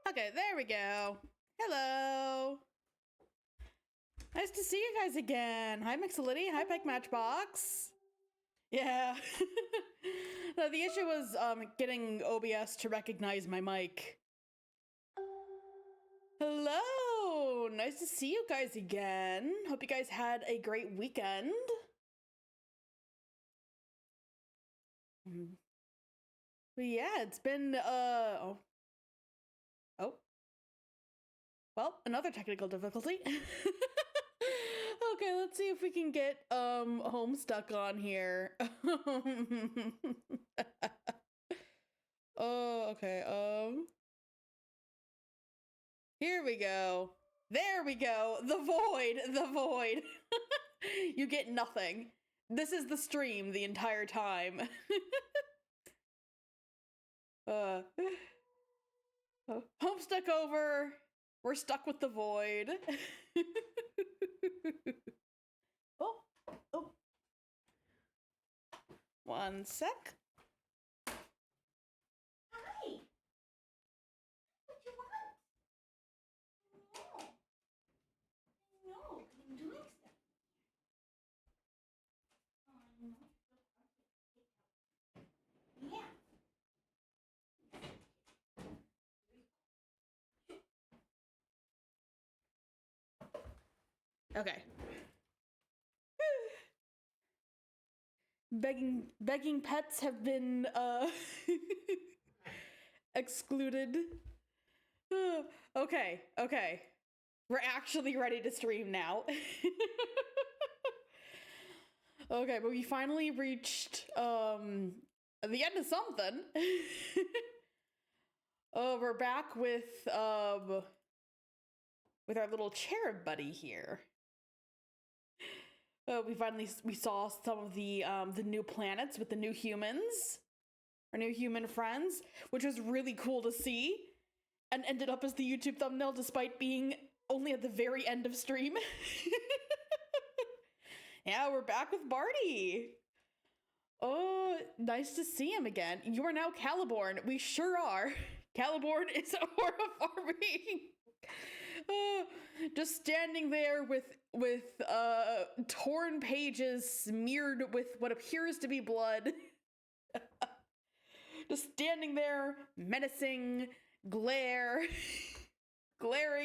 Okay, there we go. Hello. Nice to see you guys again. Hi, Mixolity. Hi, Pike Matchbox. Yeah. No, the issue was getting OBS to recognize my mic. Hello. Nice to see you guys again. Hope you guys had a great weekend. But yeah, it's been oh. Well, another technical difficulty. Okay, let's see if we can get Homestuck on here. Oh, okay. Here we go. There we go. The void. You get nothing. This is the stream the entire time. Homestuck over. We're stuck with the void. Oh. One sec. Hi. What you want? No, I'm doing stuff. Yeah. Okay. Begging pets have been excluded. Okay. We're actually ready to stream now. Okay, but we finally reached the end of something. We're back with our little cherub buddy here. We saw some of the new planets with the new humans, our new human friends, which was really cool to see, and ended up as the YouTube thumbnail despite being only at the very end of stream. Yeah, we're back with Barty. Oh, nice to see him again. You are now Caliborn. We sure are. Caliborn is horrifying. Just standing there with torn pages smeared with what appears to be blood. Just standing there, menacing, glaring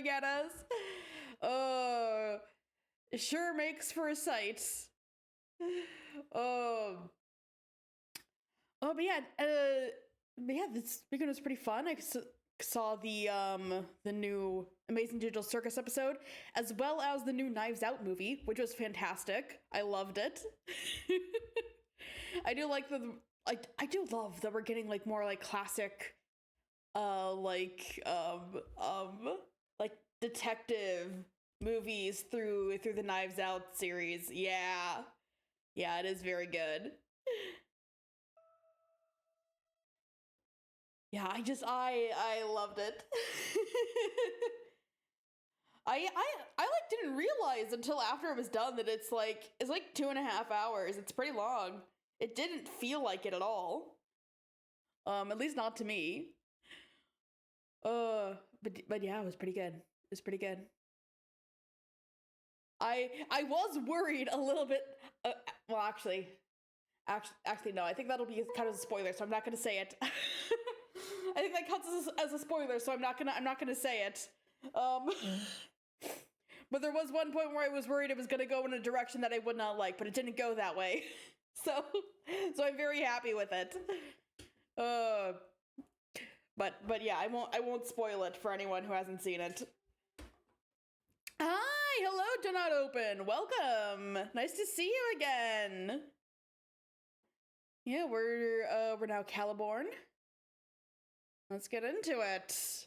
at us. It sure makes for a sight. But yeah, this weekend was pretty fun. I saw the new Amazing Digital Circus episode, as well as the new Knives Out movie, which was fantastic. I loved it. I do like I do love that we're getting like more like classic like detective movies through the Knives Out series. Yeah, it is very good. Yeah, I loved it. I like didn't realize until after it was done that it's like 2.5 hours. It's pretty long. It didn't feel like it at all. At least not to me. But yeah, it was pretty good. It was pretty good. I was worried a little bit. Well, actually, no. I think that'll be kind of a spoiler, so I'm not gonna say it. I think that counts as a spoiler, so I'm not gonna say it. But there was one point where I was worried it was gonna go in a direction that I would not like, but it didn't go that way. So I'm very happy with it. But yeah, I won't spoil it for anyone who hasn't seen it. Hi, hello, Do Not Open. Welcome. Nice to see you again. Yeah, we're now Caliborn. Let's get into it.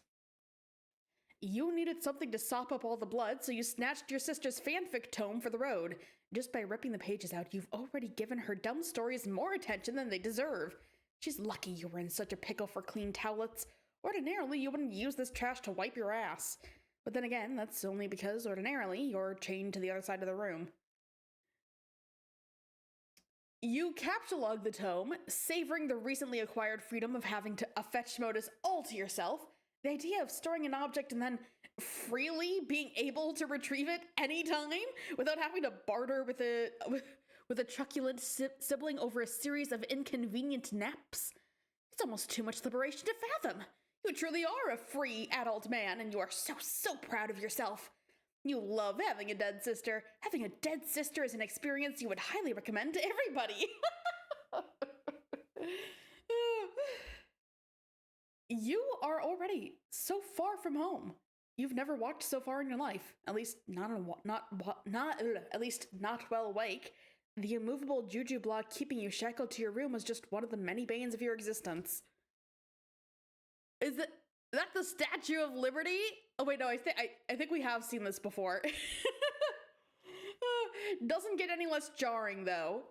You needed something to sop up all the blood, so you snatched your sister's fanfic tome for the road. Just by ripping the pages out, you've already given her dumb stories more attention than they deserve. She's lucky you were in such a pickle for clean towelettes. Ordinarily, you wouldn't use this trash to wipe your ass. But then again, that's only because ordinarily you're chained to the other side of the room. You captchalogue the tome, savoring the recently acquired freedom of having a fetch modus all to yourself, the idea of storing an object and then freely being able to retrieve it anytime without having to barter with a truculent sibling over a series of inconvenient naps. It's almost too much liberation to fathom. You truly are a free adult man, and you are so proud of yourself. You love having a dead sister. Having a dead sister is an experience you would highly recommend to everybody. You are already so far from home. You've never walked so far in your life. At least not well awake. The immovable juju block keeping you shackled to your room was just one of the many banes of your existence. Is that the Statue of Liberty? Oh wait, no, I think we have seen this before. Doesn't get any less jarring though.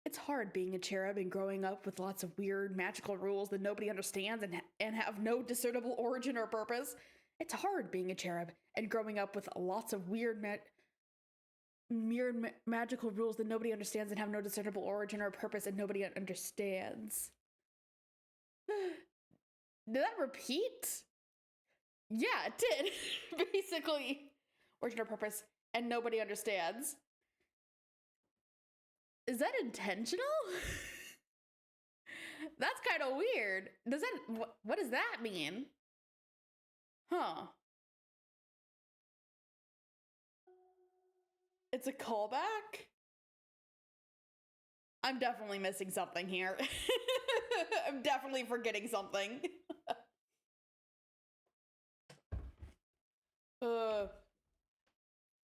It's hard being a cherub and growing up with lots of weird magical rules that nobody understands and have no discernible origin or purpose. It's hard being a cherub and growing up with lots of weird magical rules that nobody understands and have no discernible origin or purpose and nobody understands. Did that repeat? Yeah, it did. Basically, origin or purpose and nobody understands. Is that intentional? That's kind of weird. What does that mean? Huh. It's a callback? I'm definitely missing something here. I'm definitely forgetting something.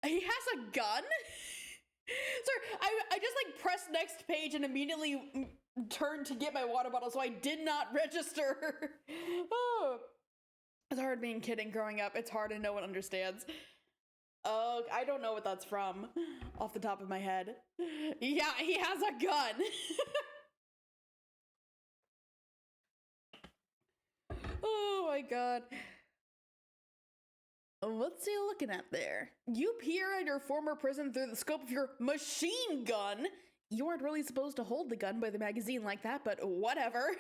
He has a gun? Sir, I just like pressed next page and immediately turned to get my water bottle, so I did not register. Oh. It's hard being kid and growing up. It's hard and no one understands. I don't know what that's from off the top of my head. Yeah, he has a gun. Oh my god. What's he looking at there? You peer at your former prison through the scope of your machine gun. You aren't really supposed to hold the gun by the magazine like that, but whatever.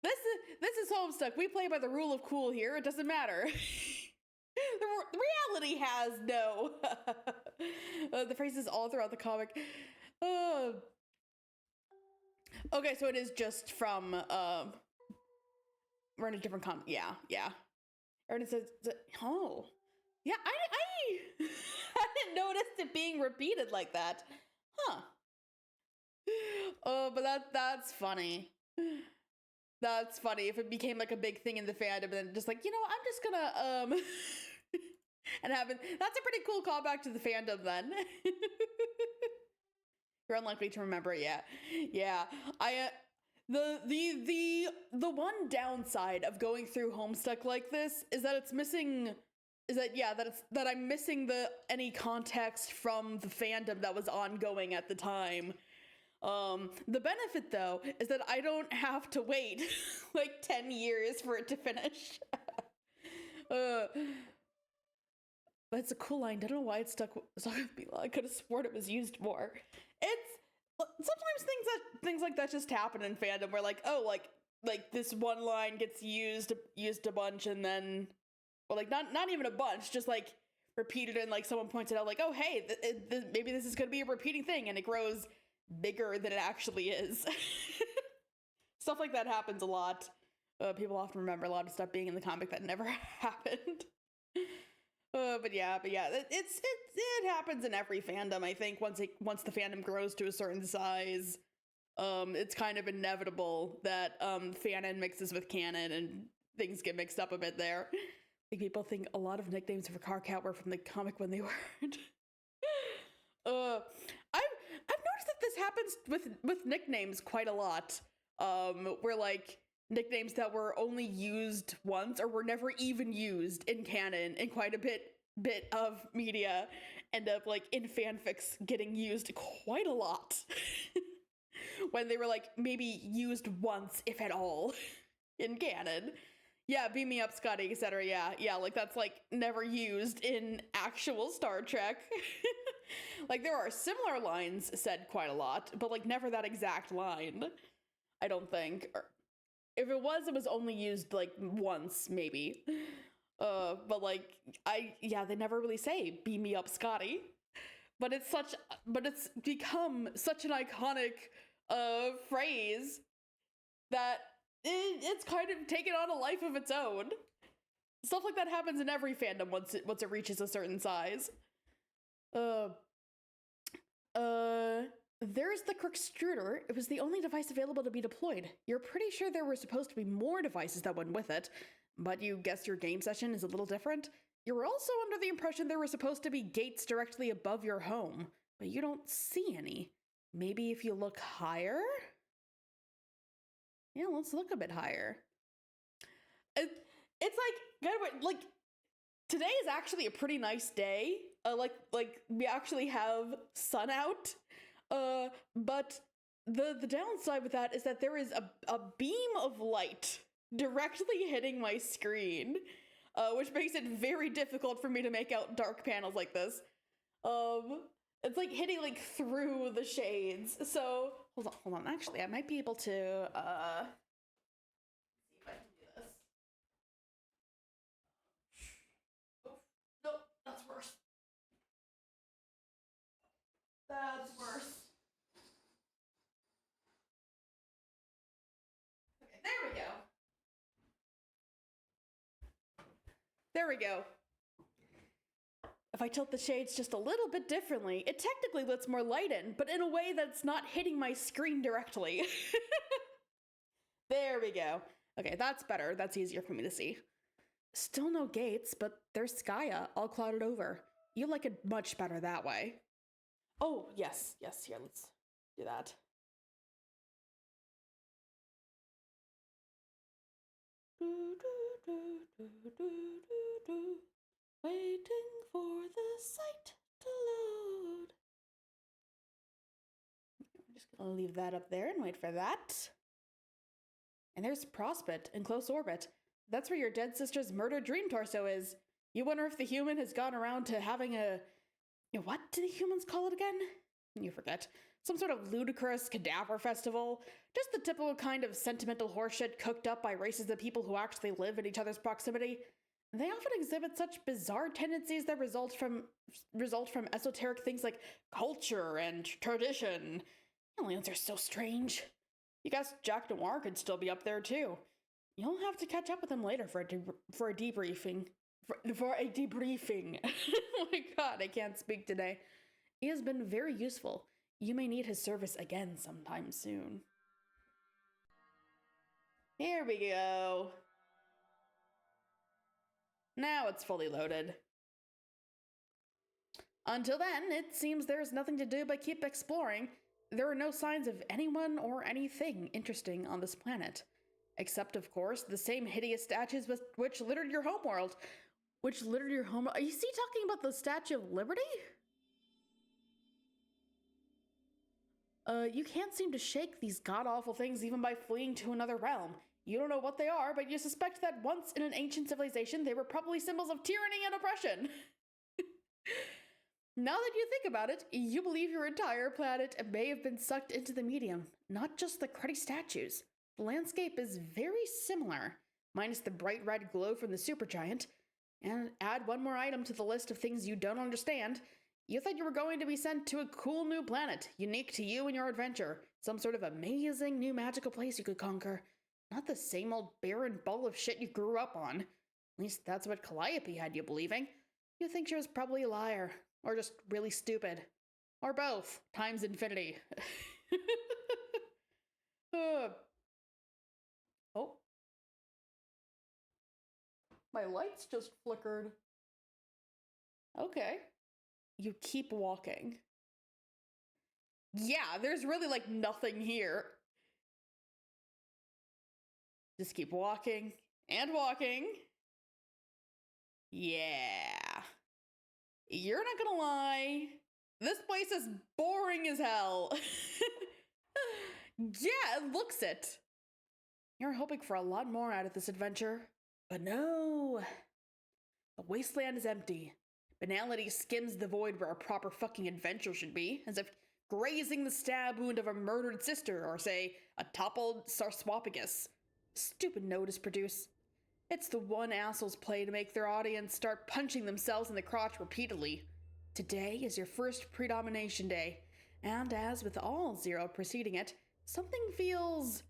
This is Homestuck. We play by the rule of cool here. It doesn't matter. The reality has no. The phrase is all throughout the comic. Okay, so it is just from we're in a different comic. Yeah. Aaron says, oh, yeah, I hadn't noticed it being repeated like that. Huh. Oh, but that's funny. That's funny if it became like a big thing in the fandom and then just like, I'm just gonna, and having, that's a pretty cool callback to the fandom then. You're unlikely to remember it, yeah. The one downside of going through Homestuck like this is that it's missing, that I'm missing any context from the fandom that was ongoing at the time. The benefit though is that I don't have to wait like 10 years for it to finish. That's a cool line. I don't know why it stuck with me. I could have sworn it was used more. Sometimes things like that just happen in fandom where like, oh, like this one line gets used a bunch and then, well, like not even a bunch, just like repeated and like someone points it out like, oh, hey, maybe this is going to be a repeating thing and it grows bigger than it actually is. Stuff like that happens a lot. People often remember a lot of stuff being in the comic that never happened. But yeah, it happens in every fandom. I think once the fandom grows to a certain size, it's kind of inevitable that fanon mixes with canon and things get mixed up a bit there. I think people think a lot of nicknames for Crashout were from the comic when they weren't. I've noticed that this happens with nicknames quite a lot. Where like nicknames that were only used once or were never even used in canon in quite a bit of media end up like in fanfics getting used quite a lot. When they were like maybe used once, if at all, in canon. Yeah, beam me up, Scotty, etc. Yeah, like that's like never used in actual Star Trek. Like there are similar lines said quite a lot, but like never that exact line, I don't think. If it was only used like once, maybe. But like, they never really say, beam me up, Scotty. But it's become such an iconic, phrase that it's kind of taken on a life of its own. Stuff like that happens in every fandom once it reaches a certain size. There's the Crextruder. It was the only device available to be deployed. You're pretty sure there were supposed to be more devices that went with it, but you guess your game session is a little different? You were also under the impression there were supposed to be gates directly above your home, but you don't see any. Maybe if you look higher? Yeah, let's look a bit higher. It's like today is actually a pretty nice day. Like we actually have sun out. But the downside with that is that there is a beam of light directly hitting my screen, which makes it very difficult for me to make out dark panels like this. It's like hitting like through the shades. So hold on. Actually, I might be able to see if I can do this. Oh, no, that's worse. That's worse. Okay, there we go. There we go. If I tilt the shades just a little bit differently, it technically lets more light in, but in a way that's not hitting my screen directly. There we go. Okay, that's better. That's easier for me to see. Still no gates, but there's Skya, all clouded over. You like it much better that way. Oh, yes, here, let's do that. Waiting for the site to load. I'm just gonna leave that up there and wait for that. And there's Prospect in close orbit. That's where your dead sister's murdered dream torso is. You wonder if the human has gone around to having what do the humans call it again? You forget. Some sort of ludicrous cadaver festival. Just the typical kind of sentimental horseshit cooked up by races of people who actually live in each other's proximity. They often exhibit such bizarre tendencies that result from esoteric things like culture and tradition. Aliens are so strange. You guess Jack Noir could still be up there too. You'll have to catch up with him later for a debriefing. For a debriefing. Oh my god, I can't speak today. He has been very useful. You may need his service again sometime soon. Here we go. Now it's fully loaded. Until then, it seems there's nothing to do but keep exploring. There are no signs of anyone or anything interesting on this planet. Except, of course, the same hideous statues which littered your homeworld. Are you talking about the Statue of Liberty? You can't seem to shake these god-awful things even by fleeing to another realm. You don't know what they are, but you suspect that once in an ancient civilization, they were probably symbols of tyranny and oppression. Now that you think about it, you believe your entire planet may have been sucked into the medium, not just the cruddy statues. The landscape is very similar, minus the bright red glow from the supergiant. And add one more item to the list of things you don't understand. You thought you were going to be sent to a cool new planet, unique to you and your adventure. Some sort of amazing new magical place you could conquer. Not the same old barren ball of shit you grew up on. At least that's what Calliope had you believing. You think she was probably a liar. Or just really stupid. Or both, times infinity. Oh. My lights just flickered. Okay. You keep walking. Yeah, there's really like nothing here. Just keep walking and walking. Yeah. You're not gonna lie. This place is boring as hell. Yeah, it looks it. You're hoping for a lot more out of this adventure. But no. The wasteland is empty. Banality skims the void where a proper fucking adventure should be, as if grazing the stab wound of a murdered sister or, say, a toppled sarcophagus. Stupid notice produce. It's the one assholes play to make their audience start punching themselves in the crotch repeatedly. Today is your first predomination day, and as with all zero preceding it, something feels...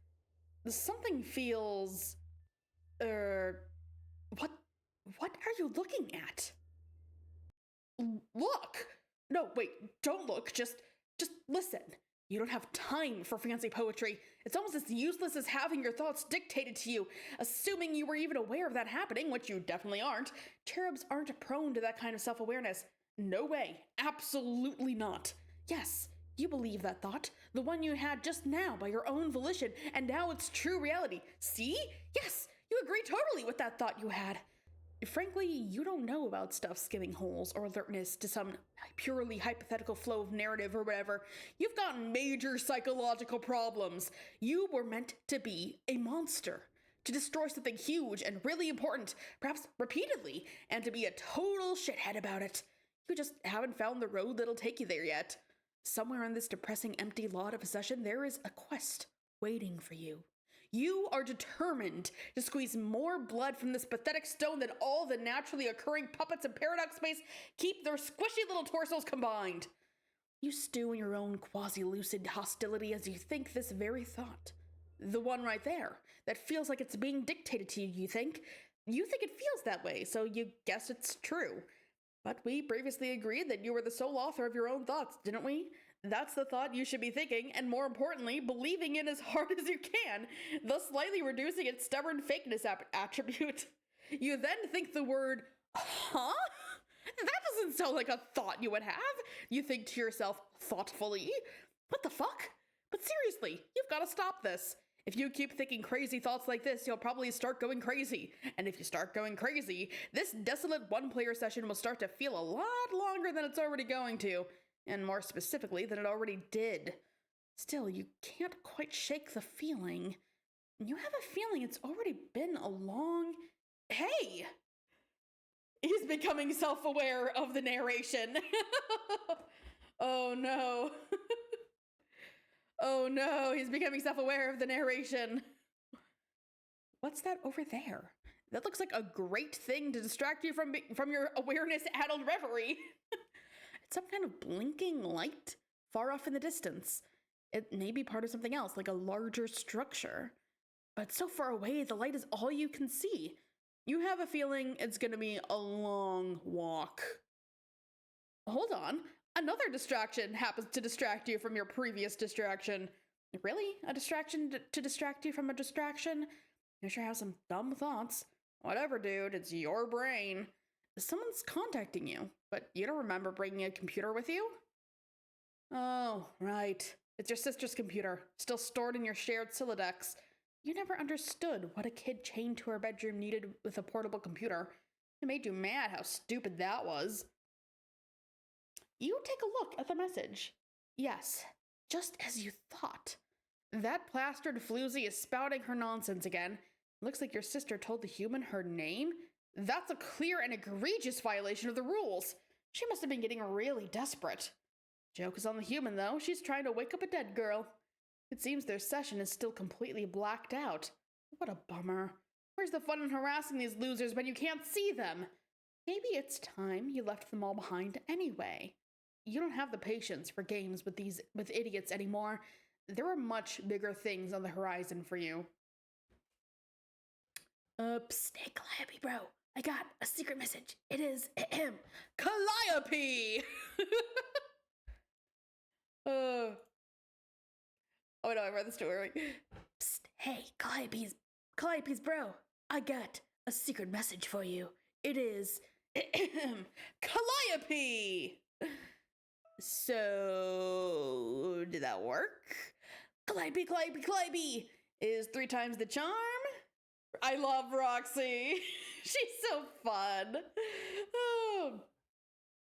What are you looking at? Look! No, wait, don't look, just listen. You don't have time for fancy poetry. It's almost as useless as having your thoughts dictated to you, assuming you were even aware of that happening, which you definitely aren't. Cherubs aren't prone to that kind of self-awareness. No way. Absolutely not. Yes, you believe that thought, the one you had just now by your own volition, and now it's true reality. See? Yes, you agree totally with that thought you had. Frankly, you don't know about stuff skimming holes or alertness to some purely hypothetical flow of narrative or whatever. You've got major psychological problems. You were meant to be a monster, to destroy something huge and really important, perhaps repeatedly, and to be a total shithead about it. You just haven't found the road that'll take you there yet. Somewhere in this depressing empty lot of possession, there is a quest waiting for you. You are determined to squeeze more blood from this pathetic stone than all the naturally occurring puppets in Paradox Space keep their squishy little torsos combined. You stew in your own quasi-lucid hostility as you think this very thought. The one right there, that feels like it's being dictated to you, you think. You think it feels that way, so you guess it's true. But we previously agreed that you were the sole author of your own thoughts, didn't we? That's the thought you should be thinking, and more importantly, believing in as hard as you can, thus slightly reducing its stubborn fakeness attribute. You then think the word, huh? That doesn't sound like a thought you would have. You think to yourself, thoughtfully, what the fuck? But seriously, you've got to stop this. If you keep thinking crazy thoughts like this, you'll probably start going crazy. And if you start going crazy, this desolate one-player session will start to feel a lot longer than it's already going to. And more specifically than it already did. Still, you can't quite shake the feeling. You have a feeling it's already been a long... Hey! He's becoming self-aware of the narration. Oh no. Oh no, he's becoming self-aware of the narration. What's that over there? That looks like a great thing to distract you from your awareness-addled reverie. Some kind of blinking light far off in the distance. It may be part of something else, like a larger structure. But so far away, the light is all you can see. You have a feeling it's gonna be a long walk. Hold on, another distraction happens to distract you from your previous distraction. Really? A distraction to distract you from a distraction? You sure have some dumb thoughts. Whatever, dude, it's your brain. Someone's contacting you, but you don't remember bringing a computer with you? Oh, right. It's your sister's computer, still stored in your shared Silodex. You never understood what a kid chained to her bedroom needed with a portable computer. It made you mad how stupid that was. You take a look at the message. Yes, just as you thought. That plastered floozy is spouting her nonsense again. Looks like your sister told the human her name. That's a clear and egregious violation of the rules. She must have been getting really desperate. Joke is on the human, though. She's trying to wake up a dead girl. It seems their session is still completely blacked out. What a bummer. Where's the fun in harassing these losers when you can't see them? Maybe it's time you left them all behind anyway. You don't have the patience for games with idiots anymore. There are much bigger things on the horizon for you. Psst, hey Calliope, bro. I got a secret message. It is Calliope! Oh no, I read the story. Psst, hey, Calliope's bro. I got a secret message for you. It is Calliope! So, did that work? Calliope is 3 times the charm. I love Roxy. She's so fun. Oh.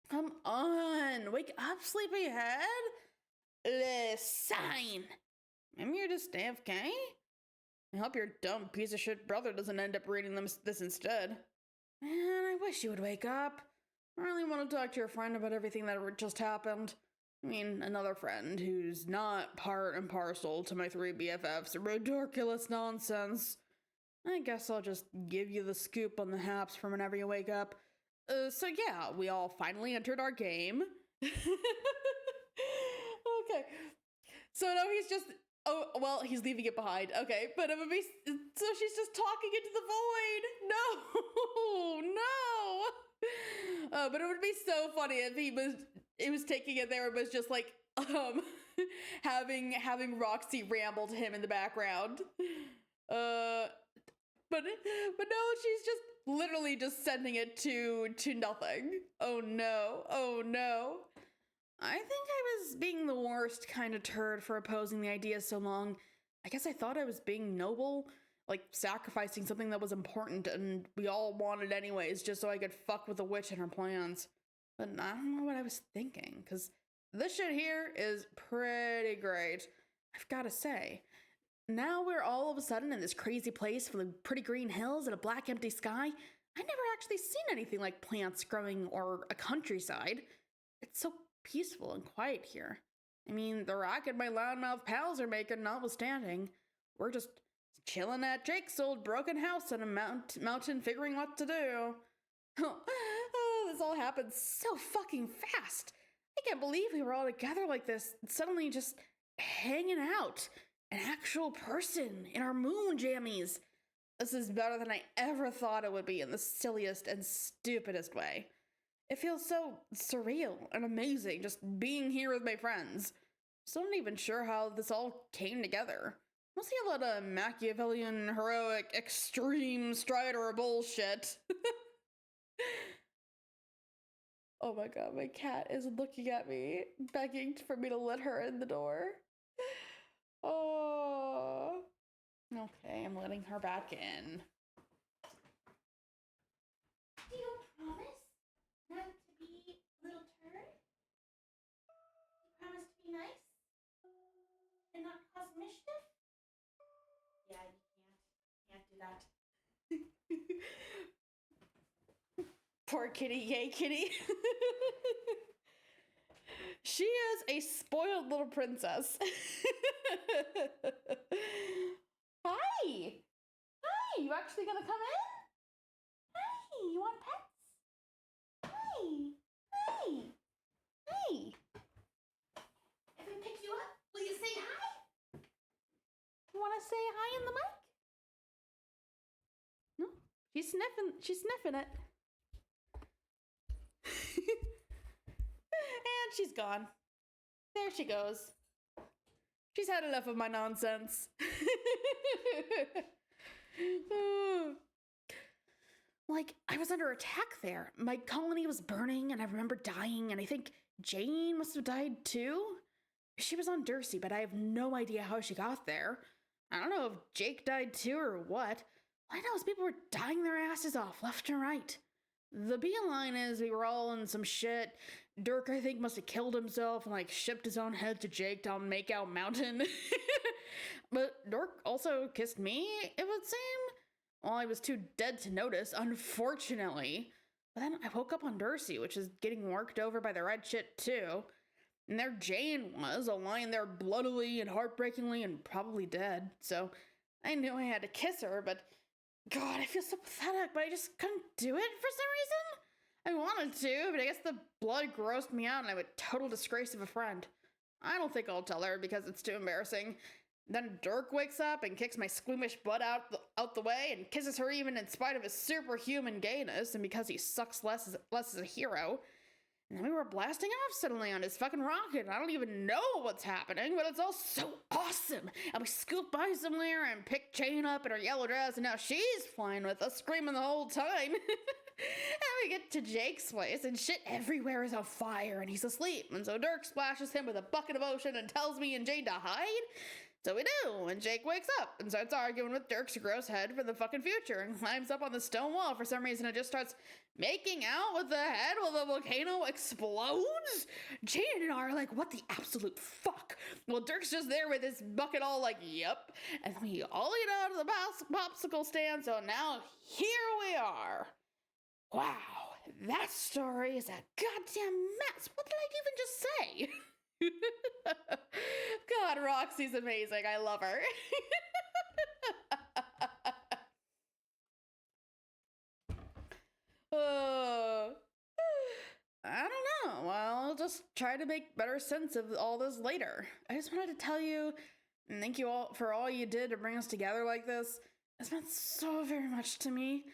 Come on, wake up, sleepyhead. Listen. Maybe you're just AFK? I hope your dumb piece of shit brother doesn't end up reading this instead. Man, I wish you would wake up. I really want to talk to your friend about everything that just happened. I mean, another friend who's not part and parcel to my 3 BFFs. Ridiculous nonsense. I guess I'll just give you the scoop on the haps from whenever you wake up. So yeah, we all finally entered our game. Okay. So now he's just, oh, well, he's leaving it behind. Okay, but it would be, so she's just talking into the void. No, no. But it would be so funny if it was taking it there and was just like, having Roxy ramble to him in the background. But no, she's just literally just sending it to nothing. Oh no, oh no. I think I was being the worst kind of turd for opposing the idea so long. I guess I thought I was being noble, like sacrificing something that was important and we all wanted anyways, just so I could fuck with the witch and her plans. But I don't know what I was thinking, because this shit here is pretty great, I've gotta say. Now we're all of a sudden in this crazy place with pretty green hills and a black empty sky. I've never actually seen anything like plants growing or a countryside. It's so peaceful and quiet here. I mean, the racket my loudmouth pals are making notwithstanding, we're just chilling at Jake's old broken house on a mountain figuring what to do. Oh, this all happened so fucking fast. I can't believe we were all together like this, suddenly just hanging out. An actual person in our moon jammies. This is better than I ever thought it would be in the silliest and stupidest way. It feels so surreal and amazing just being here with my friends. Still not even sure how this all came together. Mostly a lot of Machiavellian, heroic, extreme strider bullshit. Oh my god, my cat is looking at me, begging for me to let her in the door. Oh. Okay, I'm letting her back in. Do you promise not to be a little turd? You promise to be nice? And not cause mischief? Yeah, you can't do that. Poor kitty, yay kitty. She is a spoiled little princess. Hi! Hi! You actually gonna come in? Hi! You want pets? Hi! Hi! Hi! If we pick you up, will you say hi? You wanna say hi in the mic? No? She's sniffing it. And she's gone. There she goes. She's had enough of my nonsense. Like, I was under attack there. My colony was burning and I remember dying, and I think Jane must have died too. She was on Dursey, but I have no idea how she got there. I don't know if Jake died too or what. All I know is people were dying their asses off left and right. The beeline is we were all in some shit. Dirk, I think, must have killed himself and, like, shipped his own head to Jake down Makeout Mountain. But Dirk also kissed me, it would seem. Well, I was too dead to notice, unfortunately. But then I woke up on Dursey, which is getting worked over by the red shit, too. And there Jane was, lying there bloodily and heartbreakingly and probably dead. So I knew I had to kiss her, but God, I feel so pathetic, but I just couldn't do it for some reason. I wanted to, but I guess the blood grossed me out and I'm a total disgrace of a friend. I don't think I'll tell her because it's too embarrassing. Then Dirk wakes up and kicks my squeamish butt out the way and kisses her even in spite of his superhuman gayness and because he sucks less as a hero. And then we were blasting off suddenly on his fucking rocket. I don't even know what's happening, but it's all so awesome. And we scoop by somewhere and pick Jane up in her yellow dress, and now she's flying with us, screaming the whole time. And we get to Jake's place, and shit everywhere is on fire, and he's asleep. And so Dirk splashes him with a bucket of ocean and tells me and Jane to hide. So we do, and Jake wakes up and starts arguing with Dirk's gross head for the fucking future and climbs up on the stone wall for some reason and just starts making out with the head while the volcano explodes. Jane and I are like, what the absolute fuck? Well, Dirk's just there with his bucket all like, yep. And we all eat out of the popsicle stand, so now here we are. Wow, that story is a goddamn mess. What did I even just say? God, Roxy's amazing. I love her. Uh, I don't know. I'll just try to make better sense of all this later. I just wanted to tell you, and thank you all for all you did to bring us together like this. It's meant so very much to me.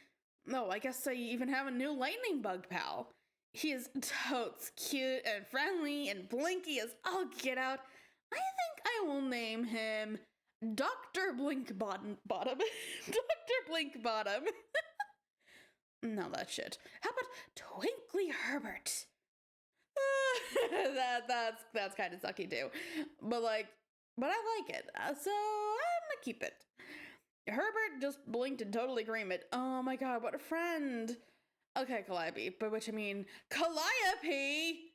No, I guess I even have a new lightning bug pal. He is totes cute and friendly and blinky as all get out. I think I will name him Dr. Blinkbottom. Dr. Blinkbottom. No, that shit. How about Twinkly Herbert? That's kind of sucky too. But I like it. So I'm gonna keep it. Herbert just blinked in total agreement. Oh my god, what a friend. Okay, Calliope, by which I mean Calliope!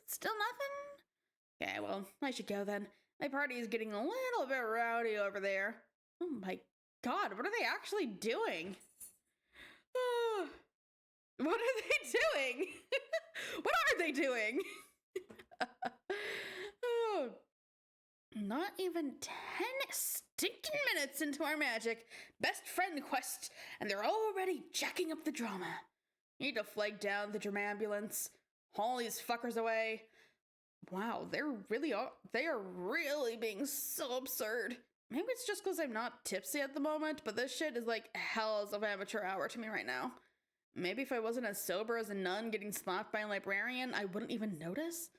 Still nothing? Okay, well, I should go then. My party is getting a little bit rowdy over there. Oh my god, what are they actually doing? What are they doing? What are they doing? Oh, not even 10 stinking minutes into our magic best friend quest, and they're already jacking up the drama. Need to flag down the Dramambulance, haul these fuckers away. Wow, they are really being so absurd. Maybe it's just because I'm not tipsy at the moment, but this shit is like hells of amateur hour to me right now. Maybe if I wasn't as sober as a nun getting slapped by a librarian, I wouldn't even notice.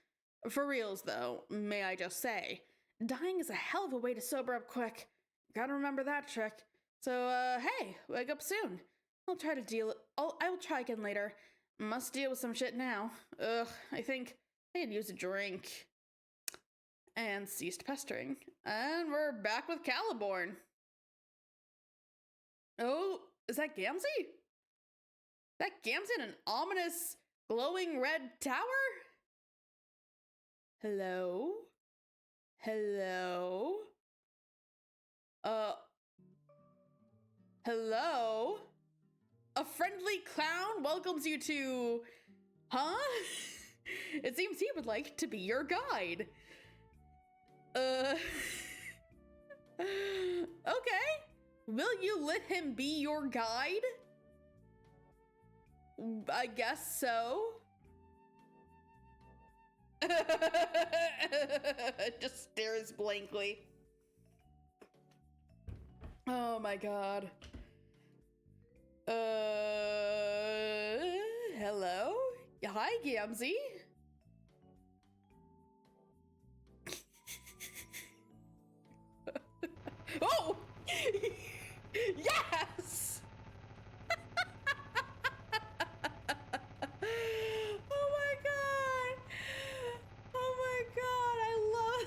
For reals though, may I just say, dying is a hell of a way to sober up quick. Gotta remember that trick. So, hey, wake up soon. I will try again later. Must deal with some shit now. Ugh, I think I could use a drink. And ceased pestering. And we're back with Caliborn. Oh, is that Gamzee? That Gamzee in an ominous, glowing red tower? Hello? Hello? Hello? A friendly clown welcomes you to... Huh? It seems he would like to be your guide. Okay. Will you let him be your guide? I guess so. Just stares blankly. Oh my god. Hello? Hi, Gamzee. Oh! Yes! Oh my god! Oh my god, I love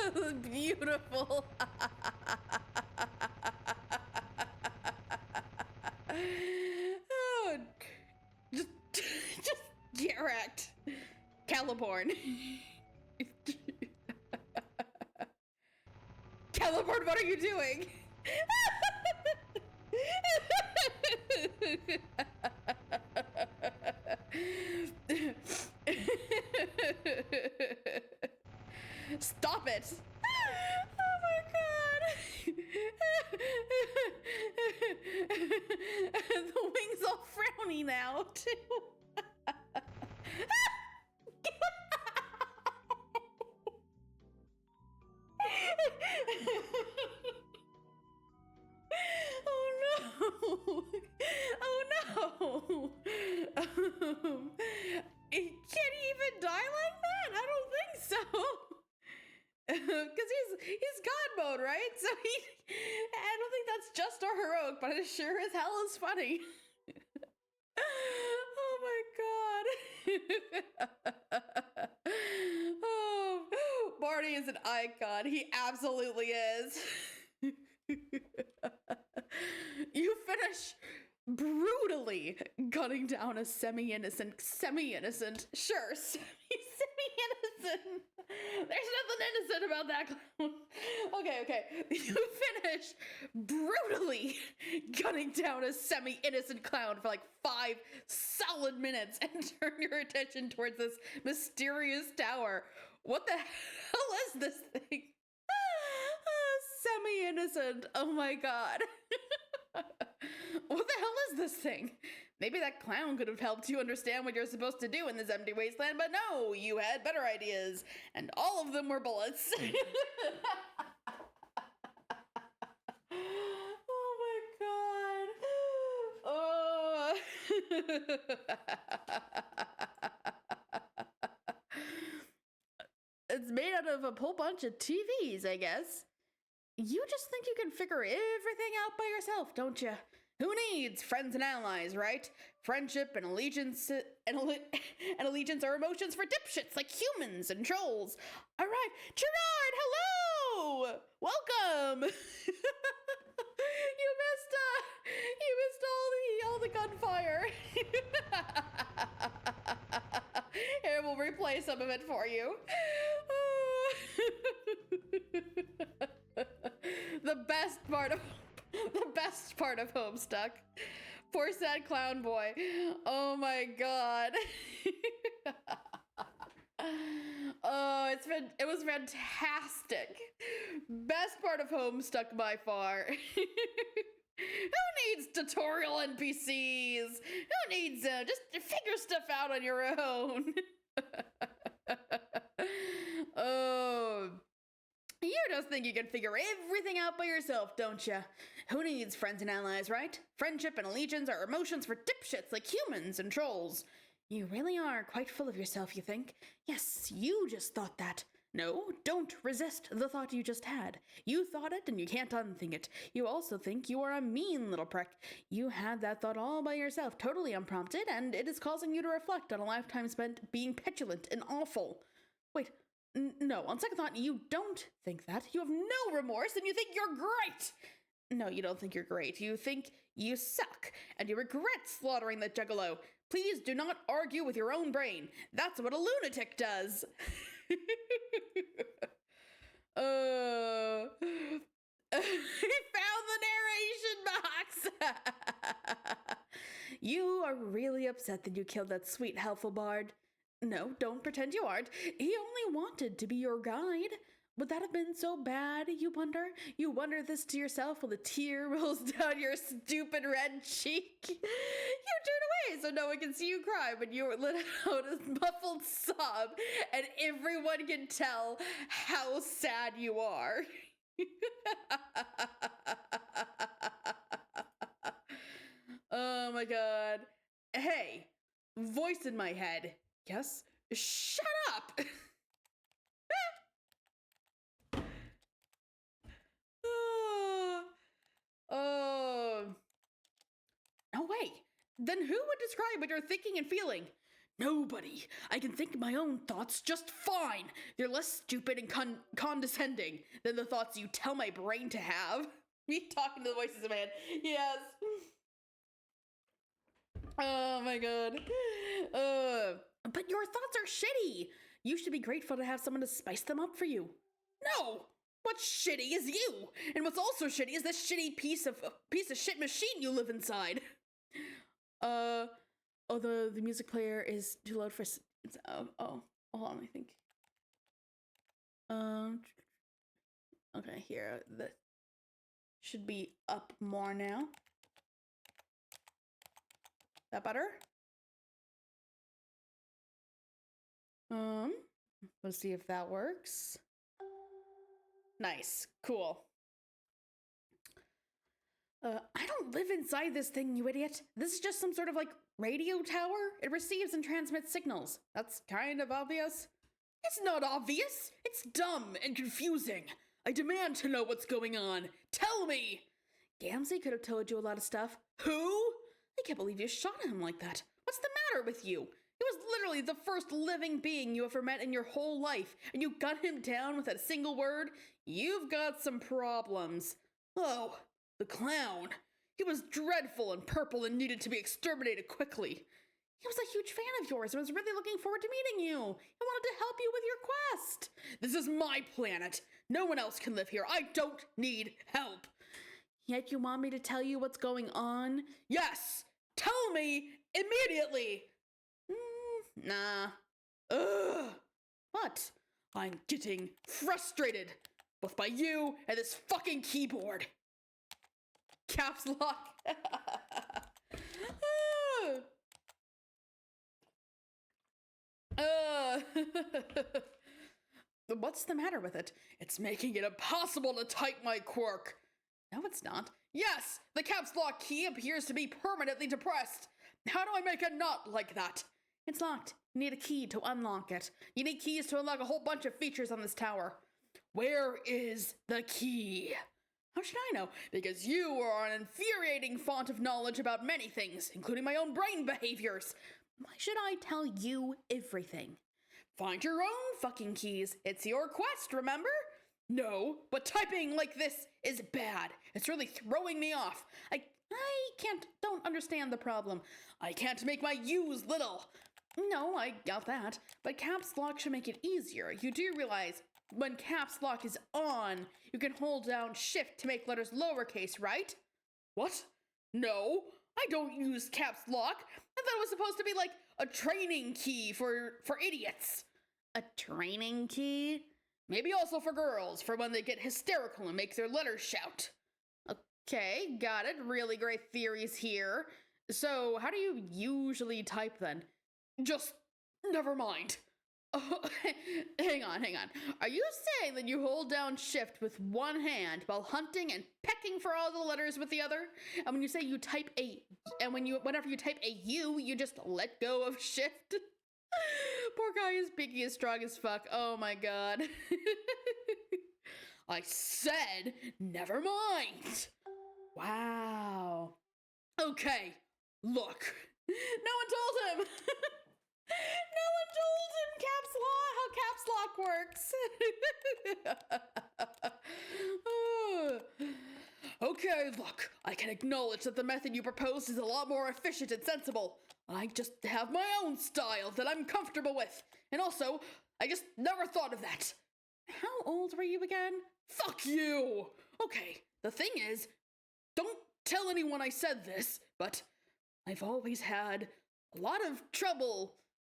that! Beautiful. Oh, just get wrecked. Caliborn. Caliborn, what are you doing? Stop it. Oh my god. The wing's all frowny now, too. Oh no! Oh no! Can he even die like that? I don't think so. Because he's God mode, right? So I don't think that's just or heroic, but it sure as hell is funny. Oh my god. Oh, Barney is an icon. He absolutely is. You finish brutally gunning down a semi-innocent, sure, semi-innocent. There's nothing innocent about that clown. Okay. You finish brutally gunning down a semi-innocent clown for like 5 solid minutes and turn your attention towards this mysterious tower. What the hell is this thing? innocent. Oh my god. What the hell is this thing? Maybe that clown could have helped you understand what you're supposed to do in this empty wasteland, but no, you had better ideas, and all of them were bullets. Oh my god. Oh. It's made out of a whole bunch of TVs, I guess. You just think you can figure everything out by yourself, don't you? Who needs friends and allies, right? Friendship and allegiance allegiance are emotions for dipshits like humans and trolls. All right, Gerard, hello! Welcome! You missed all the gunfire. Here, we'll replay some of it for you. The best part of Homestuck. Poor sad clown boy. Oh my god. Oh, it was fantastic. Best part of Homestuck by far. Who needs tutorial NPCs? Who needs just figure stuff out on your own? Oh. You just think you can figure everything out by yourself, don't you? Who needs friends and allies, right? Friendship and allegiance are emotions for dipshits like humans and trolls. You really are quite full of yourself, you think? Yes, you just thought that. No, don't resist the thought you just had. You thought it and you can't unthink it. You also think you are a mean little prick. You had that thought all by yourself, totally unprompted, and it is causing you to reflect on a lifetime spent being petulant and awful. Wait. No, on second thought, you don't think that. You have no remorse and you think you're great. No, you don't think you're great. You think you suck and you regret slaughtering the juggalo. Please do not argue with your own brain. That's what a lunatic does. He found the narration box. You are really upset that you killed that sweet, helpful bard. No, don't pretend you aren't. He only wanted to be your guide. Would that have been so bad, you wonder? You wonder this to yourself while a tear rolls down your stupid red cheek. You turn away so no one can see you cry, but you let out a muffled sob, and everyone can tell how sad you are. Oh my god. Hey, voice in my head. Yes? Shut up! No way. Then who would describe what you're thinking and feeling? Nobody. I can think my own thoughts just fine. They're less stupid and condescending than the thoughts you tell my brain to have. Me talking to the voices of man. Yes. Oh my god. But your thoughts are shitty. You should be grateful to have someone to spice them up for you. No! What's shitty is you! And what's also shitty is this shitty piece of shit machine you live inside. Oh, the music player is too loud for it's hold on, I think. Okay, here, that should be up more now. That better? Let's see if that works. Nice, cool. I don't live inside this thing, you idiot. This is just some sort of, like, radio tower. It receives and transmits signals. That's kind of obvious. It's not obvious. It's dumb and confusing. I demand to know what's going on. Tell me! Gamzee could have told you a lot of stuff. Who? I can't believe you shot him like that. What's the matter with you? He was literally the first living being you ever met in your whole life, and you got him down with a single word? You've got some problems. Oh, the clown. He was dreadful and purple and needed to be exterminated quickly. He was a huge fan of yours and was really looking forward to meeting you. He wanted to help you with your quest. This is my planet. No one else can live here. I don't need help. Yet you want me to tell you what's going on? Yes! Tell me immediately! Nah. Ugh. What? I'm getting frustrated. both by you and this fucking keyboard. Caps lock. What's the matter with it? It's making it impossible to type my quirk. No, it's not. Yes, the caps lock key appears to be permanently depressed. How do I make a knot like that? It's locked. You need a key to unlock it. You need keys to unlock a whole bunch of features on this tower. Where is the key? How should I know? Because you are an infuriating font of knowledge about many things, including my own brain behaviors. Why should I tell you everything? Find your own fucking keys. It's your quest, remember? No, but typing like this is bad. It's really throwing me off. I don't understand the problem. I can't make my U's little. No, I got that. But caps lock should make it easier. You do realize when caps lock is on, you can hold down shift to make letters lowercase, right? What? No, I don't use caps lock. I thought it was supposed to be like a training key for idiots. A training key? Maybe also for girls, for when they get hysterical and make their letters shout. Okay, got it. Really great theories here. So, how do you usually type then? Just, never mind. Oh, hang on. Are you saying that you hold down shift with one hand while hunting and pecking for all the letters with the other? And when you say you type whenever you type a U, you just let go of shift? Poor guy is pinky is strong as fuck. Oh my god. I said, never mind. Wow. Okay, look. No one told him. No one told him how caps lock works. Okay, look. I can acknowledge that the method you proposed is a lot more efficient and sensible. I just have my own style that I'm comfortable with. And also, I just never thought of that. How old were you again? Fuck you! Okay, the thing is, don't tell anyone I said this, but I've always had a lot of trouble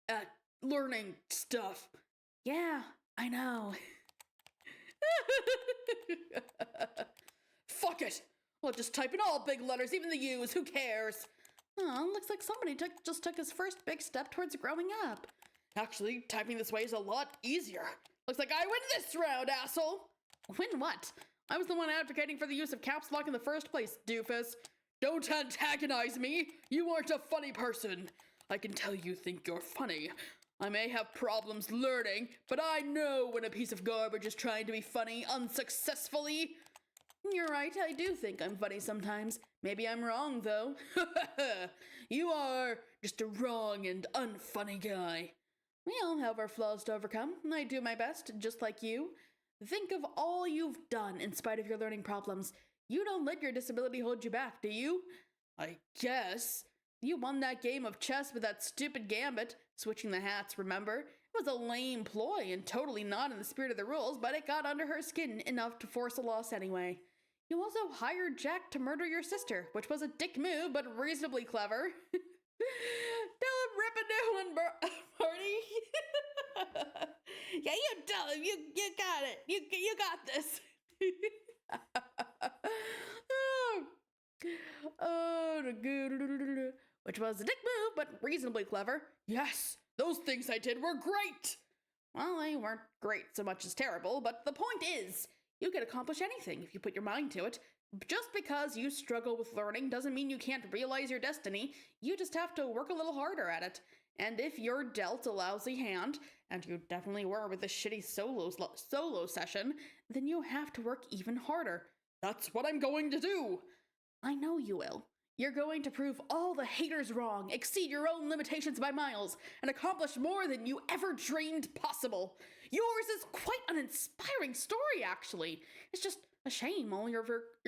at learning stuff. Yeah, I know. Fuck it! I'll just type in all big letters, even the U's, who cares? Oh, looks like somebody just took his first big step towards growing up. Actually, typing this way is a lot easier. Looks like I win this round, asshole! Win what? I was the one advocating for the use of caps lock in the first place, doofus. Don't antagonize me! You aren't a funny person. I can tell you think you're funny. I may have problems learning, but I know when a piece of garbage is trying to be funny unsuccessfully. You're right, I do think I'm funny sometimes. Maybe I'm wrong, though. You are just a wrong and unfunny guy. We all have our flaws to overcome. I do my best, just like you. Think of all you've done in spite of your learning problems. You don't let your disability hold you back, do you? I guess. You won that game of chess with that stupid gambit, switching the hats, remember? It was a lame ploy and totally not in the spirit of the rules, but it got under her skin enough to force a loss anyway. You also hired Jack to murder your sister, which was a dick move, but reasonably clever. Tell him rip a new one, Marty. Yeah, you tell him. You got it. You got this. Which was a dick move, but reasonably clever. Yes, those things I did were great. Well, they weren't great so much as terrible, but the point is, you can accomplish anything if you put your mind to it. Just because you struggle with learning doesn't mean you can't realize your destiny. You just have to work a little harder at it. And if you're dealt a lousy hand, and you definitely were with the shitty solo session, then you have to work even harder. That's what I'm going to do. I know you will. You're going to prove all the haters wrong, exceed your own limitations by miles, and accomplish more than you ever dreamed possible. Yours is quite an inspiring story, actually. It's just a shame all your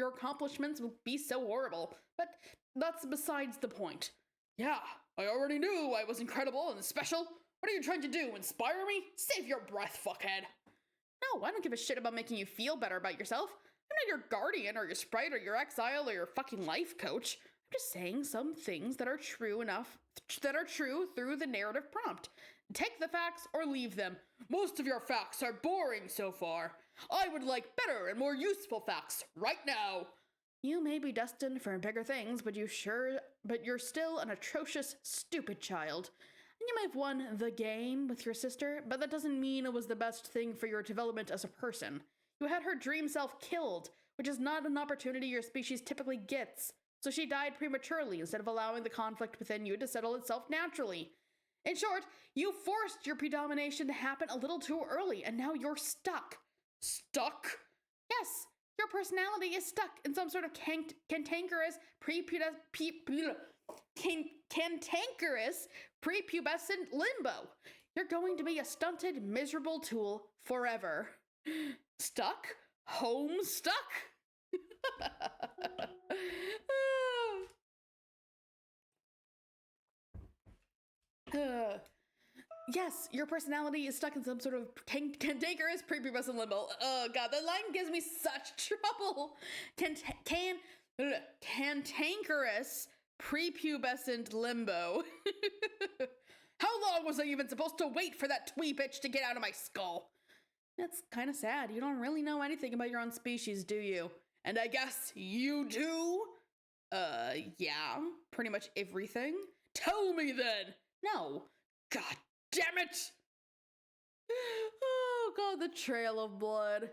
accomplishments would be so horrible. But that's besides the point. Yeah, I already knew I was incredible and special. What are you trying to do, inspire me? Save your breath, fuckhead. No, I don't give a shit about making you feel better about yourself. I'm not your guardian or your sprite or your exile or your fucking life coach. I'm just saying some things that are true through the narrative prompt. Take the facts or leave them. Most of your facts are boring so far. I would like better and more useful facts right now. You may be destined for bigger things, but you're still an atrocious, stupid child. And you may have won the game with your sister, but that doesn't mean it was the best thing for your development as a person. You had her dream self killed, which is not an opportunity your species typically gets. So she died prematurely instead of allowing the conflict within you to settle itself naturally. In short, you forced your predomination to happen a little too early, and now you're stuck. Stuck? Yes, your personality is stuck in some sort of cantankerous prepubescent limbo. You're going to be a stunted, miserable tool forever. Stuck? Homestuck? Yes, your personality is stuck in some sort of cantankerous prepubescent limbo. Oh god, that line gives me such trouble. Cantankerous prepubescent limbo. How long was I even supposed to wait for that twee bitch to get out of my skull? That's kind of sad. You don't really know anything about your own species, do you? And I guess you do? Yeah, pretty much everything. Tell me then! No. God damn it! Oh god, the trail of blood.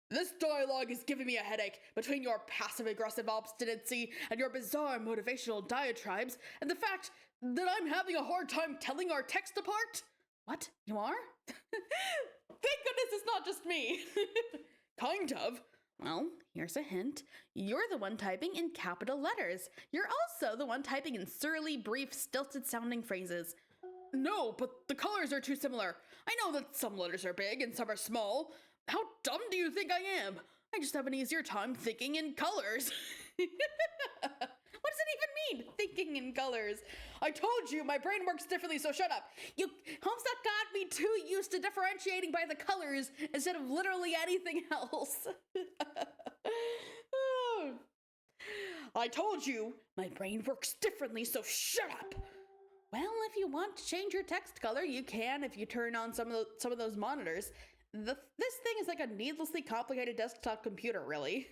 This dialogue is giving me a headache between your passive-aggressive obstinacy and your bizarre motivational diatribes and the fact that I'm having a hard time telling our text apart. What? You are? Thank goodness it's not just me. Kind of. Well, here's a hint. You're the one typing in capital letters. You're also the one typing in surly, brief, stilted-sounding phrases. No, but the colors are too similar. I know that some letters are big and some are small. How dumb do you think I am? I just have an easier time thinking in colors. What does it even mean, thinking in colors? I told you, my brain works differently, so shut up. Homestuck got me too used to differentiating by the colors instead of literally anything else. I told you, my brain works differently, so shut up. Well, if you want to change your text color, you can if you turn on some of those monitors. This thing is like a needlessly complicated desktop computer, really.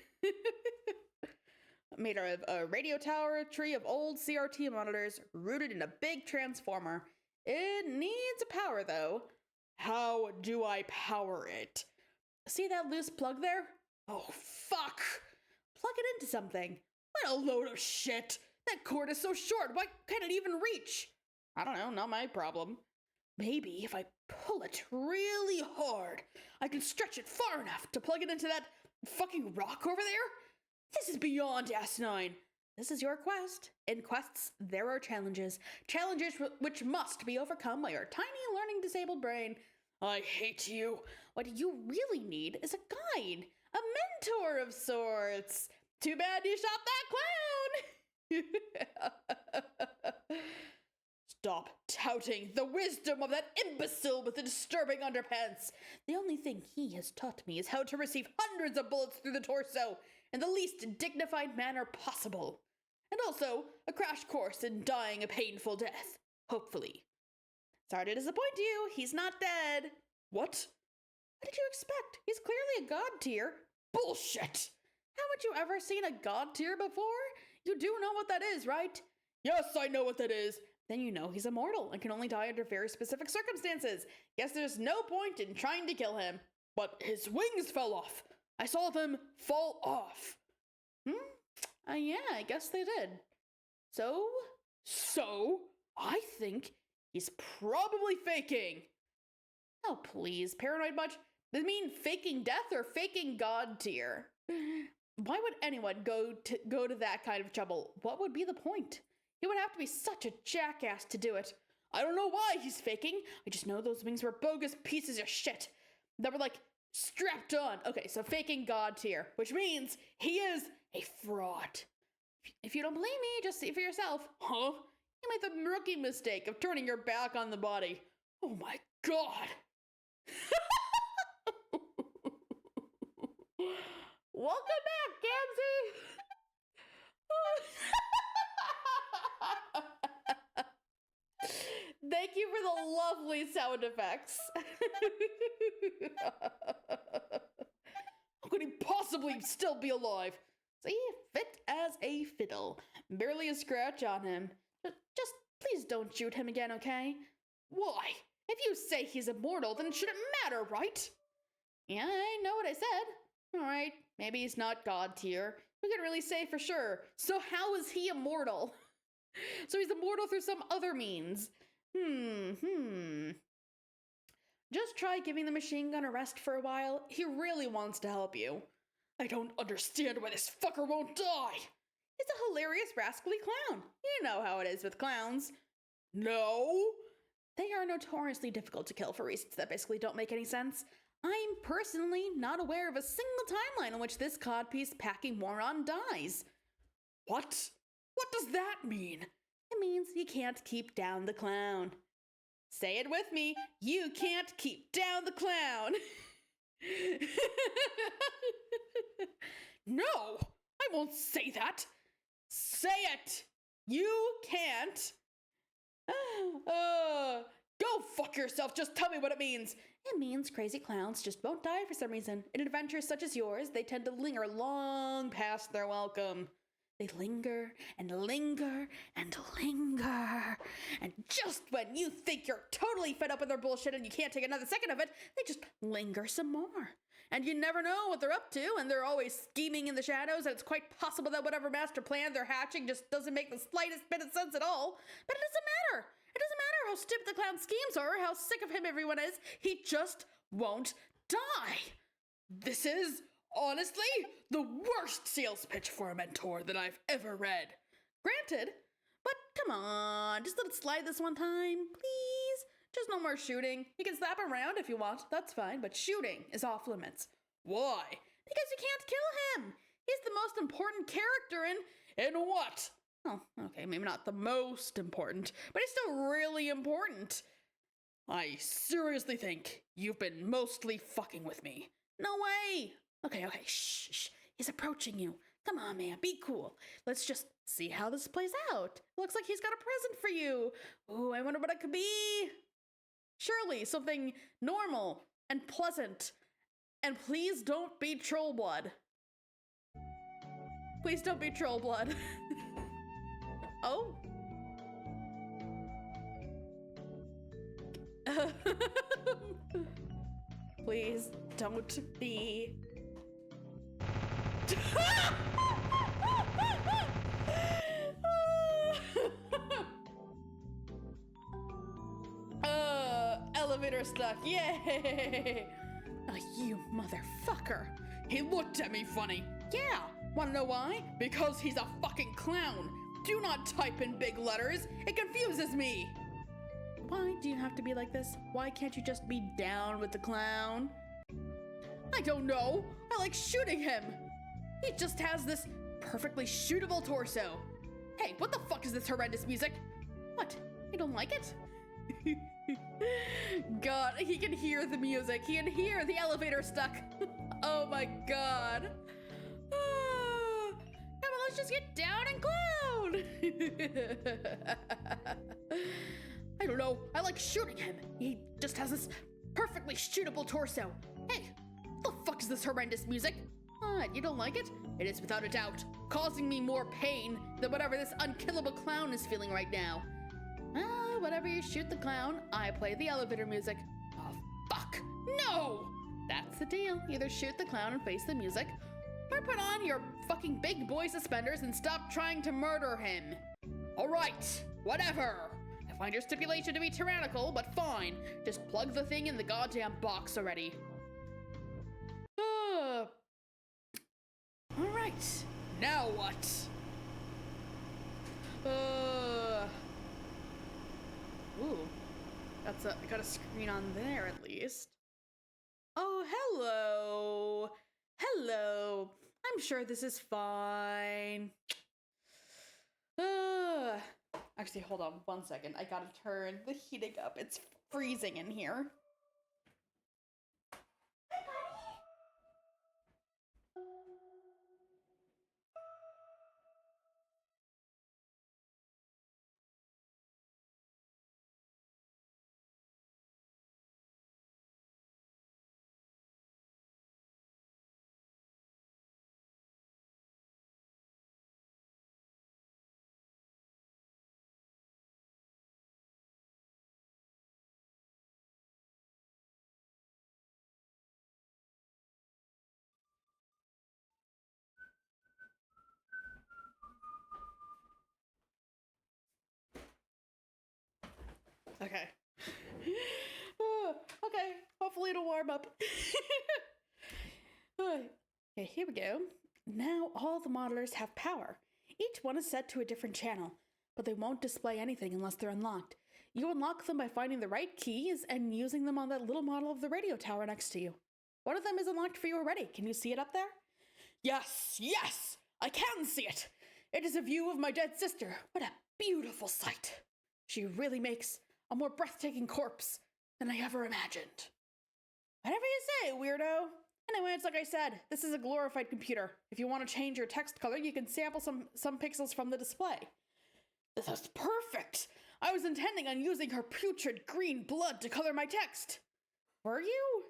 Made out of a radio tower tree of old CRT monitors rooted in a big transformer. It needs a power, though. How do I power it? See that loose plug there? Oh, fuck! Plug it into something. What a load of shit! That cord is so short, why can't it even reach? I don't know, not my problem. Maybe if I pull it really hard, I can stretch it far enough to plug it into that fucking rock over there? This is beyond asinine. This is your quest. In quests, there are challenges. Challenges which must be overcome by your tiny learning disabled brain. I hate you. What you really need is a guide. A mentor of sorts. Too bad you shot that clown. Stop touting the wisdom of that imbecile with the disturbing underpants. The only thing he has taught me is how to receive hundreds of bullets through the torso in the least dignified manner possible. And also, a crash course in dying a painful death. Hopefully. Sorry to disappoint you, he's not dead. What? What did you expect? He's clearly a god tier. Bullshit! Haven't you ever seen a god tier before? You do know what that is, right? Yes, I know what that is. Then you know he's immortal and can only die under very specific circumstances. Guess there's no point in trying to kill him. But his wings fell off. I saw them fall off. Yeah, I guess they did. So, I think he's probably faking. Oh, please, paranoid much? Does it mean faking death or faking god tier? Why would anyone go to that kind of trouble? What would be the point? He would have to be such a jackass to do it. I don't know why he's faking. I just know those wings were bogus pieces of shit that were like strapped on. Okay, so faking god tier, which means he is a fraud. If you don't believe me, just see for yourself. Huh? You made the rookie mistake of turning your back on the body. Oh my god. Welcome back, Gamzee. Thank you for the lovely sound effects. possibly still be alive? See, fit as a fiddle. Barely a scratch on him. Just please don't shoot him again, okay? Why? If you say he's immortal, then it shouldn't matter, right? Yeah, I know what I said. Alright, maybe he's not God tier. We couldn't really say for sure. So how is he immortal? So he's immortal through some other means. Just try giving the machine gun a rest for a while. He really wants to help you. I don't understand why this fucker won't die. He's a hilarious, rascally clown. You know how it is with clowns. No. They are notoriously difficult to kill for reasons that basically don't make any sense. I'm personally not aware of a single timeline in which this codpiece packing moron dies. What? What does that mean? It means you can't keep down the clown. Say it with me. You can't keep down the clown. No, I won't say that. Say it. You can't. Go fuck yourself. Just tell me what it means. It means crazy clowns just won't die for some reason. In adventures such as yours, they tend to linger long past their welcome. They linger and linger and linger. And just when you think you're totally fed up with their bullshit and you can't take another second of it, they just linger some more. And you never know what they're up to, and they're always scheming in the shadows, and it's quite possible that whatever master plan they're hatching just doesn't make the slightest bit of sense at all. But it doesn't matter. It doesn't matter how stupid the clown's schemes are or how sick of him everyone is. He just won't die. This is, honestly, the worst sales pitch for a mentor that I've ever read. Granted, but come on, just let it slide this one time, please. Just no more shooting. You can slap around if you want, that's fine, but shooting is off limits. Why? Because you can't kill him. He's the most important character in what? Oh, okay, maybe not the most important, but he's still really important. I seriously think you've been mostly fucking with me. No way. Okay, shh. He's approaching you. Come on, man, be cool. Let's just see how this plays out. Looks like he's got a present for you. Ooh, I wonder what it could be. Surely something normal and pleasant. And please don't be troll blood. Please don't be troll blood. Oh. Please don't be. Elevator stuck. Yay! Oh, you motherfucker. He looked at me funny. Yeah. Wanna know why? Because he's a fucking clown. Do not type in big letters. It confuses me. Why do you have to be like this? Why can't you just be down with the clown? I don't know. I like shooting him. He just has this perfectly shootable torso. Hey, what the fuck is this horrendous music? What? You don't like it? God, he can hear the music. He can hear the elevator stuck. Oh my god. Come on, let's just get down and clown. I don't know. I like shooting him. He just has this perfectly shootable torso. Hey, what the fuck is this horrendous music? What, you don't like it? It is without a doubt causing me more pain than whatever this unkillable clown is feeling right now. Whenever you shoot the clown, I play the elevator music. Oh, fuck. No! That's the deal. Either shoot the clown and face the music, or put on your fucking big boy suspenders and stop trying to murder him. All right, whatever. I find your stipulation to be tyrannical, but fine. Just plug the thing in the goddamn box already. All right, now what? Ooh, I got a screen on there at least. Oh, hello. Hello. I'm sure this is fine. Actually, hold on 1 second. I gotta turn the heating up. It's freezing in here. Okay. Okay, hopefully it'll warm up. Okay, here we go. Now all the modelers have power. Each one is set to a different channel, but they won't display anything unless they're unlocked. You unlock them by finding the right keys and using them on that little model of the radio tower next to you. One of them is unlocked for you already. Can you see it up there? Yes, yes, I can see it. It is a view of my dead sister. What a beautiful sight. She really makes a more breathtaking corpse than I ever imagined. Whatever you say, weirdo. Anyway, it's like I said, this is a glorified computer. If you want to change your text color, you can sample some pixels from the display. This is perfect. I was intending on using her putrid green blood to color my text. Were you?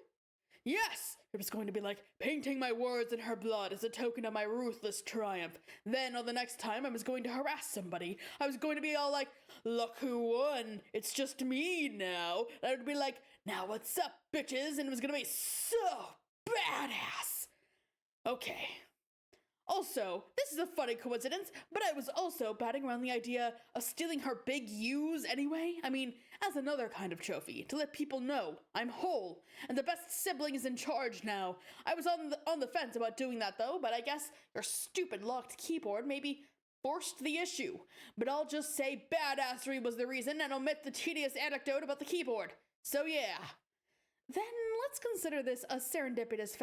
Yes, it was going to be like painting my words in her blood as a token of my ruthless triumph. Then on the next time I was going to harass somebody, I was going to be all like, look who won, it's just me now. And I would be like, now what's up, bitches? And it was going to be so badass. Okay. Also, this is a funny coincidence, but I was also batting around the idea of stealing her big U's anyway. I mean, as another kind of trophy, to let people know I'm whole, and the best sibling is in charge now. I was on the fence about doing that though, but I guess your stupid locked keyboard maybe forced the issue. But I'll just say badassery was the reason and omit the tedious anecdote about the keyboard. So yeah. Then let's consider this a serendipitous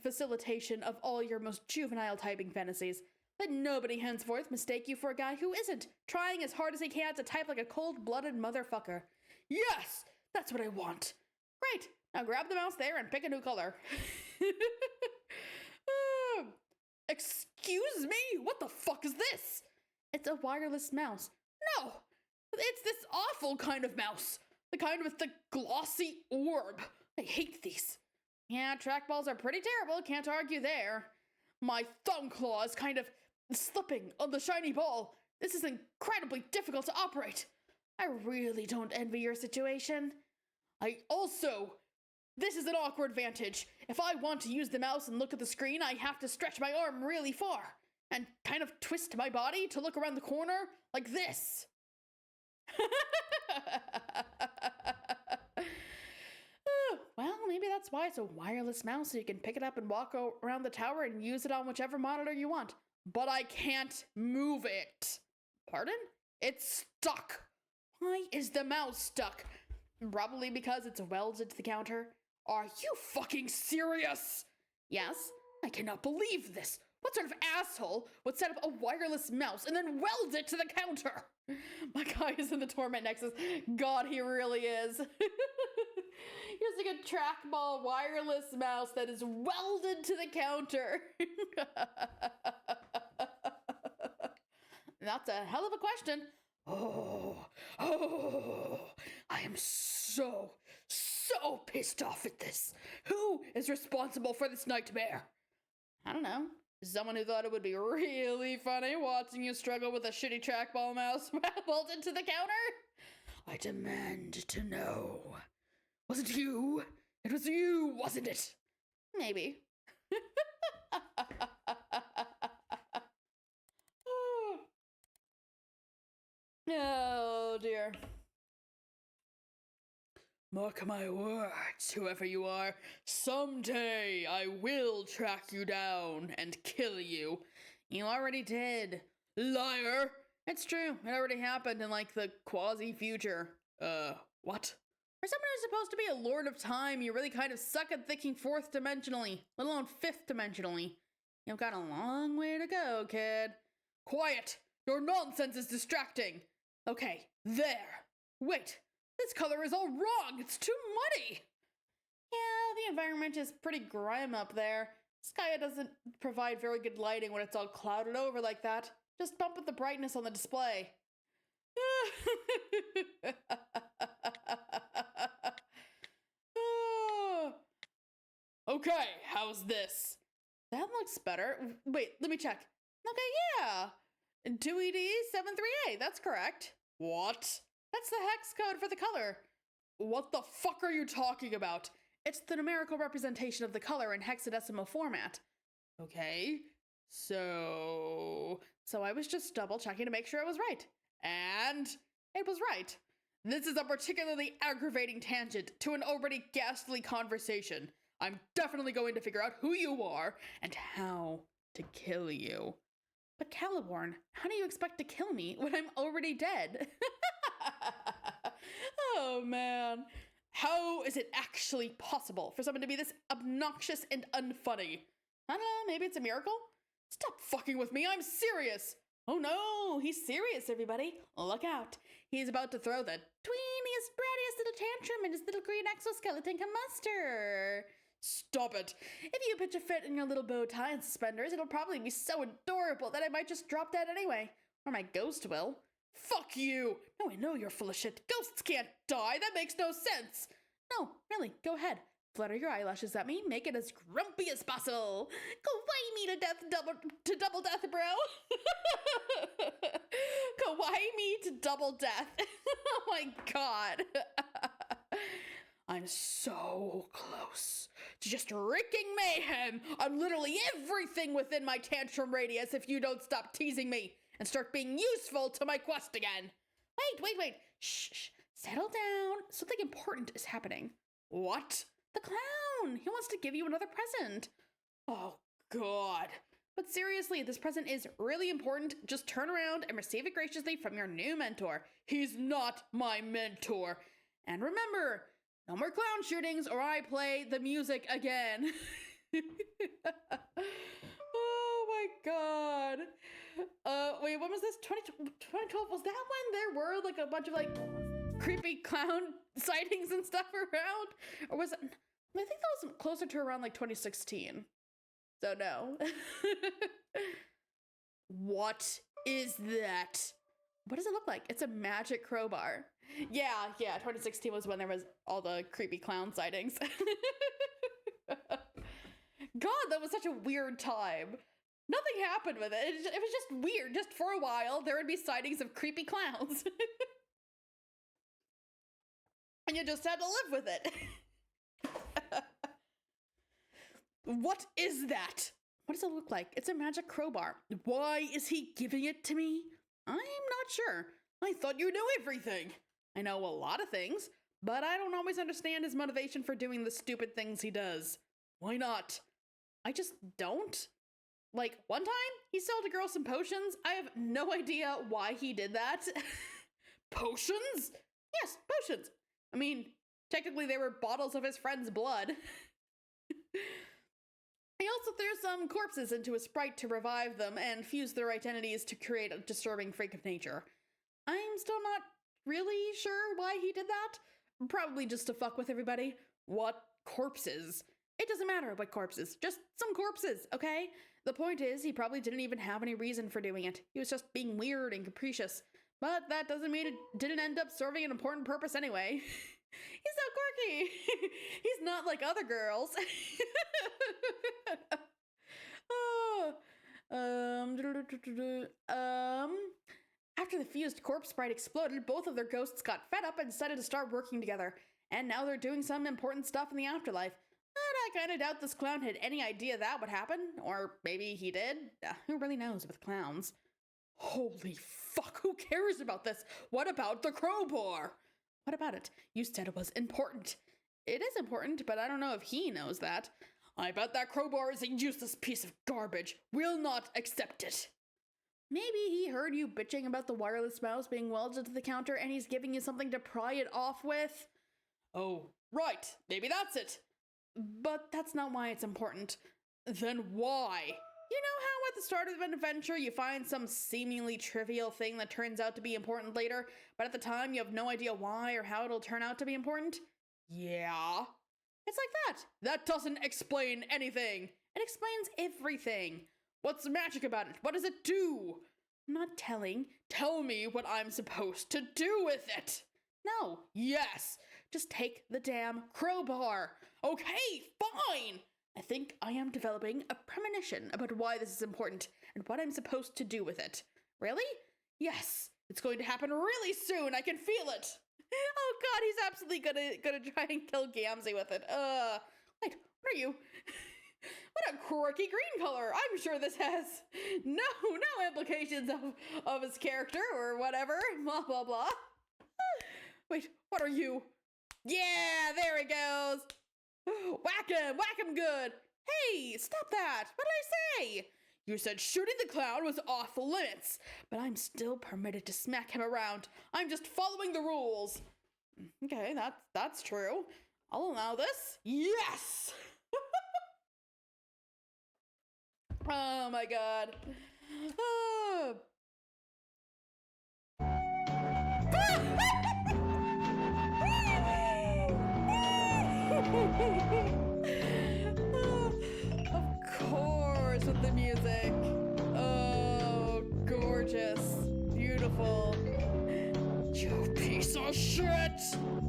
facilitation of all your most juvenile typing fantasies. Let nobody henceforth mistake you for a guy who isn't, trying as hard as he can to type like a cold-blooded motherfucker. Yes! That's what I want. Great! Now grab the mouse there and pick a new color. Excuse me? What the fuck is this? It's a wireless mouse. No! It's this awful kind of mouse. The kind with the glossy orb. I hate these. Yeah, trackballs are pretty terrible, can't argue there. My thumb claw is kind of slipping on the shiny ball. This is incredibly difficult to operate. I really don't envy your situation. This is an awkward vantage. If I want to use the mouse and look at the screen, I have to stretch my arm really far and kind of twist my body to look around the corner like this. Well, maybe that's why it's a wireless mouse, so you can pick it up and walk around the tower and use it on whichever monitor you want. But I can't move it. Pardon? It's stuck. Why is the mouse stuck? Probably because it's welded to the counter. Are you fucking serious? Yes, I cannot believe this. What sort of asshole would set up a wireless mouse and then weld it to the counter? My guy is in the Torment Nexus. God, he really is. Using a trackball wireless mouse that is welded to the counter. That's a hell of a question. I am so pissed off at this. Who is responsible for this nightmare? I don't know. Someone who thought it would be really funny watching you struggle with a shitty trackball mouse welded to the counter? I demand to know. Was it you? It was you, wasn't it? Maybe. Oh dear. Mark my words, whoever you are, someday I will track you down and kill you. You already did. Liar! It's true, it already happened in like the quasi-future. What? For someone who's supposed to be a lord of time, you really kind of suck at thinking fourth dimensionally, let alone fifth dimensionally. You've got a long way to go, kid. Quiet! Your nonsense is distracting. Okay, there. Wait. This color is all wrong. It's too muddy. Yeah, the environment is pretty grime up there. Sky doesn't provide very good lighting when it's all clouded over like that. Just bump up the brightness on the display. Okay, how's this? That looks better. Wait, let me check. Okay, yeah. 2ED73A, that's correct. What? That's the hex code for the color. What the fuck are you talking about? It's the numerical representation of the color in hexadecimal format. Okay, so I was just double checking to make sure it was right. And it was right. This is a particularly aggravating tangent to an already ghastly conversation. I'm definitely going to figure out who you are and how to kill you. But Caliborn, how do you expect to kill me when I'm already dead? Oh man. How is it actually possible for someone to be this obnoxious and unfunny? I don't know, maybe it's a miracle? Stop fucking with me, I'm serious! Oh no, he's serious, everybody. Look out. He's about to throw the tweeniest, brattiest little tantrum in his little green exoskeleton muster. Stop it. If you pitch a fit in your little bow tie and suspenders, it'll probably be so adorable that I might just drop dead anyway. Or my ghost will. Fuck you! No, I know you're full of shit. Ghosts can't die. That makes no sense. No, really, go ahead. Flutter your eyelashes at me. Make it as grumpy as possible. Kawaii me to death, double death, bro. Kawaii me to double death. Oh my god. I'm so close to just wreaking mayhem on literally everything within my tantrum radius if you don't stop teasing me and start being useful to my quest again. Wait. Shh. Settle down. Something important is happening. What? The clown. He wants to give you another present. Oh, God. But seriously, this present is really important. Just turn around and receive it graciously from your new mentor. He's not my mentor. And remember, no more clown shootings or I play the music again. Oh my god. Wait, when was this? 2012? Was that when there were like a bunch of like creepy clown sightings and stuff around? Or was it? I think that was closer to around like 2016. So no. What is that? What does it look like? It's a magic crowbar. Yeah, 2016 was when there was all the creepy clown sightings. God, that was such a weird time. Nothing happened with it. It was just weird. Just for a while, there would be sightings of creepy clowns. And you just had to live with it. What is that? What does it look like? It's a magic crowbar. Why is he giving it to me? I'm not sure. I thought you knew everything. I know a lot of things, but I don't always understand his motivation for doing the stupid things he does. Why not? I just don't. Like, one time, he sold a girl some potions. I have no idea why he did that. Potions? Yes, potions. I mean, technically they were bottles of his friend's blood. He also threw some corpses into a sprite to revive them and fuse their identities to create a disturbing freak of nature. I'm still not really sure why he did that. Probably just to fuck with everybody. What corpses? It doesn't matter what corpses, just some corpses, okay? The point is, he probably didn't even have any reason for doing it. He was just being weird and capricious. But that doesn't mean it didn't end up serving an important purpose anyway. He's so quirky. He's not like other girls. After the fused corpse sprite exploded, both of their ghosts got fed up and decided to start working together. And now they're doing some important stuff in the afterlife. But I kind of doubt this clown had any idea that would happen. Or maybe he did. Who really knows with clowns? Holy fuck, who cares about this? What about the crowbar? What about it? You said it was important. It is important, but I don't know if he knows that. I bet that crowbar is a useless piece of garbage. We'll not accept it. Maybe he heard you bitching about the wireless mouse being welded to the counter and he's giving you something to pry it off with. Oh, right. Maybe that's it. But that's not why it's important. Then why? You know how at the start of an adventure you find some seemingly trivial thing that turns out to be important later, but at the time you have no idea why or how it'll turn out to be important? Yeah. It's like that. That doesn't explain anything. It explains everything. What's magic about it? What does it do? I'm not telling. Tell me what I'm supposed to do with it. No. Yes. Just take the damn crowbar. Okay, fine. I think I am developing a premonition about why this is important and what I'm supposed to do with it. Really? Yes. It's going to happen really soon. I can feel it. Oh god, he's absolutely gonna try and kill Gamzee with it. Wait, what are you? What a quirky green color. I'm sure this has no implications of his character or whatever. Blah, blah, blah. Wait, what are you? Yeah, there he goes. Whack him good. Hey, stop that. What did I say? You said shooting the clown was off limits, but I'm still permitted to smack him around. I'm just following the rules. Okay, that's true. I'll allow this. Yes! Oh my god. Oh. Of course, with the music. Oh, gorgeous. Beautiful. You piece of shit!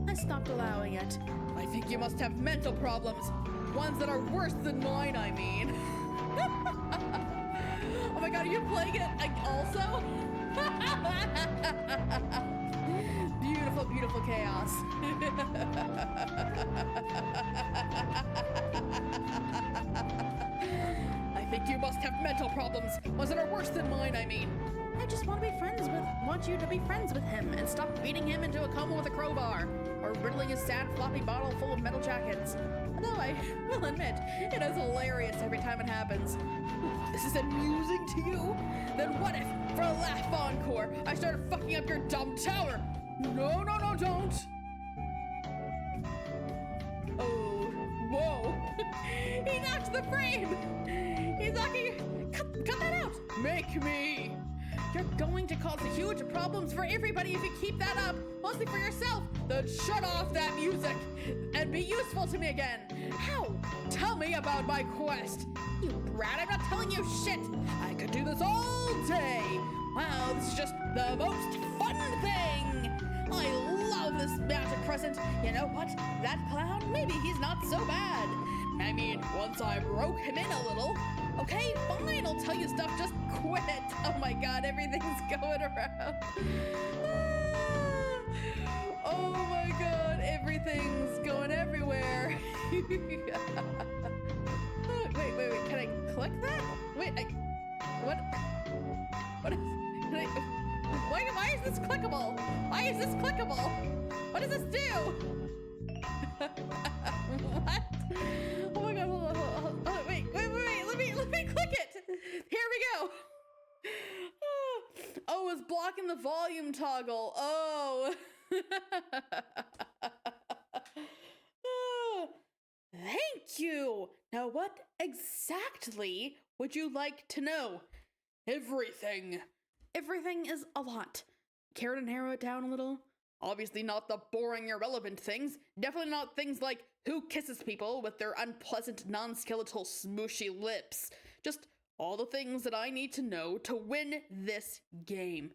I stopped allowing it. I think you must have mental problems. Ones that are worse than mine, I mean. Oh my god, are you playing it also? Beautiful, beautiful chaos. I think you must have mental problems. Ones that are worse than mine, I mean. I just want you to be friends with him and stop beating him into a coma with a crowbar or riddling his sad floppy bottle full of metal jackets. Although I will admit, it is hilarious every time it happens. This is amusing to you? Then what if, for a laugh encore, I started fucking up your dumb tower? No, don't! Oh, whoa. He knocked the frame! He's knocking... Cut that out! Make me! You're going to cause huge problems for everybody if you keep that up, mostly for yourself. Then shut off that music and be useful to me again. How? Tell me about my quest. You brat, I'm not telling you shit. I could do this all day. Wow, this is just the most fun thing. I love this magic present. You know what? That clown, maybe he's not so bad. I mean, once I broke him in a little. Okay, fine, I'll tell you stuff, just quit it. Oh my god, everything's going around. Oh my god, everything's going everywhere. Wait, can I click that? Wait, what is, why is this clickable? Why is this clickable? What does this do? What? Oh my god, hold on. Wait, let me click it. Here we go. Oh, it's blocking the volume toggle. Oh. Thank you. Now, what exactly would you like to know? Everything. Everything is a lot. Care to narrow it down a little? Obviously not the boring, irrelevant things. Definitely not things like who kisses people with their unpleasant, non-skeletal, smooshy lips. Just all the things that I need to know to win this game.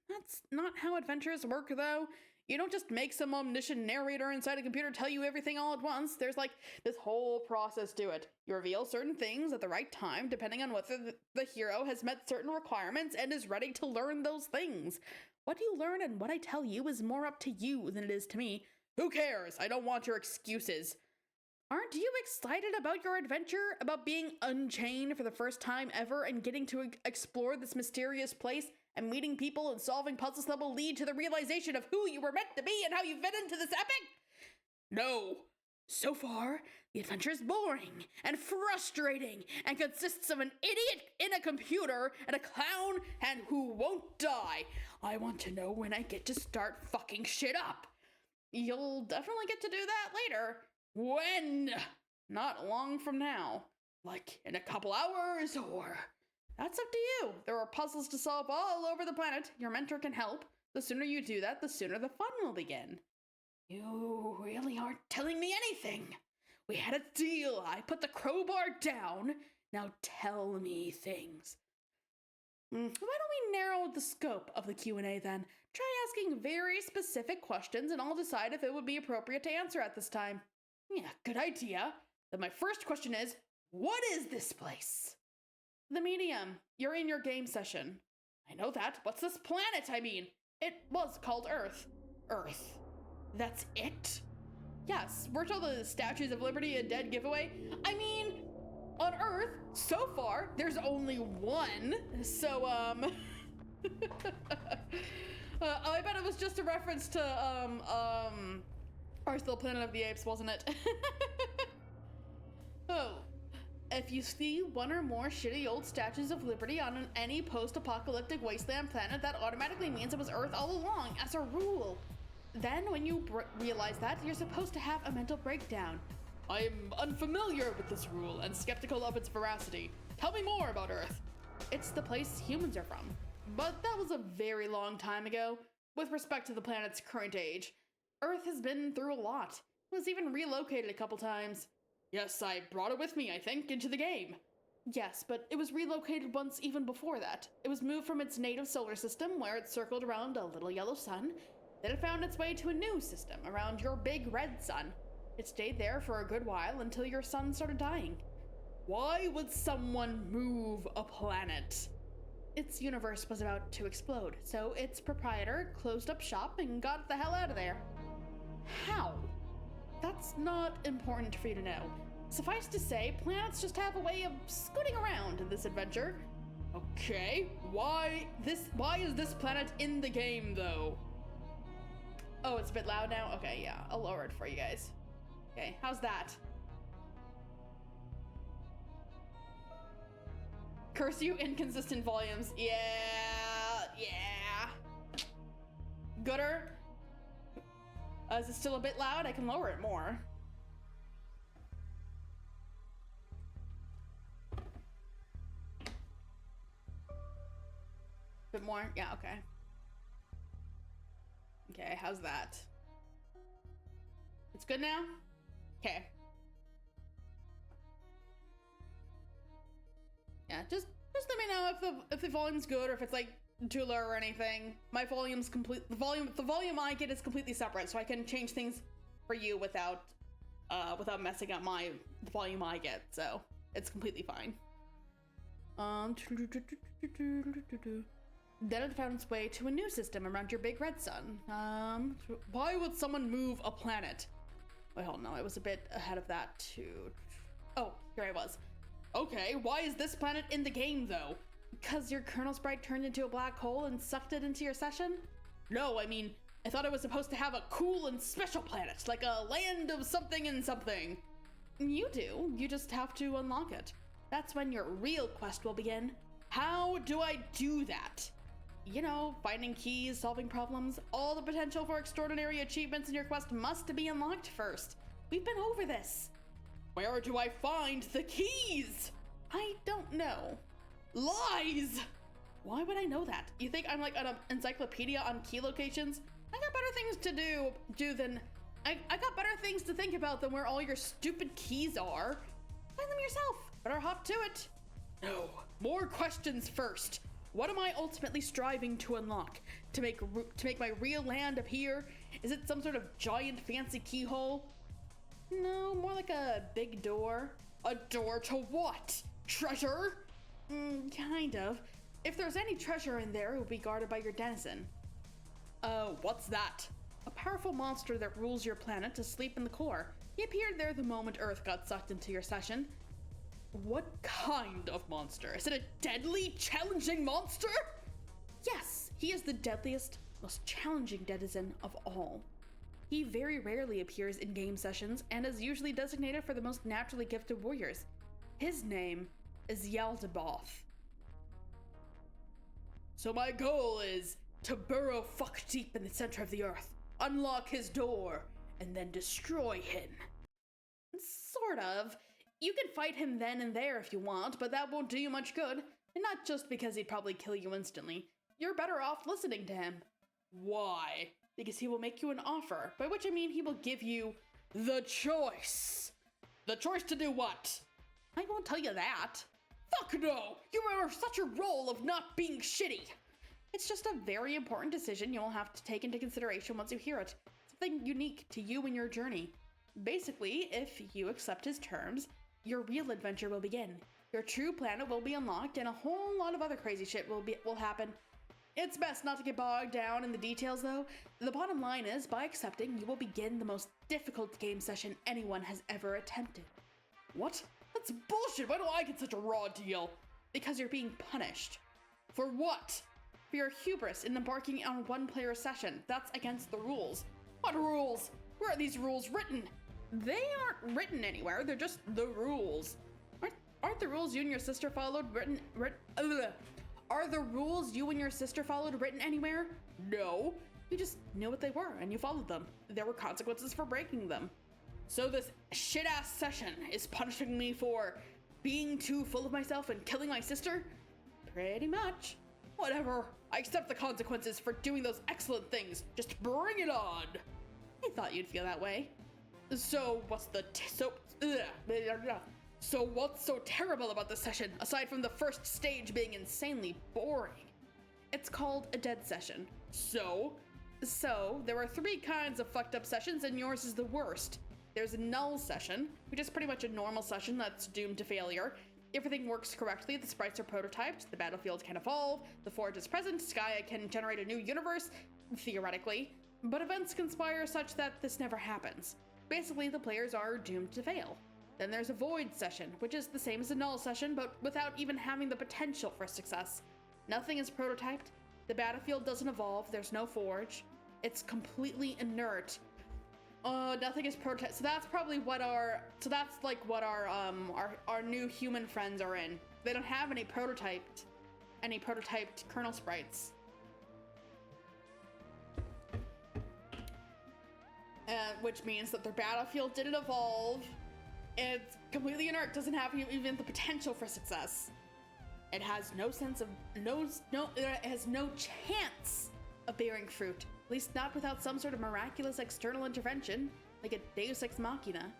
That's not how adventures work, though. You don't just make some omniscient narrator inside a computer tell you everything all at once. There's like this whole process to it. You reveal certain things at the right time, depending on whether the hero has met certain requirements and is ready to learn those things. What you learn and what I tell you is more up to you than it is to me. Who cares? I don't want your excuses. Aren't you excited about your adventure? About being unchained for the first time ever and getting to explore this mysterious place and meeting people and solving puzzles that will lead to the realization of who you were meant to be and how you fit into this epic? No. So far, the adventure is boring and frustrating and consists of an idiot in a computer and a clown and who won't die. I want to know when I get to start fucking shit up. You'll definitely get to do that later. When? Not long from now. Like in a couple hours or... That's up to you. There are puzzles to solve all over the planet. Your mentor can help. The sooner you do that, the sooner the fun will begin. You really aren't telling me anything. We had a deal. I put the crowbar down. Now tell me things. Why don't we narrow the scope of the Q&A then? Try asking very specific questions and I'll decide if it would be appropriate to answer at this time. Yeah, good idea. Then my first question is, what is this place? The medium. You're in your game session. I know that. What's this planet, I mean? It was called Earth. Earth. That's it? Yes, we're told the Statues of Liberty a dead giveaway. I mean, on Earth, so far, there's only one. So, I bet it was just a reference to, Earth, the Planet of the Apes, wasn't it? Oh. If you see one or more shitty old statues of liberty on any post-apocalyptic wasteland planet, that automatically means it was Earth all along, as a rule. Then, when you realize that, you're supposed to have a mental breakdown. I am unfamiliar with this rule and skeptical of its veracity. Tell me more about Earth. It's the place humans are from. But that was a very long time ago. With respect to the planet's current age, Earth has been through a lot. It was even relocated a couple times. Yes, I brought it with me, I think, into the game. Yes, but it was relocated once even before that. It was moved from its native solar system, where it circled around a little yellow sun. Then it found its way to a new system, around your big red sun. It stayed there for a good while until your sun started dying. Why would someone move a planet? Its universe was about to explode, so its proprietor closed up shop and got the hell out of there. How? That's not important for you to know. Suffice to say, planets just have a way of scooting around in this adventure. Okay, why is this planet in the game, though? Oh, it's a bit loud now? Okay, yeah, I'll lower it for you guys. Okay, how's that? Curse you, inconsistent volumes. Yeah. Gooder? Is it still a bit loud? I can lower it more. Bit more? Yeah, okay. Okay, how's that? It's good now? Okay. Yeah, just let me know if the volume's good or if it's like too low or anything. My volume's the volume I get is completely separate, so I can change things for you without messing up the volume I get, so it's completely fine. Then it found its way to a new system around your big red sun. Why would someone move a planet? Wait, hold on, no, I was a bit ahead of that too. Oh, here I was. Okay, why is this planet in the game though? Because your kernel sprite turned into a black hole and sucked it into your session? No, I mean, I thought it was supposed to have a cool and special planet, like a land of something and something. You do, you just have to unlock it. That's when your real quest will begin. How do I do that? You know, finding keys, solving problems, all the potential for extraordinary achievements in your quest must be unlocked first. We've been over this. Where do I find the keys? I don't know. Lies! Why would I know that? You think I'm like an encyclopedia on key locations? I got better things to do than... I got better things to think about than where all your stupid keys are. Find them yourself. Better hop to it. No. More questions first. What am I ultimately striving to unlock? To make my real land appear? Is it some sort of giant fancy keyhole? No, more like a big door. A door to what? Treasure? Kind of. If there's any treasure in there, it will be guarded by your denizen. What's that? A powerful monster that rules your planet asleep in the core. He appeared there the moment Earth got sucked into your session. What kind of monster? Is it a deadly, challenging monster? Yes, he is the deadliest, most challenging denizen of all. He very rarely appears in game sessions and is usually designated for the most naturally gifted warriors. His name is Yaldabaoth. So my goal is to burrow fuck deep in the center of the earth, unlock his door, and then destroy him. Sort of. You can fight him then and there if you want, but that won't do you much good. And not just because he'd probably kill you instantly. You're better off listening to him. Why? Because he will make you an offer, by which I mean he will give you the choice. The choice to do what? I won't tell you that. Fuck no! You are such a role of not being shitty. It's just a very important decision you will have to take into consideration once you hear it. Something unique to you and your journey. Basically, if you accept his terms, your real adventure will begin. Your true planet will be unlocked, and a whole lot of other crazy shit will happen. It's best not to get bogged down in the details, though. The bottom line is, by accepting, you will begin the most difficult game session anyone has ever attempted. What? That's bullshit! Why do I get such a raw deal? Because you're being punished. For what? for your hubris in embarking on one-player session. That's against the rules. What rules? Where are these rules written? They aren't written anywhere, they're just the rules. Aren't the rules you and your sister followed Are the rules you and your sister followed written anywhere? No. You just knew what they were and you followed them. There were consequences for breaking them. So this shit-ass session is punishing me for being too full of myself and killing my sister? Pretty much. Whatever. I accept the consequences for doing those excellent things. Just bring it on. I thought you'd feel that way. So what's so terrible about this session, aside from the first stage being insanely boring? It's called a dead session. So there are 3 kinds of fucked up sessions, and yours is the worst. There's a null session, which is pretty much a normal session that's doomed to failure. Everything works correctly, the sprites are prototyped, the battlefield can evolve, the forge is present, Skya can generate a new universe, theoretically, but events conspire such that this never happens. Basically, the players are doomed to fail. Then there's a void session, which is the same as a null session, but without even having the potential for success. Nothing is prototyped, the battlefield doesn't evolve, there's no forge, it's completely inert. Nothing is prototyped, so that's probably what our new human friends are in. They don't have any prototyped kernel sprites. Which means that their battlefield didn't evolve. It's completely inert, doesn't have even the potential for success. It has it has no chance of bearing fruit. At least not without some sort of miraculous external intervention, like a Deus Ex Machina.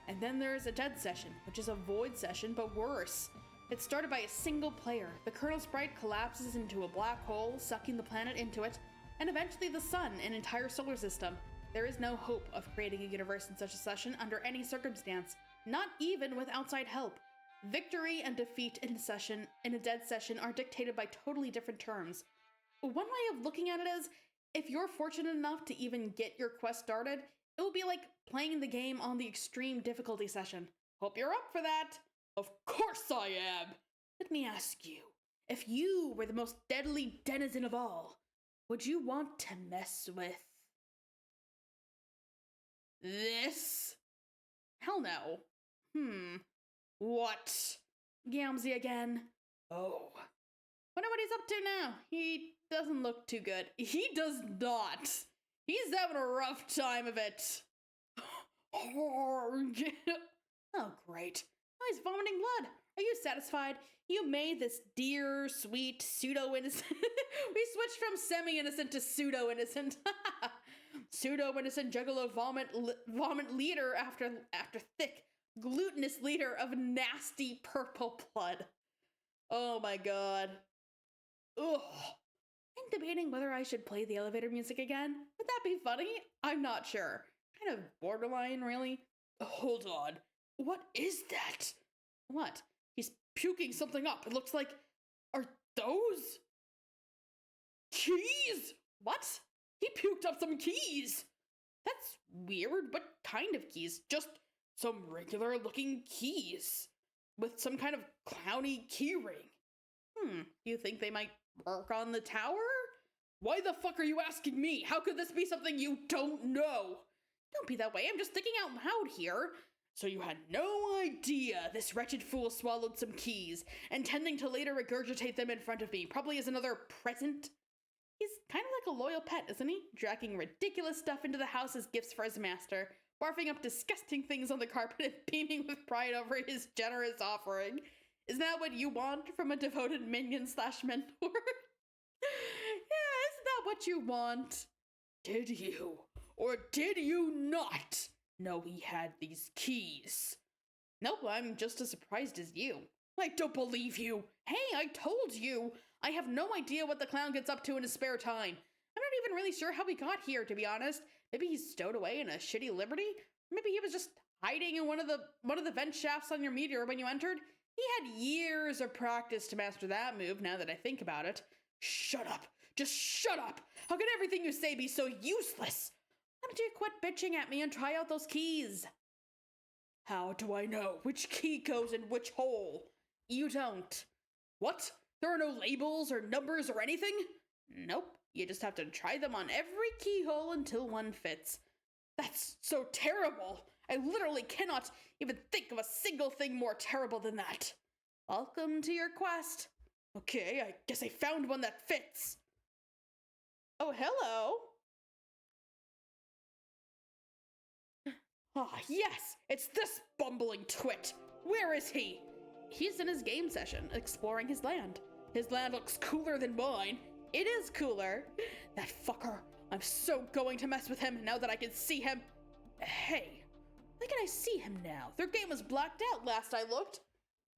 And then there's a dead session, which is a void session, but worse. It's started by a single player. The kernel sprite collapses into a black hole, sucking the planet into it, and eventually the sun, an entire solar system. There is no hope of creating a universe in such a session under any circumstance, not even with outside help. Victory and defeat in a dead session are dictated by totally different terms. One way of looking at it is, if you're fortunate enough to even get your quest started, it will be like playing the game on the extreme difficulty session. Hope you're up for that. Of course I am. Let me ask you, if you were the most deadly denizen of all, would you want to mess with this? Hell no. What? Gamzee again? Oh. Wonder what he's up to now. He doesn't look too good. He does not. He's having a rough time of it. Oh, great. Oh, he's vomiting blood. Are you satisfied? You made this dear, sweet, pseudo-innocent... We switched from semi-innocent to pseudo-innocent. Pseudo-innocent juggalo vomit leader after thick, glutinous leader of nasty purple blood. Oh my god. Ugh. I'm debating whether I should play the elevator music again. Would that be funny? I'm not sure. Kind of borderline, really. Hold on. What is that? What? He's puking something up. It looks like... Are those... keys? What? He puked up some keys. That's weird. What kind of keys? Just some regular looking keys. With some kind of clowny key ring. You think they might work on the tower? Why the fuck are you asking me? How could this be something you don't know? Don't be that way, I'm just thinking out loud here. So you had no idea this wretched fool swallowed some keys, intending to later regurgitate them in front of me, probably as another present? He's kind of like a loyal pet, isn't he? Dragging ridiculous stuff into the house as gifts for his master, barfing up disgusting things on the carpet and beaming with pride over his generous offering. Isn't that what you want from a devoted minion/mentor? Yeah, isn't that what you want? Did you, or did you not know he had these keys? Nope, I'm just as surprised as you. I don't believe you. Hey, I told you. I have no idea what the clown gets up to in his spare time. I'm not even really sure how he got here, to be honest. Maybe he's stowed away in a shitty Liberty? Maybe he was just hiding in one of the vent shafts on your meteor when you entered? He had years of practice to master that move, now that I think about it. Shut up. Just shut up. How can everything you say be so useless? Why don't you quit bitching at me and try out those keys? How do I know which key goes in which hole? You don't. What? There are no labels or numbers or anything? Nope. You just have to try them on every keyhole until one fits. That's so terrible. I literally cannot even think of a single thing more terrible than that. Welcome to your quest. Okay, I guess I found one that fits. Oh, hello. Ah, yes, it's this bumbling twit. Where is he? He's in his game session, exploring his land. His land looks cooler than mine. It is cooler. That fucker. I'm so going to mess with him now that I can see him. Hey, why can I see him now? Their game was blacked out last I looked.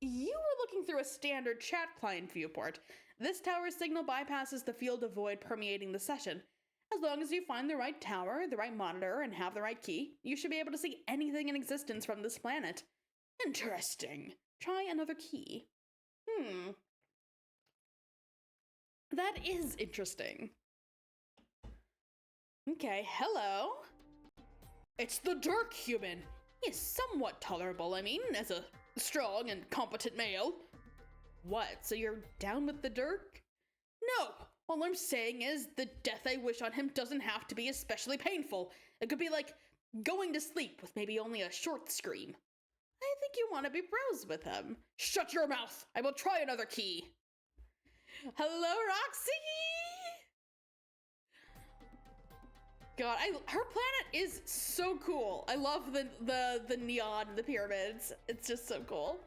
You were looking through a standard chat client viewport. This tower signal bypasses the field of void permeating the session. As long as you find the right tower, the right monitor, and have the right key, you should be able to see anything in existence from this planet. Interesting. Try another key. That is interesting. Okay, hello. It's the Dirk human. He is somewhat tolerable, I mean, as a strong and competent male. What, so you're down with the Dirk? No, all I'm saying is the death I wish on him doesn't have to be especially painful. It could be like going to sleep with maybe only a short scream. I think you want to be bros with him. Shut your mouth! I will try another key. Hello, Roxy! God, her planet is so cool. I love the neon, the pyramids. It's just so cool.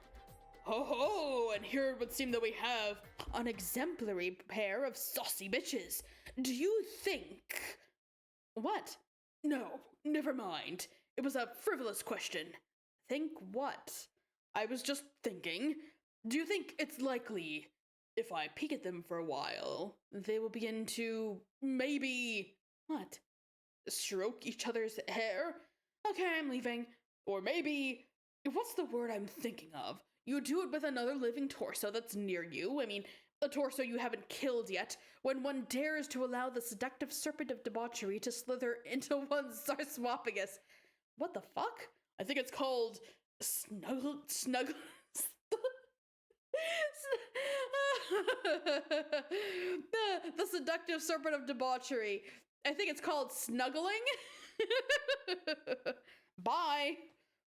Ho ho! And here it would seem that we have an exemplary pair of saucy bitches. Do you think... What? No, never mind. It was a frivolous question. Think what? I was just thinking. Do you think it's likely, if I peek at them for a while, they will begin to maybe... What? Stroke each other's hair? Okay, I'm leaving. Or maybe... What's the word I'm thinking of? You do it with another living torso that's near you. I mean, a torso you haven't killed yet, when one dares to allow the seductive serpent of debauchery to slither into one's sarcophagus. What the fuck? I think it's called snuggle... the seductive serpent of debauchery. I think it's called snuggling. Bye.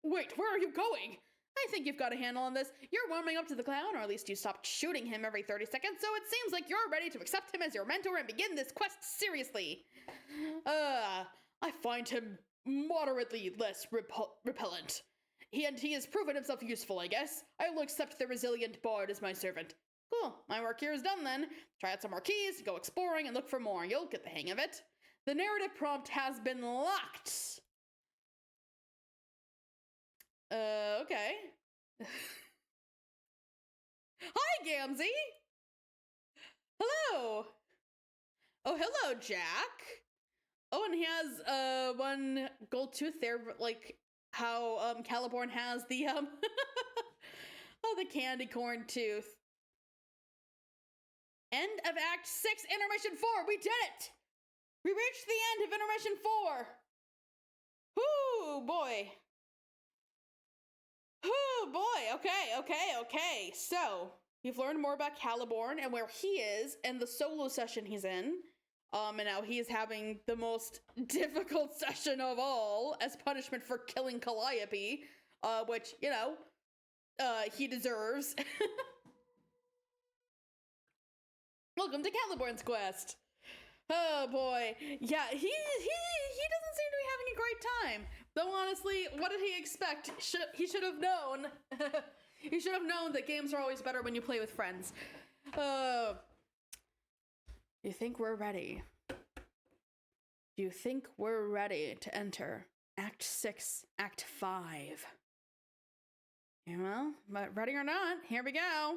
Wait, where are you going? I think you've got a handle on this. You're warming up to the clown, or at least you stopped shooting him every 30 seconds, so it seems like you're ready to accept him as your mentor and begin this quest seriously. I find him moderately less repellent. He has proven himself useful, I guess. I will accept the resilient bard as my servant. Cool, my work here is done then. Try out some more keys, go exploring, and look for more. You'll get the hang of it. The narrative prompt has been locked. Okay. Hi, Gamzee! Hello! Oh, hello, Jack! Oh, and he has, one gold tooth there, like how, Caliborn has the, oh, the candy corn tooth. End of Act 6, Intermission 4! We did it! We reached the end of Intermission 4! Whoo, boy. Oh boy, okay. So, you've learned more about Caliborn and where he is and the solo session he's in. And now he is having the most difficult session of all as punishment for killing Calliope, which, you know, he deserves. Welcome to Caliborn's quest. Oh boy. Yeah, he doesn't seem to be having a great time. Though honestly, what did he expect? He should have known. He should have known that games are always better when you play with friends. You think we're ready? Do you think we're ready to enter Act 6, Act 5? Yeah, well, but ready or not, here we go.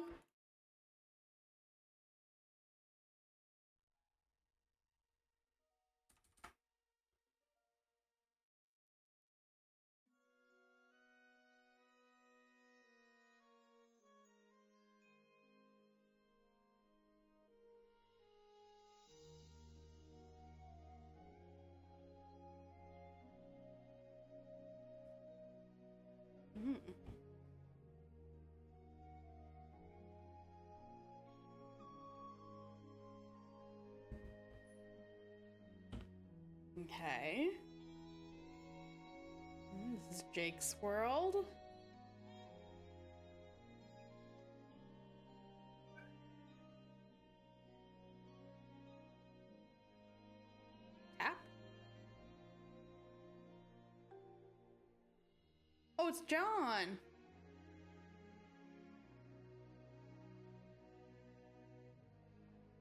Okay. This is Jake's world. Tap. Oh, it's John.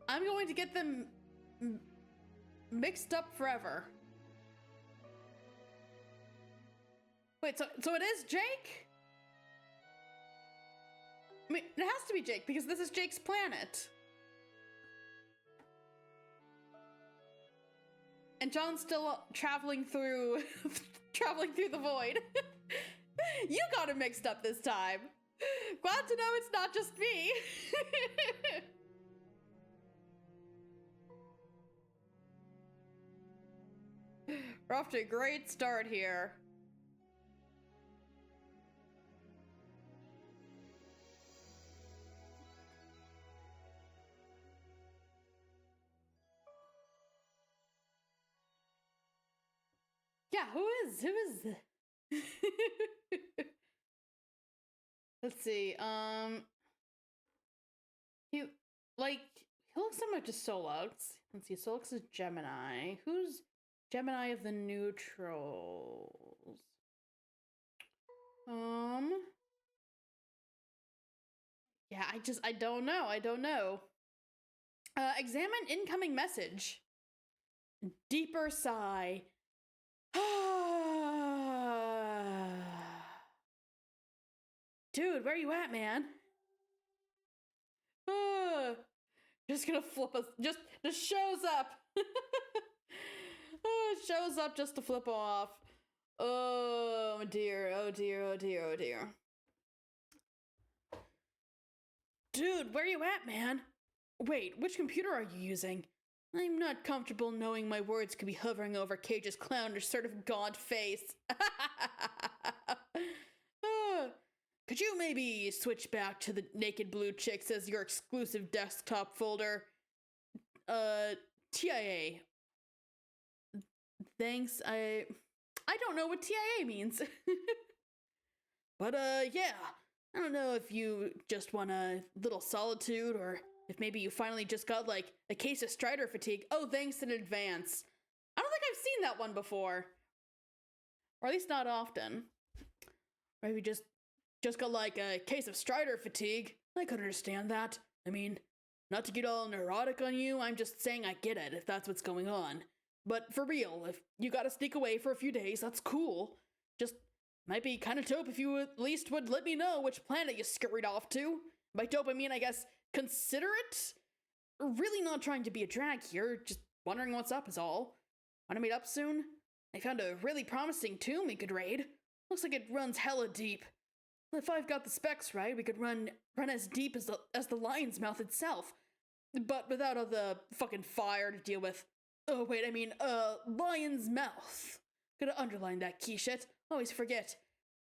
I'm going to get them mixed up forever. Wait, so it is Jake? I mean, it has to be Jake because this is Jake's planet. And John's still traveling through the void. You got it mixed up this time. Glad to know it's not just me. We're off to a great start here. Yeah, who is Let's see, he looks similar to Solux. Let's see, Solux is Gemini. Who's Gemini of the neutrals? Yeah, I don't know. Examine incoming message. Deeper sigh. Dude, where you at, man? Just gonna flip us. Just shows up. Shows up just to flip off. Oh dear, oh dear, oh dear, oh dear. Dude, where you at, man? Wait, which computer are you using? I'm not comfortable knowing my words could be hovering over Cage's clownish sort of gaunt face. Could you maybe switch back to the naked blue chicks as your exclusive desktop folder? TIA. Thanks, I don't know what TIA means. But, yeah. I don't know if you just want a little solitude or if maybe you finally just got, like, a case of Strider fatigue. Oh, thanks in advance. I don't think I've seen that one before. Or at least not often. Maybe just got, like, a case of Strider fatigue. I could understand that. I mean, not to get all neurotic on you, I'm just saying I get it if that's what's going on. But for real, if you gotta sneak away for a few days, that's cool. Just might be kind of dope if you at least would let me know which planet you scurried off to. By dope, I mean, I guess, considerate? Really not trying to be a drag here, just wondering what's up is all. Wanna meet up soon? I found a really promising tomb we could raid. Looks like it runs hella deep. If I've got the specs right, we could run as deep as the lion's mouth itself. But without all the fucking fire to deal with. Oh wait, I mean, lion's mouth. Gotta underline that key shit. Always forget.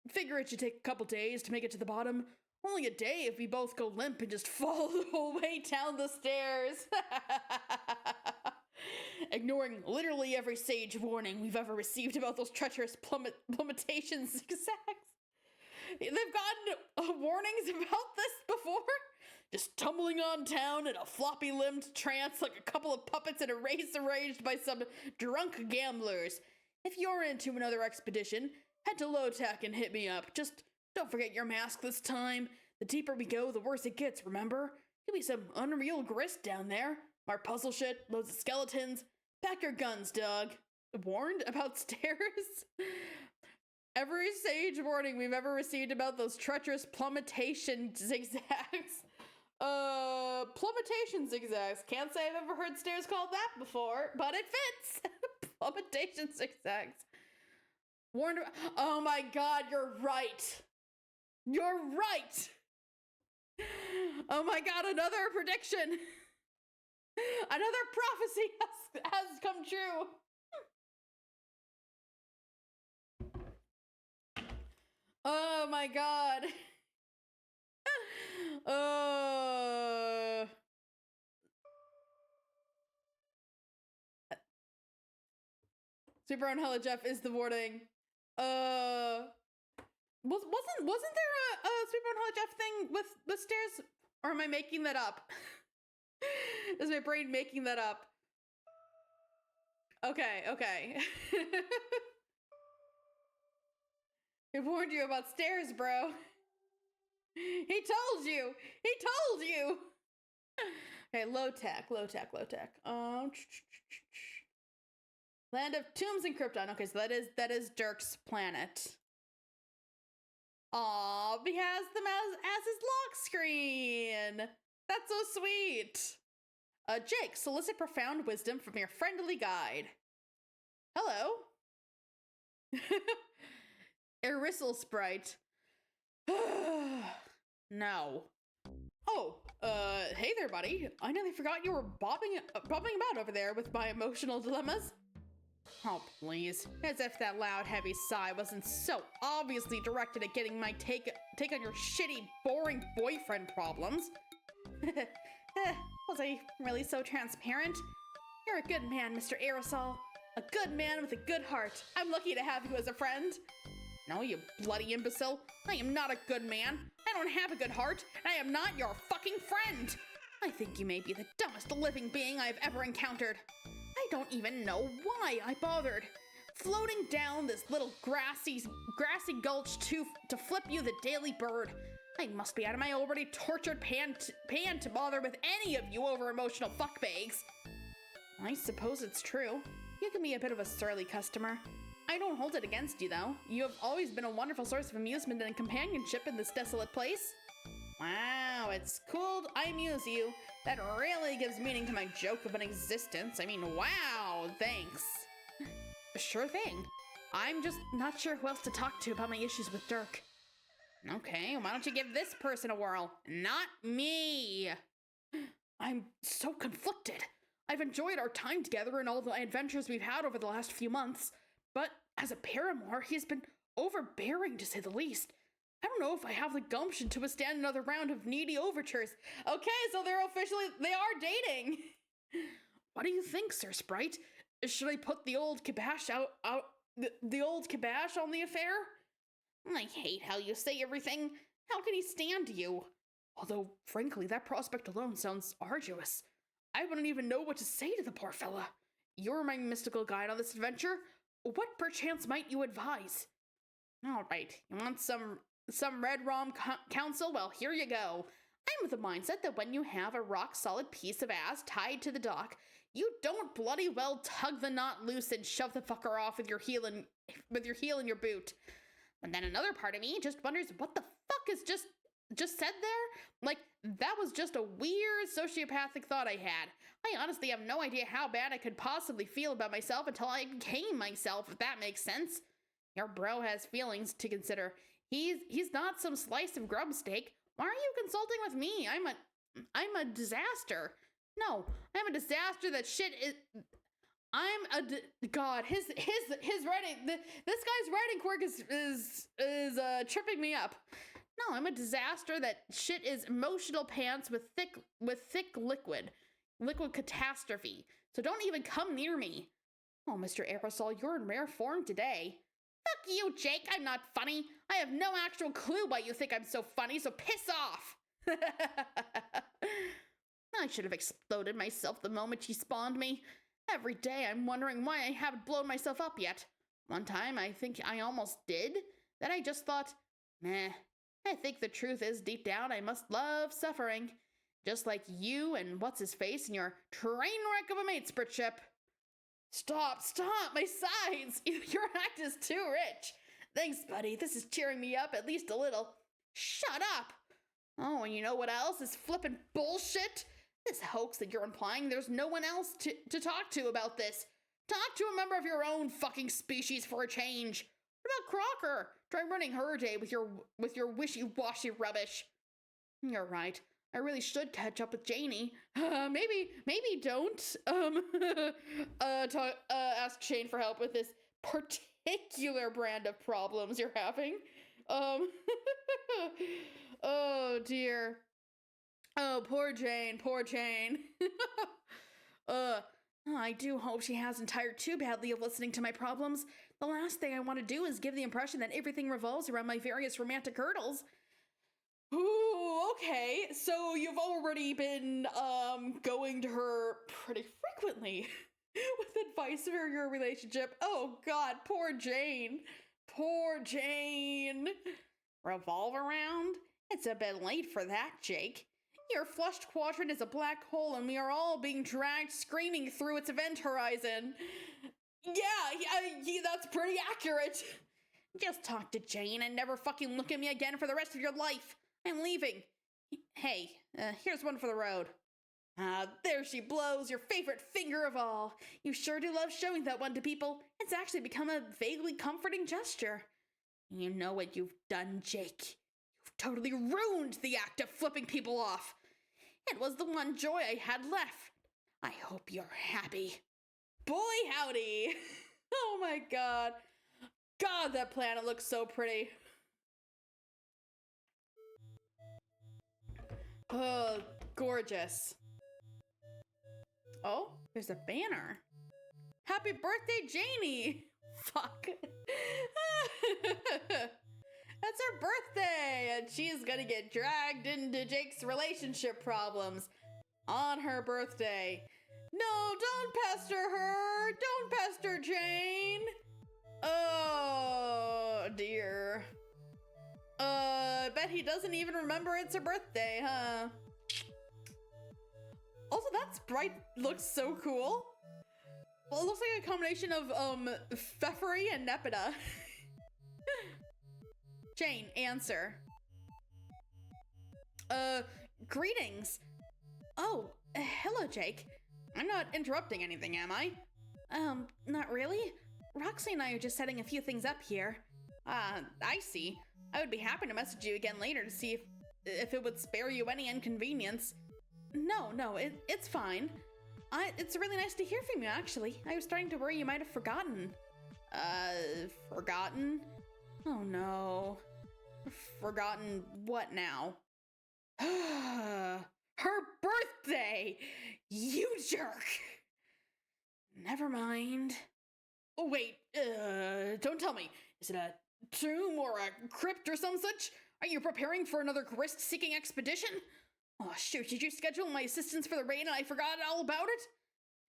Figure it should take a couple days to make it to the bottom. Only a day if we both go limp and just fall the whole way down the stairs. Ignoring literally every sage warning we've ever received about those treacherous plummetation zigzags. They've gotten warnings about this before? Just tumbling on town in a floppy-limbed trance like a couple of puppets in a race arranged by some drunk gamblers. If you're into another expedition, head to Low-Tech and hit me up. Just don't forget your mask this time. The deeper we go, the worse it gets, remember? Could be some unreal grist down there. More puzzle shit, loads of skeletons. Pack your guns, dog. Warned about stairs? Every sage warning we've ever received about those treacherous plummetation zigzags. Plummetation zigzags. Can't say I've ever heard stairs called that before, but it fits. Plummetation zigzags. Warned. Oh my god, you're right. You're right. Oh my god, another prediction. Another prophecy has come true. Oh my god. Super Brown Hella Jeff is the wording. Wasn't there a Super Brown Hella Jeff thing with stairs? Or am I making that up? Is my brain making that up? Okay. He warned you about stairs, bro. He told you. Okay, low tech. Land of Tombs and Krypton. Okay, so that is Dirk's planet. Aw, he has them as his lock screen. That's so sweet. Jake, solicit profound wisdom from your friendly guide. Hello. Erisel sprite. No. Oh, hey there, buddy. I nearly forgot you were bobbing about over there with my emotional dilemmas. Oh, please. As if that loud, heavy sigh wasn't so obviously directed at getting my take on your shitty, boring boyfriend problems. Was I really so transparent? You're a good man, Mr. Aerosol. A good man with a good heart. I'm lucky to have you as a friend. No, you bloody imbecile. I am not a good man. I don't have a good heart, and I am not your fucking friend. I think you may be the dumbest living being I've ever encountered. I don't even know why I bothered. Floating down this little grassy gulch to flip you the daily bird. I must be out of my already tortured pan to bother with any of you over emotional fuckbags. I suppose it's true. You can be a bit of a surly customer. I don't hold it against you, though. You have always been a wonderful source of amusement and companionship in this desolate place. Wow, it's cool I amuse you. That really gives meaning to my joke of an existence. I mean, wow, thanks. Sure thing. I'm just not sure who else to talk to about my issues with Dirk. Okay, why don't you give this person a whirl? Not me. I'm so conflicted. I've enjoyed our time together and all the adventures we've had over the last few months, but as a paramour, he's been overbearing to say the least. I don't know if I have the gumption to withstand another round of needy overtures. Okay, so they are dating. What do you think, Sir Sprite? Should I put the old kibosh the old kibosh on the affair? I hate how you say everything. How can he stand you? Although, frankly, that prospect alone sounds arduous. I wouldn't even know what to say to the poor fella. You're my mystical guide on this adventure. What perchance might you advise? All right, you want some red rom counsel? Well, here you go. I'm of the mindset that when you have a rock-solid piece of ass tied to the dock, you don't bloody well tug the knot loose and shove the fucker off with your heel in your boot. And then another part of me just wonders what the fuck is just said there? Like, that was just a weird sociopathic thought I had. I honestly have no idea how bad I could possibly feel about myself until I became myself, if that makes sense. Your bro has feelings to consider. He's not some slice of grub steak. Why are you consulting with me? I'm a disaster. No, I'm a disaster that shit is... God, his writing, this guy's writing quirk is tripping me up. No, I'm a disaster that shit is emotional pants with thick liquid catastrophe. So don't even come near me. Oh, Mr. Aerosol, you're in rare form today. Fuck you, Jake. I'm not funny. I have no actual clue why you think I'm so funny, so piss off. I should have exploded myself the moment she spawned me. Every day I'm wondering why I haven't blown myself up yet. One time I think I almost did. Then I just thought, meh. I think the truth is deep down I must love suffering. Just like you and what's-his-face and your train wreck of a matespritship. Stop, my sides! Your act is too rich. Thanks, buddy. This is cheering me up at least a little. Shut up! Oh, and you know what else is flippin' bullshit? This hoax that you're implying there's no one else to talk to about this. Talk to a member of your own fucking species for a change. What about Crocker? Try running her day with your wishy-washy rubbish. You're right. I really should catch up with Janie. Maybe don't. Ask Shane for help with this particular brand of problems you're having. Oh dear. Oh, poor Jane. Oh, I do hope she hasn't tired too badly of listening to my problems. The last thing I want to do is give the impression that everything revolves around my various romantic hurdles. Ooh, okay. So you've already been, going to her pretty frequently with advice for your relationship. Oh God, poor Jane. Poor Jane. Revolve around? It's a bit late for that, Jake. Your flushed quadrant is a black hole and we are all being dragged screaming through its event horizon. Yeah, that's pretty accurate. Just talk to Jane and never fucking look at me again for the rest of your life. I'm leaving. Hey, here's one for the road. There she blows, your favorite finger of all. You sure do love showing that one to people. It's actually become a vaguely comforting gesture. You know what you've done, Jake. You've totally ruined the act of flipping people off. It was the one joy I had left. I hope you're happy. Boy howdy. Oh my God. God, that planet looks so pretty. Oh, gorgeous. Oh, there's a banner. Happy birthday, Janie! Fuck. That's her birthday, and she's gonna get dragged into Jake's relationship problems on her birthday. No, don't pester her! Don't pester Jane! Oh, dear. I bet he doesn't even remember it's her birthday, huh? Also, that sprite looks so cool. Well, it looks like a combination of, Pfeffery and Nepeta. Jane, answer. Greetings. Oh, hello, Jake. I'm not interrupting anything, am I? Not really. Roxy and I are just setting a few things up here. I see. I would be happy to message you again later to see if it would spare you any inconvenience. No, it's fine. It's really nice to hear from you, actually. I was starting to worry you might have forgotten. Forgotten? Oh no. Forgotten what now? Her birthday! You jerk! Never mind. Oh wait, don't tell me. Is it a tomb or a crypt or some such? Are you preparing for another grist-seeking expedition? Oh shoot, did you schedule my assistance for the raid and I forgot all about it?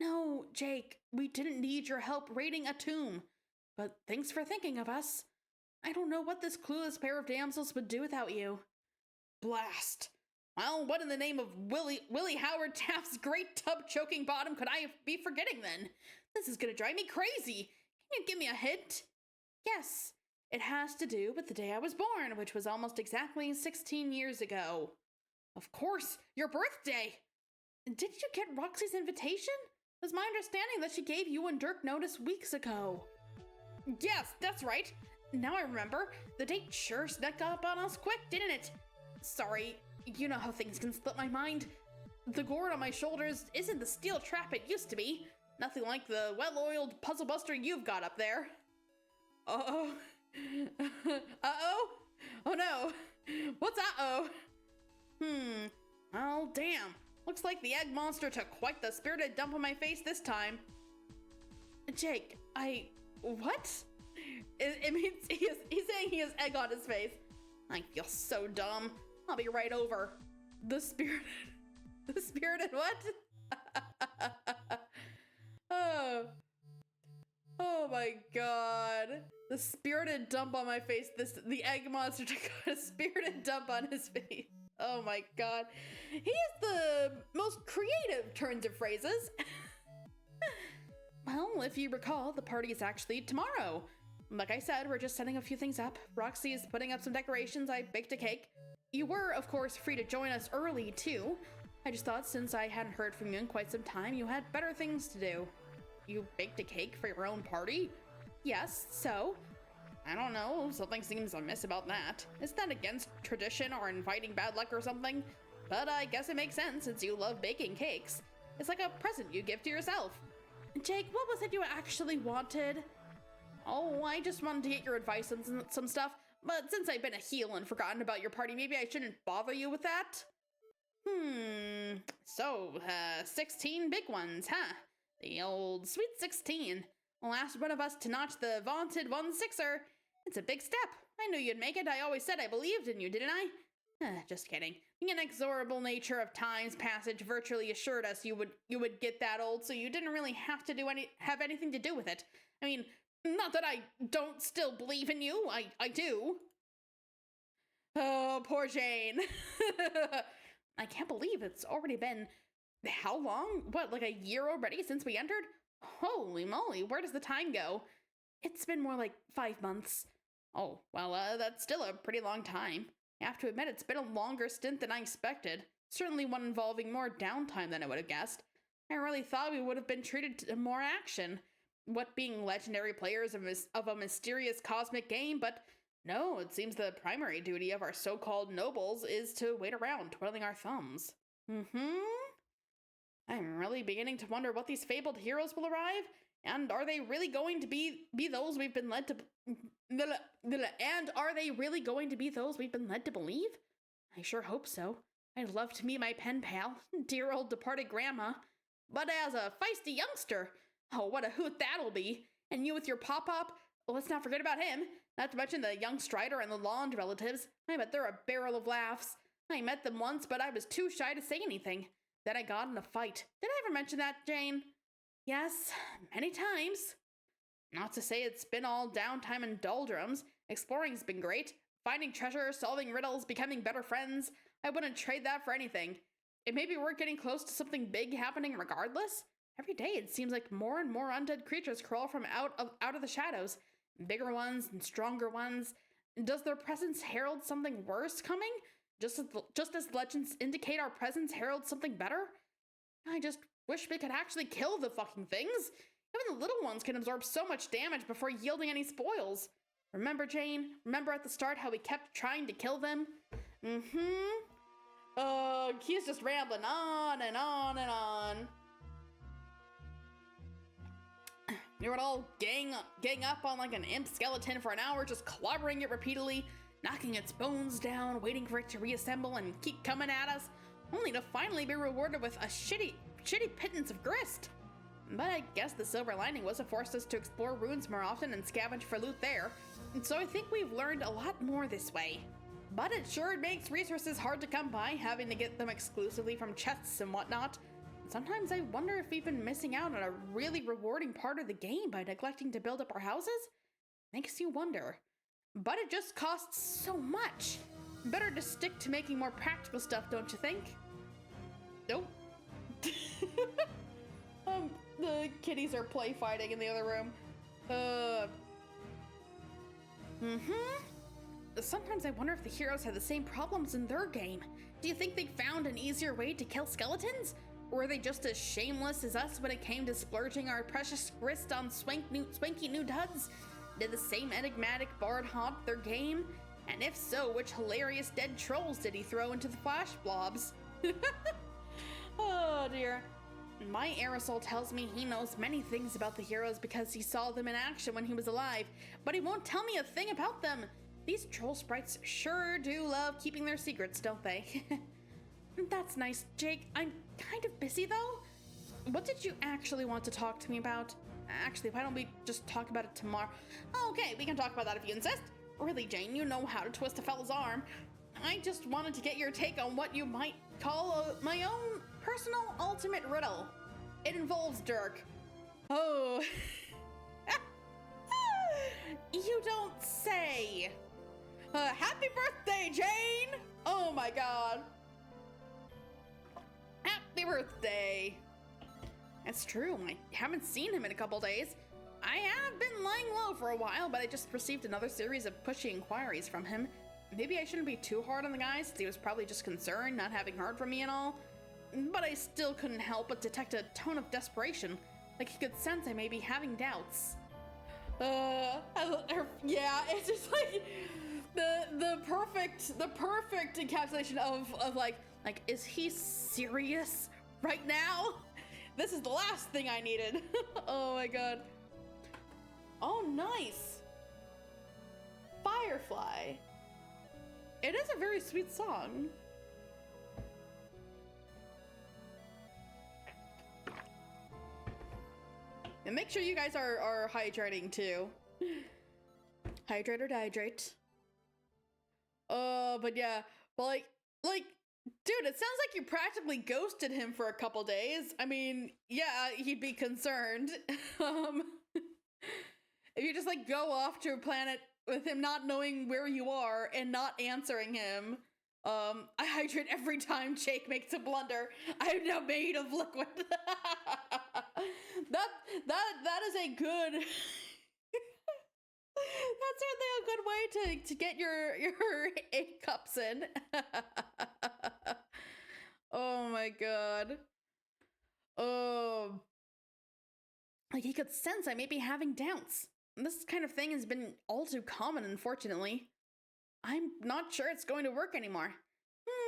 No, Jake, we didn't need your help raiding a tomb. But thanks for thinking of us. I don't know what this clueless pair of damsels would do without you. Blast. Well, what in the name of Willie Howard Taft's great tub-choking bottom could I be forgetting then? This is gonna drive me crazy. Can you give me a hint? Yes, it has to do with the day I was born, which was almost exactly 16 years ago. Of course, your birthday! Did you get Roxy's invitation? It was my understanding that she gave you and Dirk notice weeks ago. Yes, that's right. Now I remember. The date sure snuck up on us quick, didn't it? Sorry, you know how things can slip my mind. The gourd on my shoulders isn't the steel trap it used to be. Nothing like the well-oiled puzzle buster you've got up there. Uh-oh. Uh-oh? Oh no. What's uh-oh? Oh, damn. Looks like the egg monster took quite the spirited dump on my face this time. Jake, what? It means he's saying he has egg on his face. I feel so dumb. I'll be right over. The spirited what? Oh my god. The spirited dump on my face. The egg monster took a spirited dump on his face. Oh my god. He has the most creative turns of phrases. Well, if you recall, the party is actually tomorrow. Like I said, we're just setting a few things up. Roxy is putting up some decorations. I baked a cake. You were, of course, free to join us early, too. I just thought since I hadn't heard from you in quite some time, you had better things to do. You baked a cake for your own party? Yes, so? I don't know, something seems amiss about that. Is that against tradition or inviting bad luck or something? But I guess it makes sense since you love baking cakes. It's like a present you give to yourself. Jake, what was it you actually wanted? Oh, I just wanted to get your advice on some stuff, but since I've been a heel and forgotten about your party, maybe I shouldn't bother you with that? So, 16 big ones, huh? The old Sweet 16. The last one of us to notch the vaunted 1-6er. It's a big step. I knew you'd make it. I always said I believed in you, didn't I? Just kidding. The inexorable nature of time's passage virtually assured us you would get that old, so you didn't really have to have anything to do with it. I mean, not that I don't still believe in you. I do. Oh, poor Jane. I can't believe it's already been... How long? What, like a year already since we entered? Holy moly, where does the time go? It's been more like 5 months. Oh, well, that's still a pretty long time. I have to admit, it's been a longer stint than I expected. Certainly one involving more downtime than I would have guessed. I really thought we would have been treated to more action. What being legendary players of a mysterious cosmic game, but no, it seems the primary duty of our so-called nobles is to wait around, twiddling our thumbs. I'm really beginning to wonder what these fabled heroes will arrive, and are they really going to be those we've been led to... And are they really going to be those we've been led to believe? I sure hope so. I'd love to meet my pen pal, dear old departed grandma. But as a feisty youngster, oh, what a hoot that'll be. And you with your pop-pop, let's not forget about him. Not to mention the young Strider and the Lond relatives. I bet they're a barrel of laughs. I met them once, but I was too shy to say anything. Then I got in a fight. Did I ever mention that, Jane? Yes, many times. Not to say it's been all downtime and doldrums. Exploring's been great. Finding treasure, solving riddles, becoming better friends. I wouldn't trade that for anything. It may be we're getting close to something big happening regardless. Every day it seems like more and more undead creatures crawl from out of the shadows. Bigger ones and stronger ones. Does their presence herald something worse coming? Just as legends indicate our presence heralds something better? I just wish we could actually kill the fucking things. Even the little ones can absorb so much damage before yielding any spoils. Remember, Jane? Remember at the start how we kept trying to kill them? He's just rambling on and on and on. We would all gang up on like an imp skeleton for an hour, just clobbering it repeatedly, knocking its bones down, waiting for it to reassemble and keep coming at us, only to finally be rewarded with a shitty pittance of grist. But I guess the silver lining was to force us to explore ruins more often and scavenge for loot there, and so I think we've learned a lot more this way. But it sure makes resources hard to come by, having to get them exclusively from chests and whatnot. Sometimes I wonder if we've been missing out on a really rewarding part of the game by neglecting to build up our houses. Makes you wonder. But it just costs so much. Better to stick to making more practical stuff, don't you think? Nope. The kitties are play fighting in the other room. Sometimes I wonder if the heroes had the same problems in their game. Do you think they found an easier way to kill skeletons? Or were they just as shameless as us when it came to splurging our precious grist on swanky new duds? Did the same enigmatic bard haunt their game? And if so, which hilarious dead trolls did he throw into the flash blobs? Oh dear. My aerosol tells me he knows many things about the heroes because he saw them in action when he was alive, but he won't tell me a thing about them. These troll sprites sure do love keeping their secrets, don't they? That's nice, Jake. I'm kind of busy though. What did you actually want to talk to me about? Actually, why don't we just talk about it tomorrow? Okay, we can talk about that if you insist. Really, Jane, you know how to twist a fella's arm. I just wanted to get your take on what you might call my own personal ultimate riddle. It involves Dirk. Oh. You don't say. Happy birthday, Jane! Oh my god. Happy birthday. That's true, I haven't seen him in a couple days. I have been lying low for a while, but I just received another series of pushy inquiries from him. Maybe I shouldn't be too hard on the guy, since he was probably just concerned not having heard from me and all. But I still couldn't help but detect a tone of desperation, like he could sense I may be having doubts. Yeah, it's just like the perfect encapsulation of like, is he serious right now? This is the last thing I needed. Oh my god. Oh, nice. Firefly. It is a very sweet song. And make sure you guys are hydrating too. Hydrate or dehydrate. But yeah, but like, dude, it sounds like you practically ghosted him for a couple days. I mean, yeah, he'd be concerned. If you just like go off to a planet with him not knowing where you are and not answering him. I hydrate every time Jake makes a blunder. I'm now made of liquid. that is a good. That's certainly a good way to get your 8 cups in. Oh my god. Oh. Like he could sense I may be having doubts. This kind of thing has been all too common, unfortunately. I'm not sure it's going to work anymore.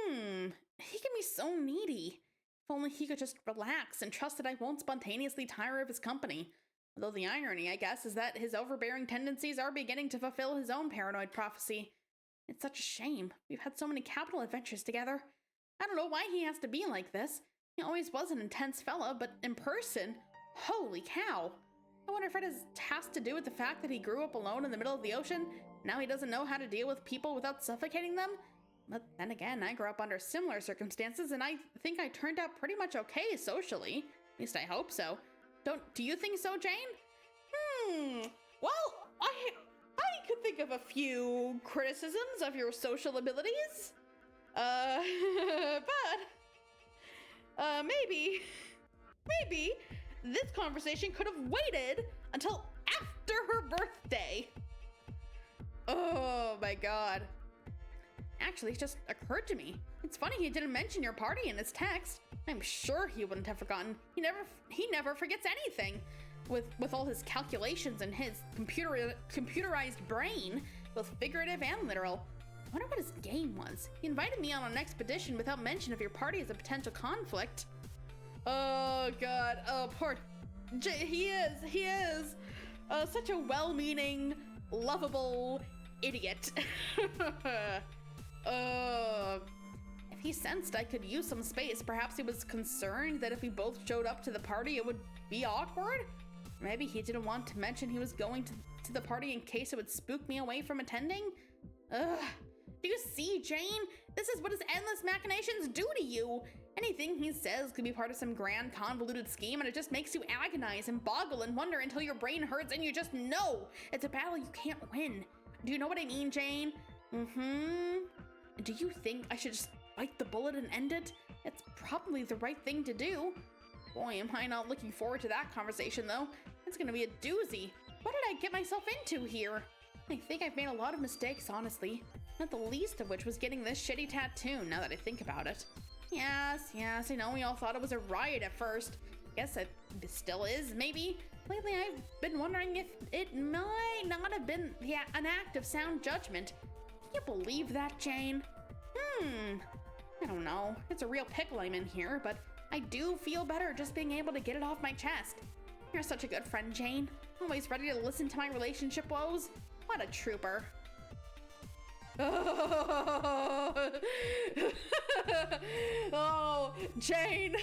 He can be so needy. If only he could just relax and trust that I won't spontaneously tire of his company. Although the irony, I guess, is that his overbearing tendencies are beginning to fulfill his own paranoid prophecy. It's such a shame. We've had so many capital adventures together. I don't know why he has to be like this. He always was an intense fella, but in person, holy cow. I wonder if it has to do with the fact that he grew up alone in the middle of the ocean. Now he doesn't know how to deal with people without suffocating them. But then again, I grew up under similar circumstances, and I think I turned out pretty much okay socially. At least I hope so. Do you think so, Jane? Well, I could think of a few criticisms of your social abilities. But maybe this conversation could have waited until after her birthday. Oh my god. Actually, it just occurred to me. It's funny he didn't mention your party in his text. I'm sure he wouldn't have forgotten. He never forgets anything. With all his calculations and his computerized brain, both figurative and literal. I wonder what his game was. He invited me on an expedition without mention of your party as a potential conflict. Oh god. Oh, poor he is such a well-meaning, lovable idiot. If he sensed I could use some space, perhaps he was concerned that if we both showed up to the party, it would be awkward? Maybe he didn't want to mention he was going to the party in case it would spook me away from attending? Ugh. Do you see, Jane? This is what his endless machinations do to you. Anything he says could be part of some grand convoluted scheme, and it just makes you agonize and boggle and wonder until your brain hurts and you just know it's a battle you can't win. Do you know what I mean, Jane? Do you think I should just bite the bullet and end it? It's probably the right thing to do. Boy, am I not looking forward to that conversation, though. It's gonna be a doozy. What did I get myself into here? I think I've made a lot of mistakes, honestly. Not the least of which was getting this shitty tattoo, now that I think about it. Yes, I know we all thought it was a riot at first. Guess it still is, maybe. Lately, I've been wondering if it might not have been an act of sound judgment. Can you believe that, Jane? I don't know. It's a real pickle I'm in here, but I do feel better just being able to get it off my chest. You're such a good friend, Jane. Always ready to listen to my relationship woes. What a trooper. Oh, Jane.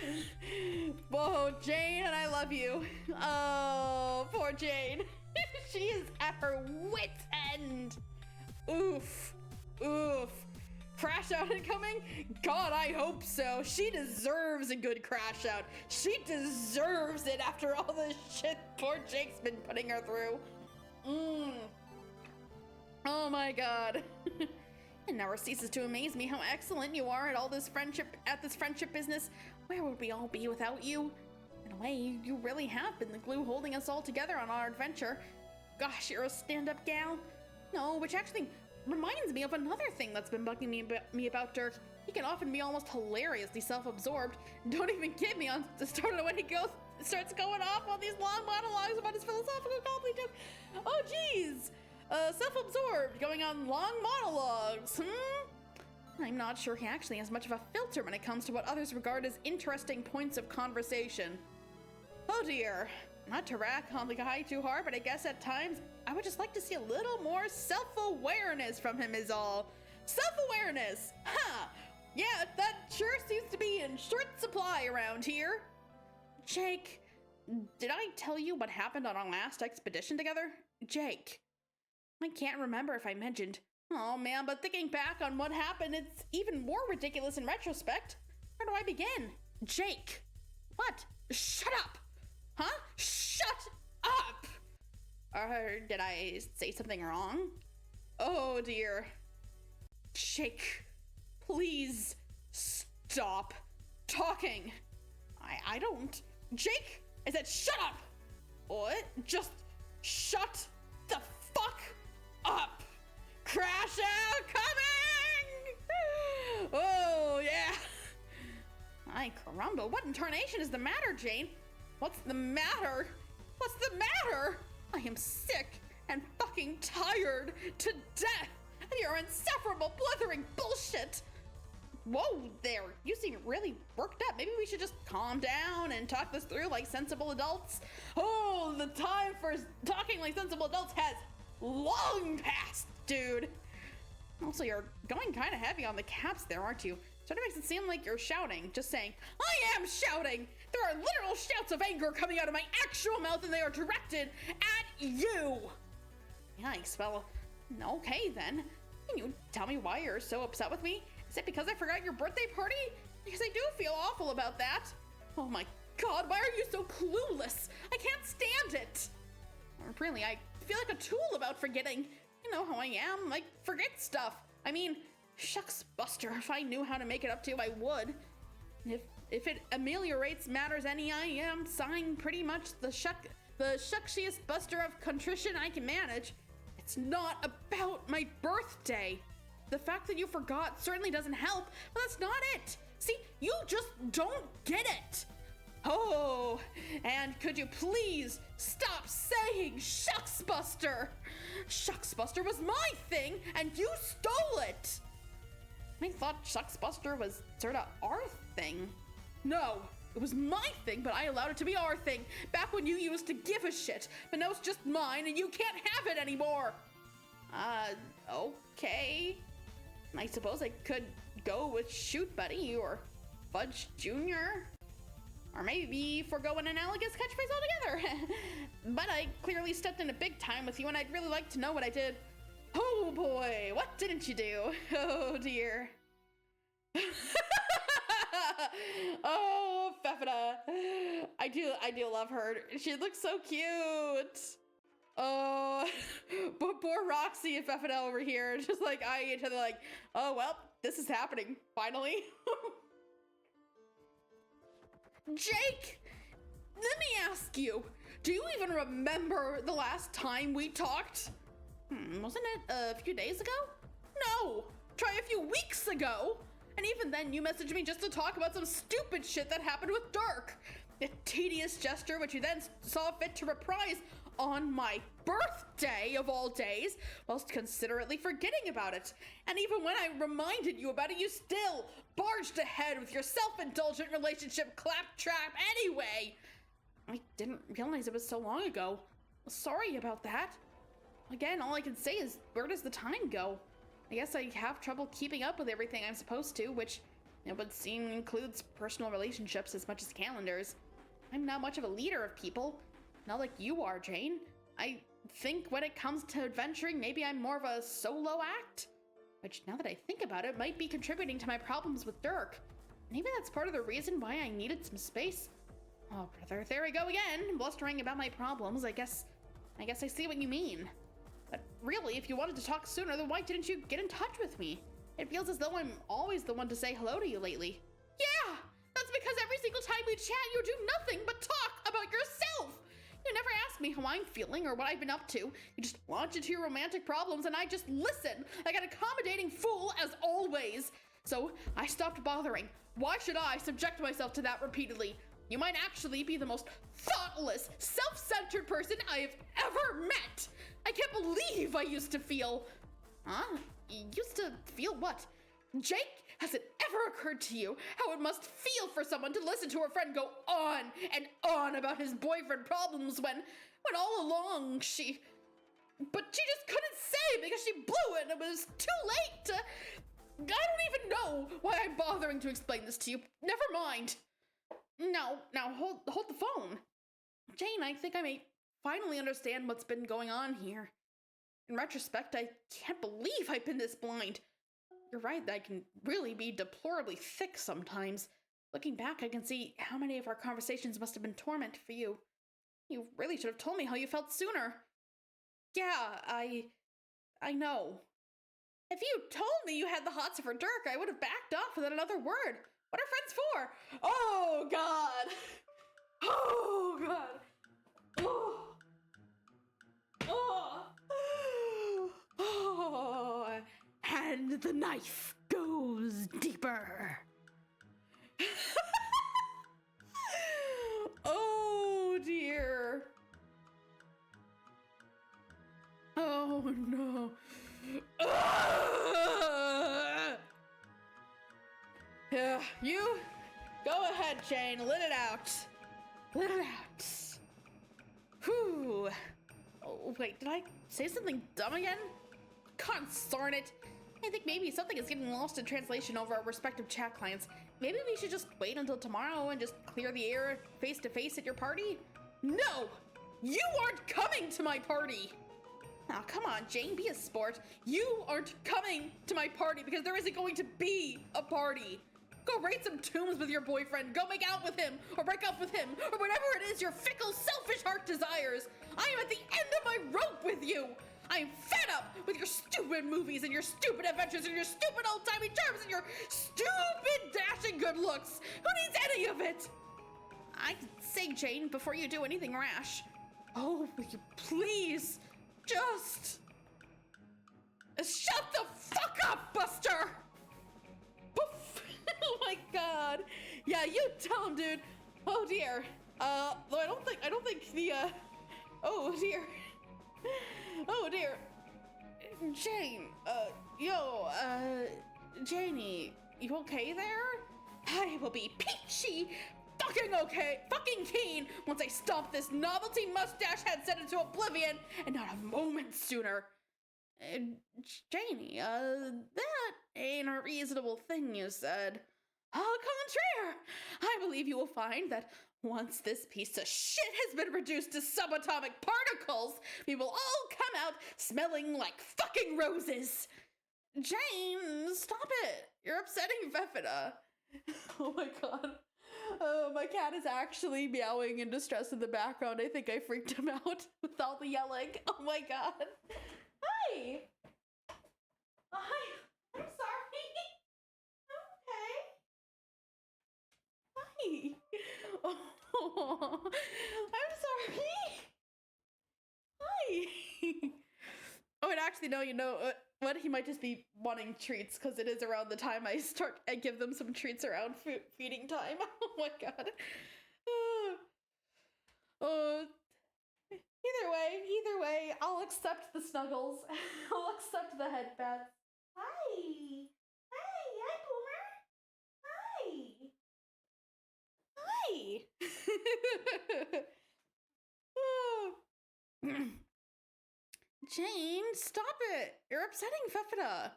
Whoa, Jane, and I love you. Oh, poor Jane. She is at her wit's end. Oof. Crash out incoming? God, I hope so. She deserves a good crash out. She deserves it after all the shit poor Jake's been putting her through. Oh my god. It never ceases to amaze me how excellent you are at this friendship business. Where would we all be without you? In a way, you really have been the glue holding us all together on our adventure. Gosh, you're a stand-up gal. No, which actually reminds me of another thing that's been bugging me about Dirk. He can often be almost hilariously self-absorbed. Don't even get me on started when he starts going off on these long monologues about his philosophical complications. Oh geez, self-absorbed, going on long monologues. I'm not sure he actually has much of a filter when it comes to what others regard as interesting points of conversation. Oh dear. Not to rack on the guy too hard, but I guess at times I would just like to see a little more self-awareness from him is all. Self-awareness! Ha! Yeah, that sure seems to be in short supply around here. Jake, did I tell you what happened on our last expedition together? Jake. I can't remember if I mentioned. Oh man, but thinking back on what happened, it's even more ridiculous in retrospect. Where do I begin? Jake. What? Shut up! Huh? Shut up! Did I say something wrong? Oh dear. Jake, please stop talking. I don't. Jake, I said shut up! What? Just shut the fuck up! Crashout coming! Oh yeah! Ay caramba, what in tarnation is the matter, Jane? What's the matter? What's the matter? I am sick and fucking tired to death of your insufferable blithering bullshit. Whoa there, you seem really worked up. Maybe we should just calm down and talk this through like sensible adults. Oh, the time for talking like sensible adults has long passed, dude. Also, you're going kind of heavy on the caps there, aren't you? Sort of makes it seem like you're shouting. Just saying, I am shouting! There are literal shouts of anger coming out of my actual mouth and they are directed at you! Yikes, well, okay then. Can you tell me why you're so upset with me? Is it because I forgot your birthday party? Because I do feel awful about that. Oh my god, why are you so clueless? I can't stand it! Really, I feel like a tool about forgetting. You know how I am, I forget stuff. I mean, shucks Buster, if I knew how to make it up to you, I would. If it ameliorates matters any, I am sighing pretty much the shuckshiest Buster of contrition I can manage. It's not about my birthday. The fact that you forgot certainly doesn't help, but that's not it. See, you just don't get it. Oh, and could you please stop saying Shucks Buster? Shucks Buster was my thing, and you stole it. I thought Shucks Buster was sort of our thing. No, it was my thing, but I allowed it to be our thing back when you used to give a shit. But now it's just mine, and you can't have it anymore. Okay. I suppose I could go with Shoot Buddy or Fudge Jr. Or maybe forgo an analogous catchphrase altogether. But I clearly stepped into big time with you, and I'd really like to know what I did. Oh boy, what didn't you do? Oh dear. Oh, Fefida. I do love her. She looks so cute. Oh, but poor Roxy and Fefida over here, just like eyeing each other like, oh well, this is happening, finally. Jake, let me ask you, do you even remember the last time we talked? Wasn't it a few days ago? No, try a few weeks ago. And even then you messaged me just to talk about some stupid shit that happened with Dirk. A tedious gesture which you then saw fit to reprise on my birthday of all days, whilst considerately forgetting about it. And even when I reminded you about it, you still barged ahead with your self-indulgent relationship claptrap anyway. I didn't realize it was so long ago. Sorry about that. Again, all I can say is, where does the time go? I guess I have trouble keeping up with everything I'm supposed to, which it would seem includes personal relationships as much as calendars. I'm not much of a leader of people. Not like you are, Jane. I think when it comes to adventuring, maybe I'm more of a solo act? Which, now that I think about it, might be contributing to my problems with Dirk. Maybe that's part of the reason why I needed some space. Oh, brother, there we go again, blustering about my problems. I guess I see what you mean. But really, if you wanted to talk sooner, then why didn't you get in touch with me? It feels as though I'm always the one to say hello to you lately. Yeah, that's because every single time we chat, you do nothing but talk about yourself. You never ask me how I'm feeling or what I've been up to. You just launch into your romantic problems and I just listen like an accommodating fool as always. So I stopped bothering. Why should I subject myself to that repeatedly? You might actually be the most thoughtless, self-centered person I have ever met. I can't believe I used to feel... Huh? You used to feel what? Jake, has it ever occurred to you how it must feel for someone to listen to her friend go on and on about his boyfriend problems when all along she... But she just couldn't say because she blew it and it was too late to... I don't even know why I'm bothering to explain this to you. Never mind. No, now hold the phone. Jane, I think I may finally understand what's been going on here. In retrospect, I can't believe I've been this blind. You're right, I can really be deplorably thick sometimes. Looking back, I can see how many of our conversations must have been torment for you. You really should have told me how you felt sooner. Yeah, I know. If you told me you had the hots for Dirk, I would have backed off without another word. What are friends for? Oh, God. Oh, God. Oh. Oh. Oh. And the knife goes deeper. Oh, dear. Oh, no. Yeah, you go ahead, Jane. Let it out. Let it out. Whew. Oh, wait, did I say something dumb again? Consarn it. I think maybe something is getting lost in translation over our respective chat clients. Maybe we should just wait until tomorrow and just clear the air face to face at your party? No! You aren't coming to my party! Now, come on, Jane, be a sport. You aren't coming to my party because there isn't going to be a party. Go raid some tombs with your boyfriend. Go make out with him or break up with him or whatever it is your fickle, selfish heart desires. I am at the end of my rope with you. I am fed up with your stupid movies and your stupid adventures and your stupid old-timey charms and your stupid dashing good looks. Who needs any of it? I say, Jane, before you do anything rash. Oh, will you please just shut the fuck up, Buster! Poof. Oh my God. Yeah, you tell him, dude. Oh dear. Though I don't think the, oh dear. Oh dear. Jane, Janie, you okay there? I will be peachy fucking keen once I stomp this novelty mustache headset into oblivion and not a moment sooner. Janie, that ain't a reasonable thing you said. Au contraire, I believe you will find that once this piece of shit has been reduced to subatomic particles, we will all come out smelling like fucking roses. Jane, stop it. You're upsetting Vefida. Oh my God. Oh, my cat is actually meowing in distress in the background. I think I freaked him out with all the yelling. Oh my God. Hi. Hi. I'm sorry. Okay. Hi. Oh, I'm sorry. Hi. Oh, and actually, no, you know what? He might just be wanting treats because it is around the time I give them some treats around feeding time. Oh my God. Either way, I'll accept the snuggles. I'll accept the head pats. Hi. Hi, Boomer. Hi. Hi. Jane, stop it. You're upsetting Fefida.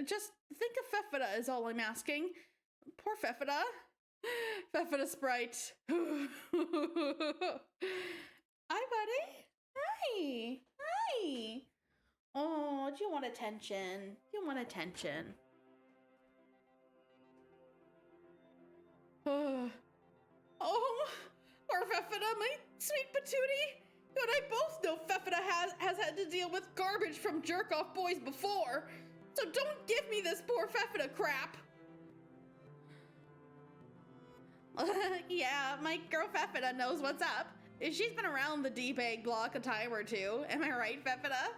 Just think of Fefida is all I'm asking. Poor Fefida. Fefida Sprite. Hi, buddy. Hi. Hi. Oh, do you want attention? You want attention. Oh, poor Fefida, my sweet patootie. You and I both know Fefida has had to deal with garbage from jerk-off boys before. So don't give me this poor Fefida crap. Yeah, my girl Fefida knows what's up. She's been around the D-bag block a time or two. Am I right, Fefida?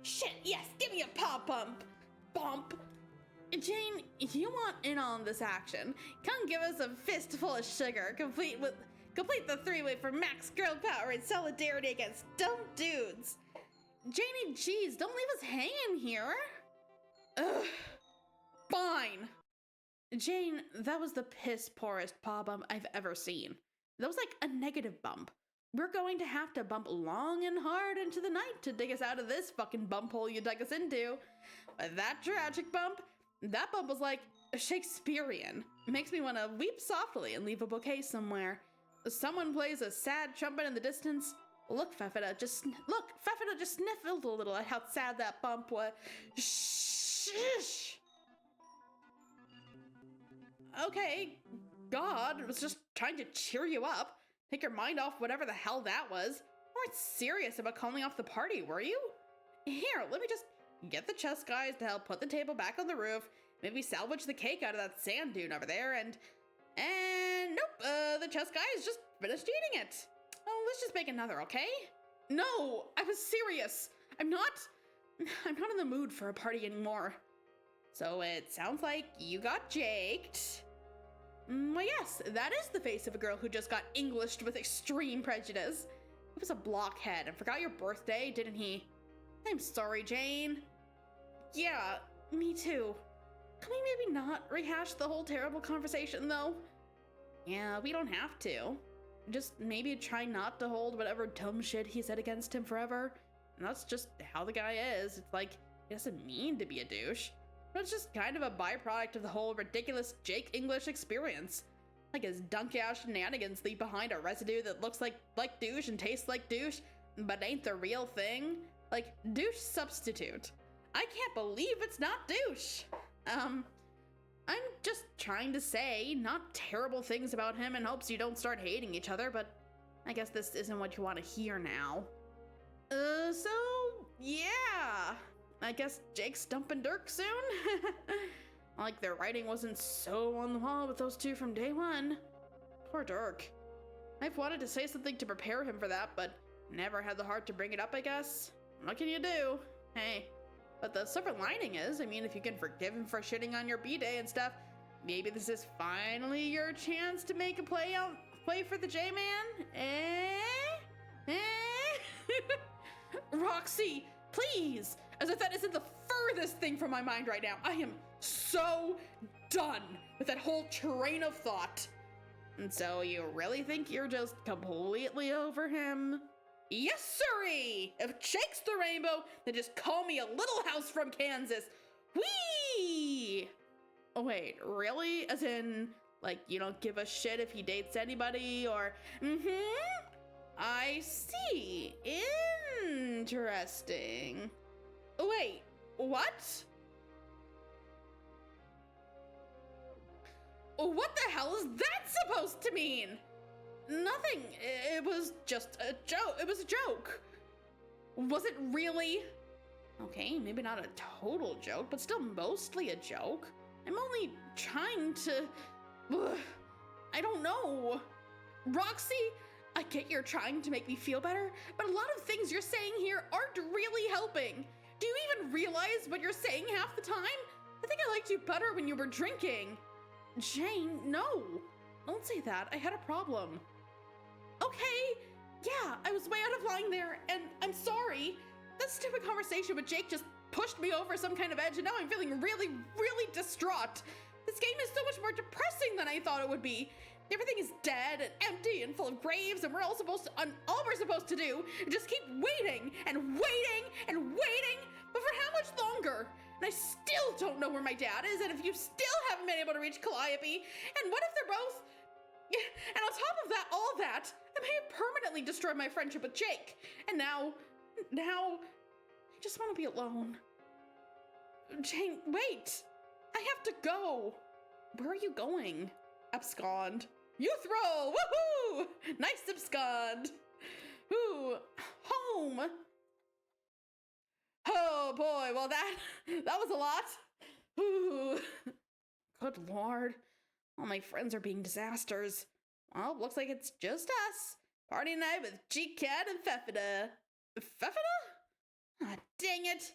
Shit, yes, give me a paw bump. Bump. Jane, you want in on this action. Come give us a fistful of sugar, complete the three-way for max girl power and solidarity against dumb dudes. Janie, geez, don't leave us hanging here. Ugh. Fine. Jane, that was the piss-poorest paw bump I've ever seen. That was like a negative bump. We're going to have to bump long and hard into the night to dig us out of this fucking bump hole you dug us into. But that tragic bump, that bump was like Shakespearean. It makes me want to weep softly and leave a bouquet somewhere. Someone plays a sad trumpet in the distance. Look, Fefita just sniffled a little at how sad that bump was. Shh. Okay, God was just trying to cheer you up. Take your mind off whatever the hell that was. You weren't serious about calling off the party, were you? Here, let me just get the chess guys to help put the table back on the roof. Maybe salvage the cake out of that sand dune over there, and nope, the chess guys just finished eating it. Oh, let's just make another, okay? No, I was serious. I'm not in the mood for a party anymore. So it sounds like you got jaked. Well, yes, that is the face of a girl who just got Englished with extreme prejudice. He was a blockhead and forgot your birthday, didn't he? I'm sorry, Jane. Yeah, me too. Can we maybe not rehash the whole terrible conversation, though? Yeah, we don't have to. Just maybe try not to hold whatever dumb shit he said against him forever. And that's just how the guy is. It's like, he doesn't mean to be a douche. But it's just kind of a byproduct of the whole ridiculous Jake English experience. Like his dunk-out shenanigans leave behind a residue that looks like douche and tastes like douche, but ain't the real thing. Like, douche substitute. I can't believe it's not douche. I'm just trying to say not terrible things about him in hopes you don't start hating each other, but I guess this isn't what you want to hear now. So, yeah. I guess Jake's dumping Dirk soon? Like their writing wasn't so on the wall with those two from day one. Poor Dirk. I've wanted to say something to prepare him for that, but never had the heart to bring it up, I guess. What can you do? Hey. But the silver lining is, I mean, if you can forgive him for shitting on your B-Day and stuff, maybe this is finally your chance to make a play for the J-Man? Roxy, please! As if that isn't the furthest thing from my mind right now. I am so done with that whole train of thought. And so you really think you're just completely over him? Yes, sirree! If Jake's the rainbow, then just call me a little house from Kansas. Whee! Oh, wait, really? As in, like, you don't give a shit if he dates anybody, or... I see. Interesting. Wait, what? What the hell is that supposed to mean? Nothing. It was just a joke. It was a joke. Was it really? Okay, maybe not a total joke, but still mostly a joke. I'm only trying to... I don't know. Roxy, I get you're trying to make me feel better, but a lot of things you're saying here aren't really helping. Do you even realize what you're saying half the time? I think I liked you better when you were drinking. Jane, no. Don't say that. I had a problem. Okay, yeah, I was way out of line there, and I'm sorry. That stupid conversation with Jake just pushed me over some kind of edge, and now I'm feeling really, really distraught. This game is so much more depressing than I thought it would be. Everything is dead and empty and full of graves, and all we're supposed to do is just keep waiting and waiting and waiting, but for how much longer? And I still don't know where my dad is, and if you still haven't been able to reach Calliope, and what if they're both... And on top of that, all that, I may have permanently destroyed my friendship with Jake. And now, I just want to be alone. Jane, wait! I have to go! Where are you going? Abscond. You throw! Woohoo! Nice abscond! Ooh, home! Oh boy, well that was a lot. Ooh. Good lord. All my friends are being disasters. Well, looks like it's just us. Party night with G-Cat and Fefita. Fefita? Ah, dang it.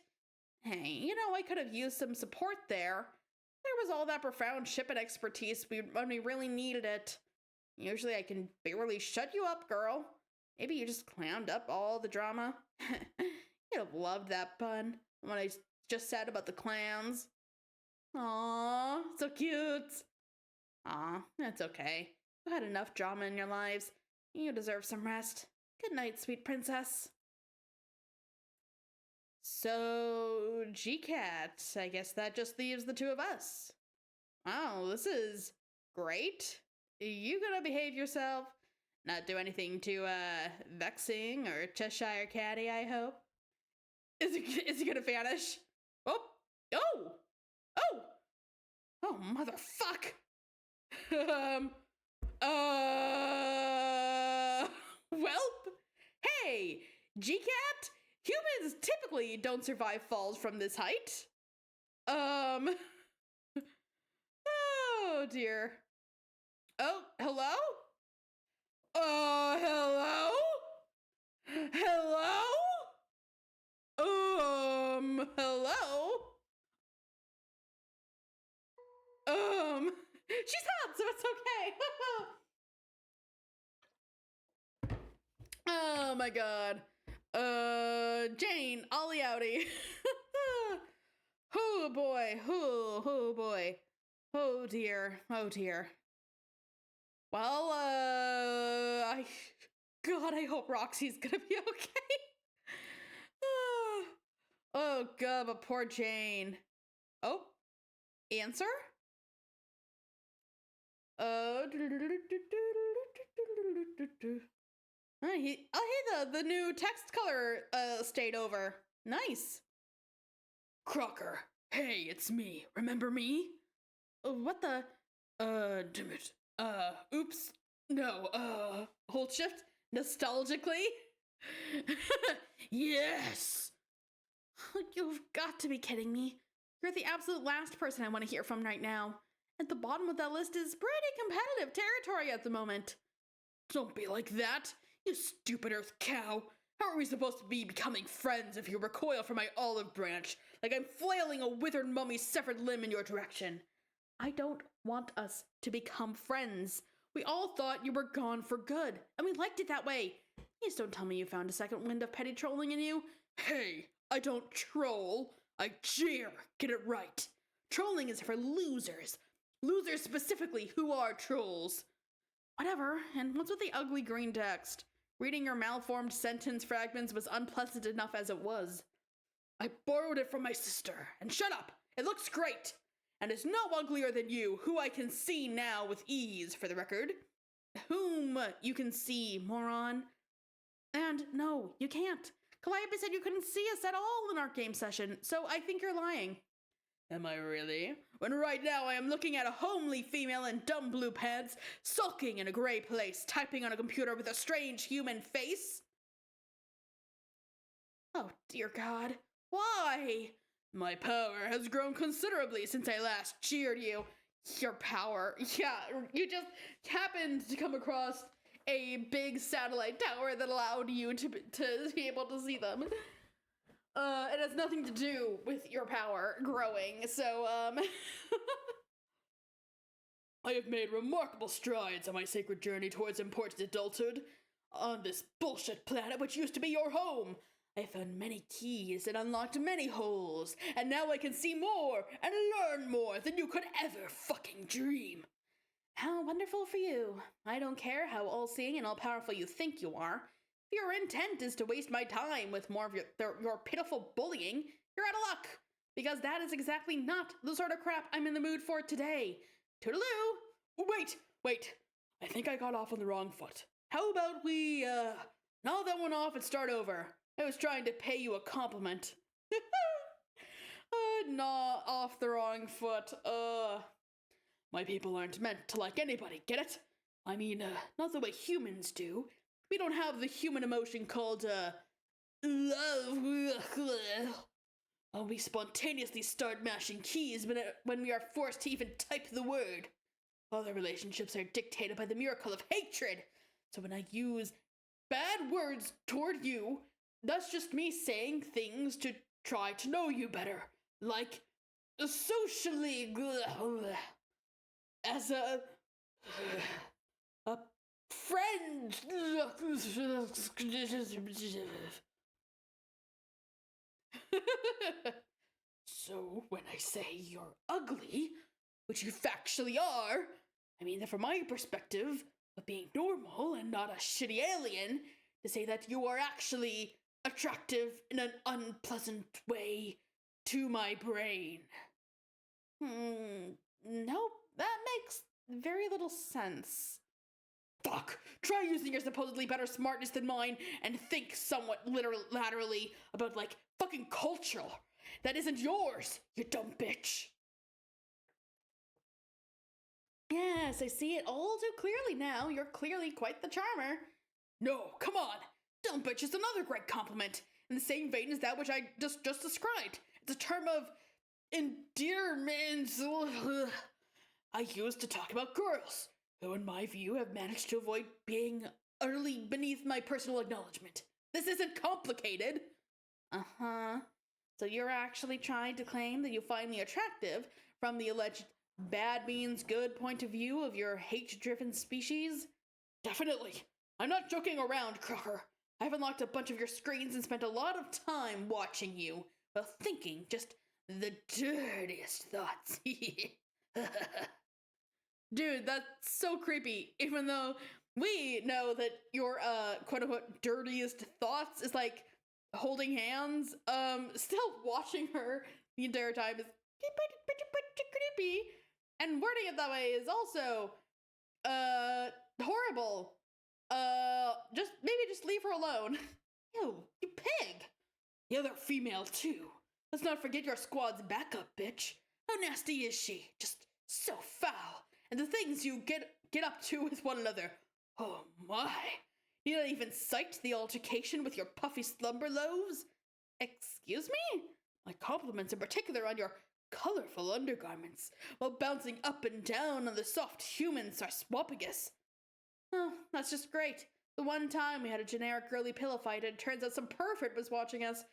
Hey, you know, I could have used some support there. There was all that profound shipping expertise when we really needed it. Usually I can barely shut you up, girl. Maybe you just clowned up all the drama. You'd have loved that pun, what I just said about the clams. Aww, so cute. Aw, that's okay. You had enough drama in your lives. You deserve some rest. Good night, sweet princess. So, G-Cat, I guess that just leaves the two of us. Wow, this is great. You gonna behave yourself? Not do anything too, vexing or Cheshire catty, I hope. Is he gonna vanish? Oh! Oh! Oh! Oh, motherfuck! Welp! Hey! GCat? Humans typically don't survive falls from this height. Oh dear. Oh, hello? Hello? Hello? Hello? She's hot, so it's okay. Oh my god. Jane, ollie outie. Oh boy, oh boy. Oh dear, oh dear. Well, God, I hope Roxy's gonna be okay. Oh god, but poor Jane. Oh, answer? Oh, hey, the new text color stayed over. Nice. Crocker, hey, it's me. Remember me? What the? Damn it. Oops. No, hold shift. Nostalgically? Yes! You've got to be kidding me. You're the absolute last person I want to hear from right now. At the bottom of that list is pretty competitive territory at the moment. Don't be like that, you stupid earth cow. How are we supposed to be becoming friends if you recoil from my olive branch, like I'm flailing a withered mummy's severed limb in your direction? I don't want us to become friends. We all thought you were gone for good, and we liked it that way. Please don't tell me you found a second wind of petty trolling in you. Hey, I don't troll. I jeer. Get it right. Trolling is for losers. Losers specifically who are trolls. Whatever, and what's with the ugly green text? Reading your malformed sentence fragments was unpleasant enough as it was. I borrowed it from my sister, and shut up! It looks great! And is no uglier than you, who I can see now with ease, for the record. Whom you can see, moron. And no, you can't. Calliope said you couldn't see us at all in our game session, so I think you're lying. Am I really? When right now I am looking at a homely female in dumb blue pants, sulking in a gray place, typing on a computer with a strange human face? Oh dear God, why? My power has grown considerably since I last cheered you. Your power, yeah, you just happened to come across a big satellite tower that allowed you to be able to see them. It has nothing to do with your power growing, so, I have made remarkable strides on my sacred journey towards important adulthood. On this bullshit planet which used to be your home, I found many keys and unlocked many holes, and now I can see more and learn more than you could ever fucking dream. How wonderful for you. I don't care how all-seeing and all-powerful you think you are. If your intent is to waste my time with more of your pitiful bullying, you're out of luck, because that is exactly not the sort of crap I'm in the mood for today. Toodaloo! Wait. I think I got off on the wrong foot. How about we, gnaw that one off and start over? I was trying to pay you a compliment. Gnaw off the wrong foot. My people aren't meant to like anybody, get it? I mean, not the way humans do. We don't have the human emotion called, love. We spontaneously start mashing keys when we are forced to even type the word. Other relationships are dictated by the miracle of hatred. So when I use bad words toward you, that's just me saying things to try to know you better. Like, socially, as a friend. So when I say you're ugly, which you factually are, I mean that from my perspective of being normal and not a shitty alien, to say that you are actually attractive in an unpleasant way to my brain. Nope, that makes very little sense. Fuck! Try using your supposedly better smartness than mine and think somewhat laterally about, like, fucking culture. That isn't yours, you dumb bitch. Yes, I see it all too clearly now. You're clearly quite the charmer. No, come on. Dumb bitch is another great compliment, in the same vein as that which I just described. It's a term of endearment I use to talk about girls, who in my view have managed to avoid being utterly beneath my personal acknowledgement. This isn't complicated. Uh-huh. So you're actually trying to claim that you find me attractive from the alleged bad means good point of view of your hate-driven species? Definitely. I'm not joking around, Crocker. I've unlocked a bunch of your screens and spent a lot of time watching you, while thinking just the dirtiest thoughts. Dude, that's so creepy, even though we know that your, quote-unquote, dirtiest thoughts is, like, holding hands. Still watching her the entire time is pretty creepy, and wording it that way is also, horrible. Just leave her alone. Ew, you pig! The other female, too. Let's not forget your squad's backup, bitch. How nasty is she? Just so foul. And the things you get up to with one another. Oh my. You don't even cite the altercation with your puffy slumber loaves? Excuse me? My compliments in particular on your colorful undergarments, while bouncing up and down on the soft human sarcophagus. Oh, that's just great. The one time we had a generic girly pillow fight, and it turns out some pervert was watching us.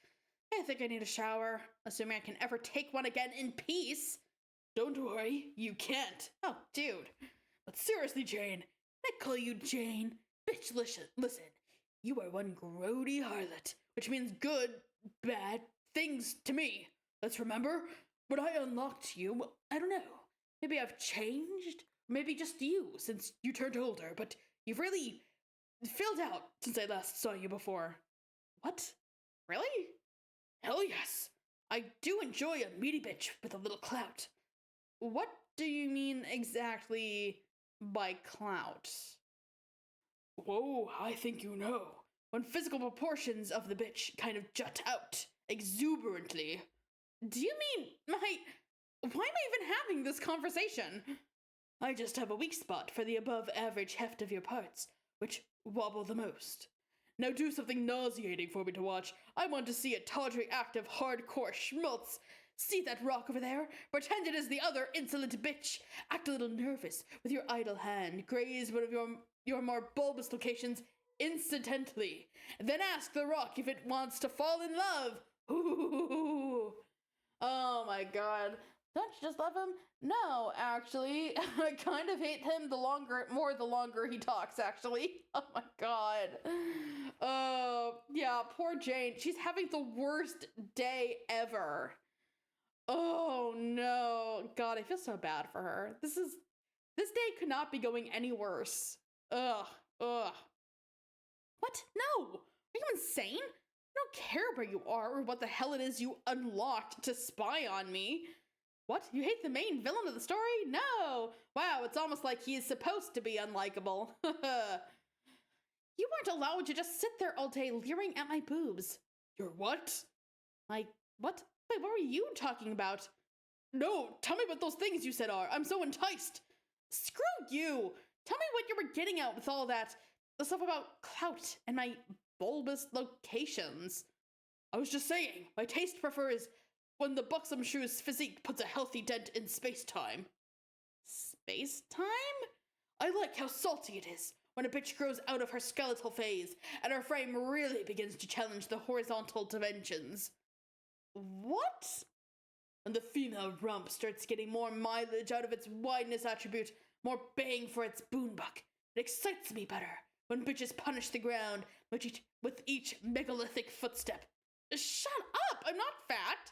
I think I need a shower, assuming I can ever take one again in peace. Don't worry, you can't. Oh, dude. But seriously, Jane, I call you Jane. Bitch, listen, you are one grody harlot, which means good, bad things to me. Let's remember, when I unlocked you, I don't know, maybe I've changed, maybe just you, since you turned older, but you've really filled out since I last saw you before. What? Really? Hell yes. I do enjoy a meaty bitch with a little clout. What do you mean exactly by clout? Whoa, I think you know. When physical proportions of the bitch kind of jut out exuberantly. Do you mean why am I even having this conversation? I just have a weak spot for the above average heft of your parts, which wobble the most. Now do something nauseating for me to watch. I want to see a tawdry act of hardcore schmaltz. See that rock over there? Pretend it is the other insolent bitch. Act a little nervous with your idle hand. Graze one of your more bulbous locations instantly. Then ask the rock if it wants to fall in love. Ooh. Oh my god. Don't you just love him? No, actually. I kind of hate him the longer he talks, actually. Oh my god. Oh, yeah, poor Jane. She's having the worst day ever. Oh no. God, I feel so bad for her. This day could not be going any worse. Ugh. What? No! Are you insane? I don't care where you are or what the hell it is you unlocked to spy on me. What? You hate the main villain of the story? No! Wow, it's almost like he is supposed to be unlikable. You weren't allowed to just sit there all day leering at my boobs. Your what? What? Wait, what were you talking about? No, tell me what those things you said are. I'm so enticed. Screw you! Tell me what you were getting at with all that. The stuff about clout and my bulbous locations. I was just saying, my taste prefers when the buxom shrews physique puts a healthy dent in space-time. Space-time? I like how salty it is when a bitch grows out of her skeletal phase and her frame really begins to challenge the horizontal dimensions. What? When the female rump starts getting more mileage out of its wideness attribute, more bang for its boonbuck. It excites me better when bitches punish the ground with each megalithic footstep. Shut up! I'm not fat!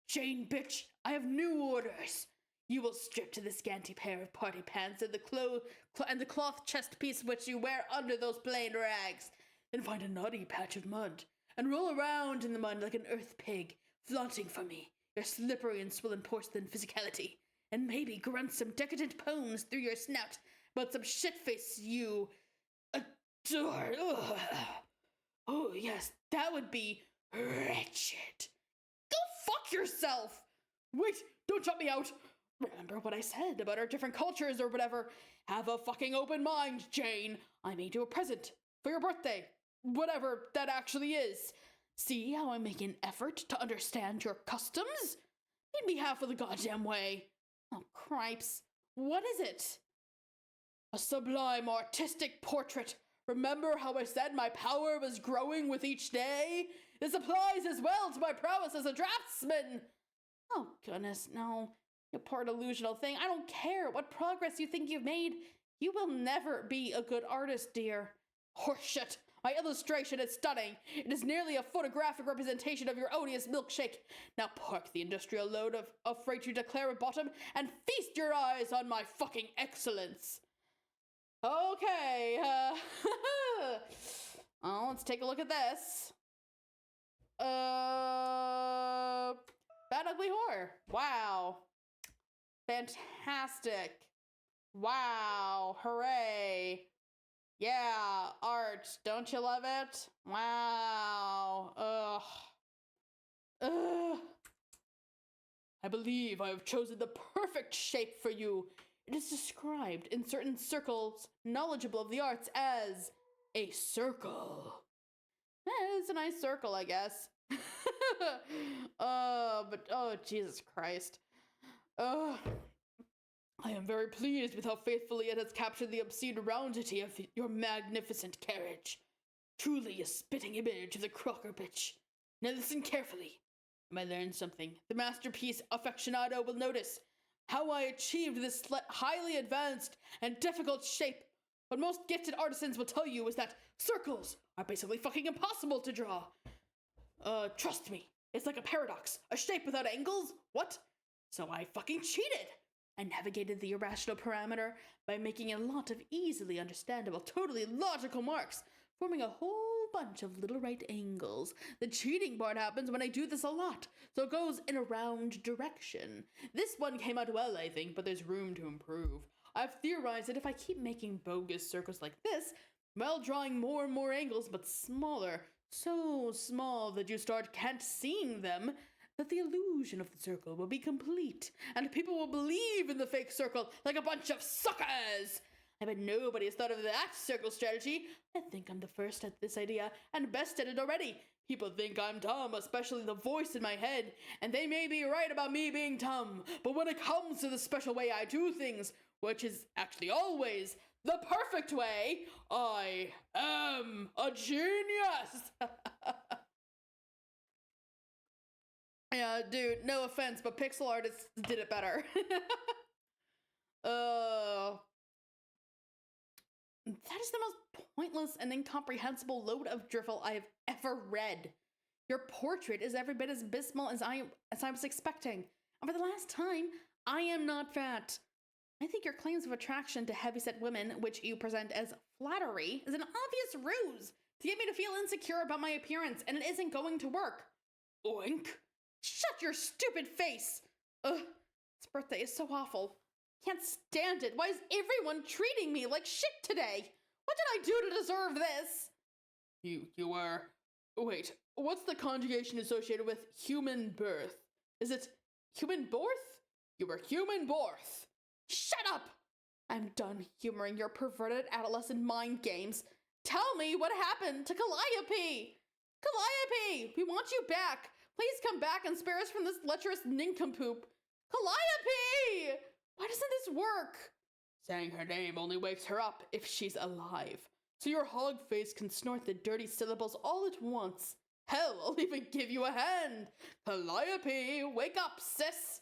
Jane, bitch, I have new orders. You will strip to the scanty pair of party pants and the cloth chest piece which you wear under those plain rags. Then find a naughty patch of mud and roll around in the mud like an earth pig, flaunting for me your slippery and swollen porcelain physicality, and maybe grunt some decadent poems through your snout about some shit-face you Ugh. Oh, yes, that would be wretched. Go fuck yourself! Wait, don't shut me out! Remember what I said about our different cultures or whatever. Have a fucking open mind, Jane. I made you a present for your birthday. Whatever that actually is. See how I make an effort to understand your customs? Meet me half of the goddamn way. Oh, cripes. What is it? A sublime artistic portrait. Remember how I said my power was growing with each day? This applies as well to my prowess as a draftsman. Oh, goodness, no. You poor delusional thing. I don't care what progress you think you've made. You will never be a good artist, dear. Horseshit. My illustration is stunning. It is nearly a photographic representation of your odious milkshake. Now park the industrial load of freight you declare a bottom and feast your eyes on my fucking excellence. Okay, oh, let's take a look at this. Bad Ugly Horror. Wow. Fantastic. Wow. Hooray. Yeah, art. Don't you love it? Wow. Ugh. I believe I have chosen the perfect shape for you. It is described in certain circles knowledgeable of the arts as a circle. It's a nice circle, I guess. But Jesus Christ. I am very pleased with how faithfully it has captured the obscene roundity of your magnificent carriage. Truly a spitting image of the Crocker bitch. Now listen carefully. You might learn something. The masterpiece aficionado will notice how I achieved this highly advanced and difficult shape. What most gifted artisans will tell you is that circles are basically fucking impossible to draw. Trust me, it's like a paradox. A shape without angles? What? So I fucking cheated. I navigated the irrational parameter by making a lot of easily understandable, totally logical marks, forming a whole bunch of little right angles. The cheating part happens when I do this a lot, so it goes in a round direction. This one came out well, I think, but there's room to improve. I've theorized that if I keep making bogus circles like this, while drawing more and more angles, but smaller, so small that you can't seeing them, that the illusion of the circle will be complete, and people will believe in the fake circle like a bunch of suckers. I bet nobody has thought of that circle strategy. I think I'm the first at this idea, and best at it already. People think I'm dumb, especially the voice in my head, and they may be right about me being dumb, but when it comes to the special way I do things, which is actually always the perfect way, I am a genius! Yeah, dude, no offense, but pixel artists did it better. That is the most pointless and incomprehensible load of drivel I have ever read. Your portrait is every bit as abysmal as I was expecting. And for the last time, I am not fat. I think your claims of attraction to heavyset women, which you present as flattery, is an obvious ruse to get me to feel insecure about my appearance, and it isn't going to work. Oink. Shut your stupid face! Ugh, this birthday is so awful. Can't stand it. Why is everyone treating me like shit today? What did I do to deserve this? You are... Wait, what's the conjugation associated with human birth? Is it human borth? You were human borth. Shut up! I'm done humoring your perverted adolescent mind games. Tell me what happened to Calliope! Calliope! We want you back! Please come back and spare us from this lecherous nincompoop. Calliope! Why doesn't this work? Saying her name only wakes her up if she's alive. So your hog face can snort the dirty syllables all at once. Hell, I'll even give you a hand. Calliope, wake up, sis.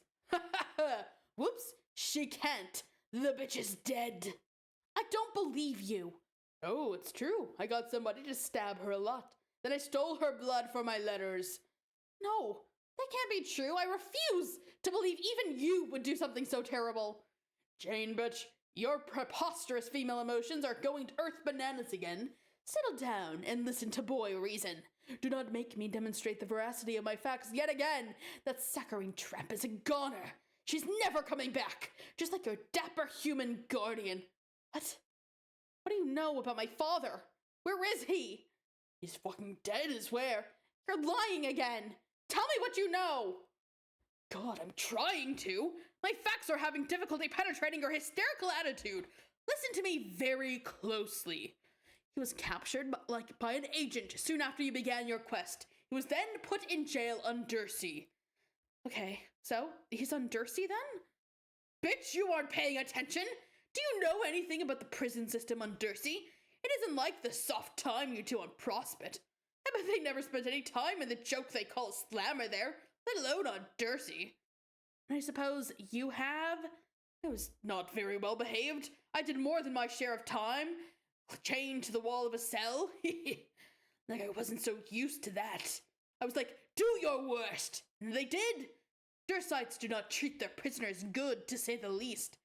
Whoops, she can't. The bitch is dead. I don't believe you. Oh, it's true. I got somebody to stab her a lot. Then I stole her blood for my letters. No, that can't be true. I refuse to believe even you would do something so terrible. Jane, bitch, your preposterous female emotions are going to earth bananas again. Settle down and listen to boy reason. Do not make me demonstrate the veracity of my facts yet again. That saccharine tramp is a goner. She's never coming back, just like your dapper human guardian. What? What do you know about my father? Where is he? He's fucking dead, I swear. You're lying again. Tell me what you know. God, I'm trying to. My facts are having difficulty penetrating your hysterical attitude. Listen to me very closely. He was captured by an agent soon after you began your quest. He was then put in jail on Dursey. Okay, so he's on Dursey then? Bitch, you aren't paying attention. Do you know anything about the prison system on Dursey? It isn't like the soft time you do on Prospect. I bet they never spent any time in the joke they call a slammer there, let alone on Dursey. I suppose you have? I was not very well behaved. I did more than my share of time. Chained to the wall of a cell. Like I wasn't so used to that. I was like, do your worst. And they did. Dursites do not treat their prisoners good, to say the least.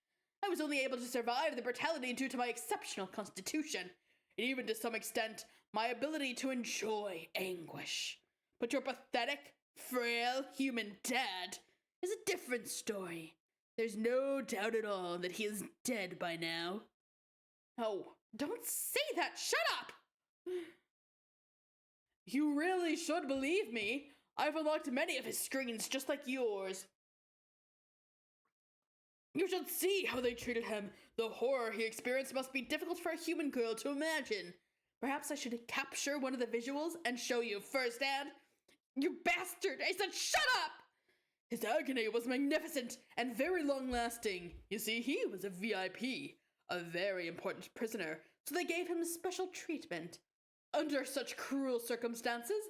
I was only able to survive the brutality due to my exceptional constitution, and even to some extent, my ability to enjoy anguish. But your pathetic, frail human dad is a different story. There's no doubt at all that he is dead by now. Oh, don't say that! Shut up! You really should believe me. I've unlocked many of his screens just like yours. You should see how they treated him. The horror he experienced must be difficult for a human girl to imagine. Perhaps I should capture one of the visuals and show you firsthand. You bastard! I said shut up! His agony was magnificent and very long-lasting. You see, he was a VIP, a very important prisoner, so they gave him special treatment. Under such cruel circumstances,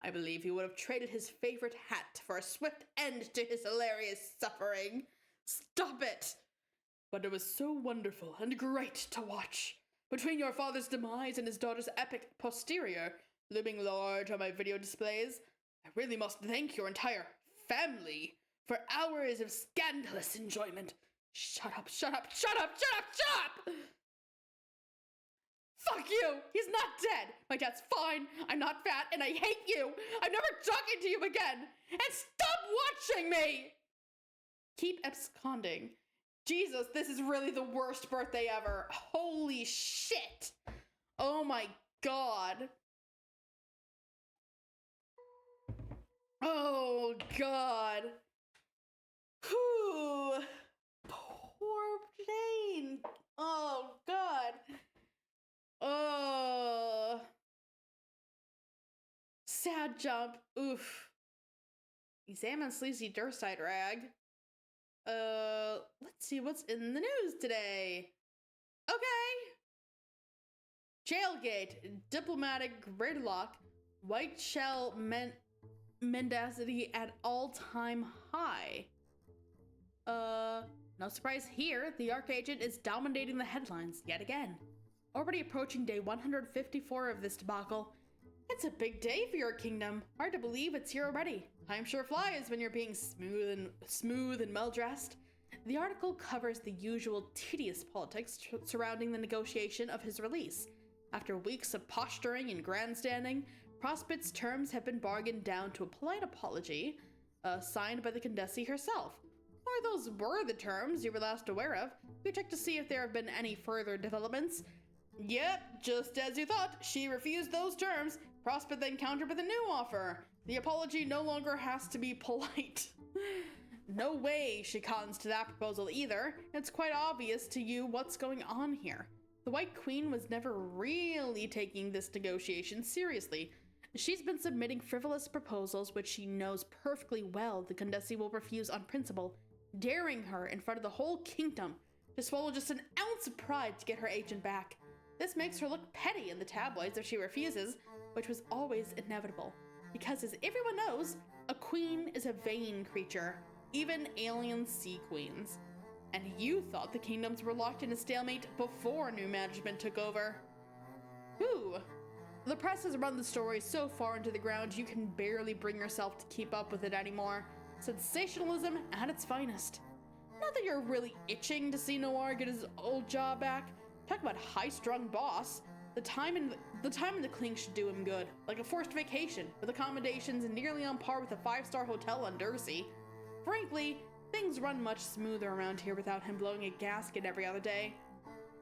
I believe he would have traded his favorite hat for a swift end to his hilarious suffering. Stop it! But it was so wonderful and great to watch. Between your father's demise and his daughter's epic posterior, looming large on my video displays, I really must thank your entire family for hours of scandalous enjoyment. Shut up, shut up, shut up, shut up, shut up! Fuck you! He's not dead! My dad's fine, I'm not fat, and I hate you! I'm never talking to you again! And stop watching me! Keep absconding. Jesus, this is really the worst birthday ever. Holy shit! Oh my god. Oh god. Whew. Poor Jane. Oh god. Oh. Sad jump. Oof. Examine sleazy Dursite rag. Let's see what's in the news today. Okay. Jailgate, diplomatic gridlock, white shell mendacity at all-time high. No surprise here, the Archagent is dominating the headlines yet again. Already approaching day 154 of this debacle. It's a big day for your kingdom. Hard to believe it's here already. Time sure flies when you're being smooth and well-dressed. The article covers the usual tedious politics surrounding the negotiation of his release. After weeks of posturing and grandstanding, Prospect's terms have been bargained down to a polite apology, signed by the Condesi herself. Or those were the terms you were last aware of. We checked to see if there have been any further developments. Yep, just as you thought, she refused those terms. Prospect then countered with a new offer. The apology no longer has to be polite. No way she cottons to that proposal either. It's quite obvious to you what's going on here. The White Queen was never really taking this negotiation seriously. She's been submitting frivolous proposals which she knows perfectly well the Condesi will refuse on principle, daring her in front of the whole kingdom to swallow just an ounce of pride to get her agent back. This makes her look petty in the tabloids if she refuses, which was always inevitable. Because as everyone knows, a queen is a vain creature, even alien sea queens. And you thought the kingdoms were locked in a stalemate before new management took over. Whew. The press has run the story so far into the ground you can barely bring yourself to keep up with it anymore. Sensationalism at its finest. Not that you're really itching to see Noir get his old job back. Talk about high-strung boss. The time in the clink should do him good, like a forced vacation, with accommodations nearly on par with a 5-star hotel on Dursey. Frankly, things run much smoother around here without him blowing a gasket every other day.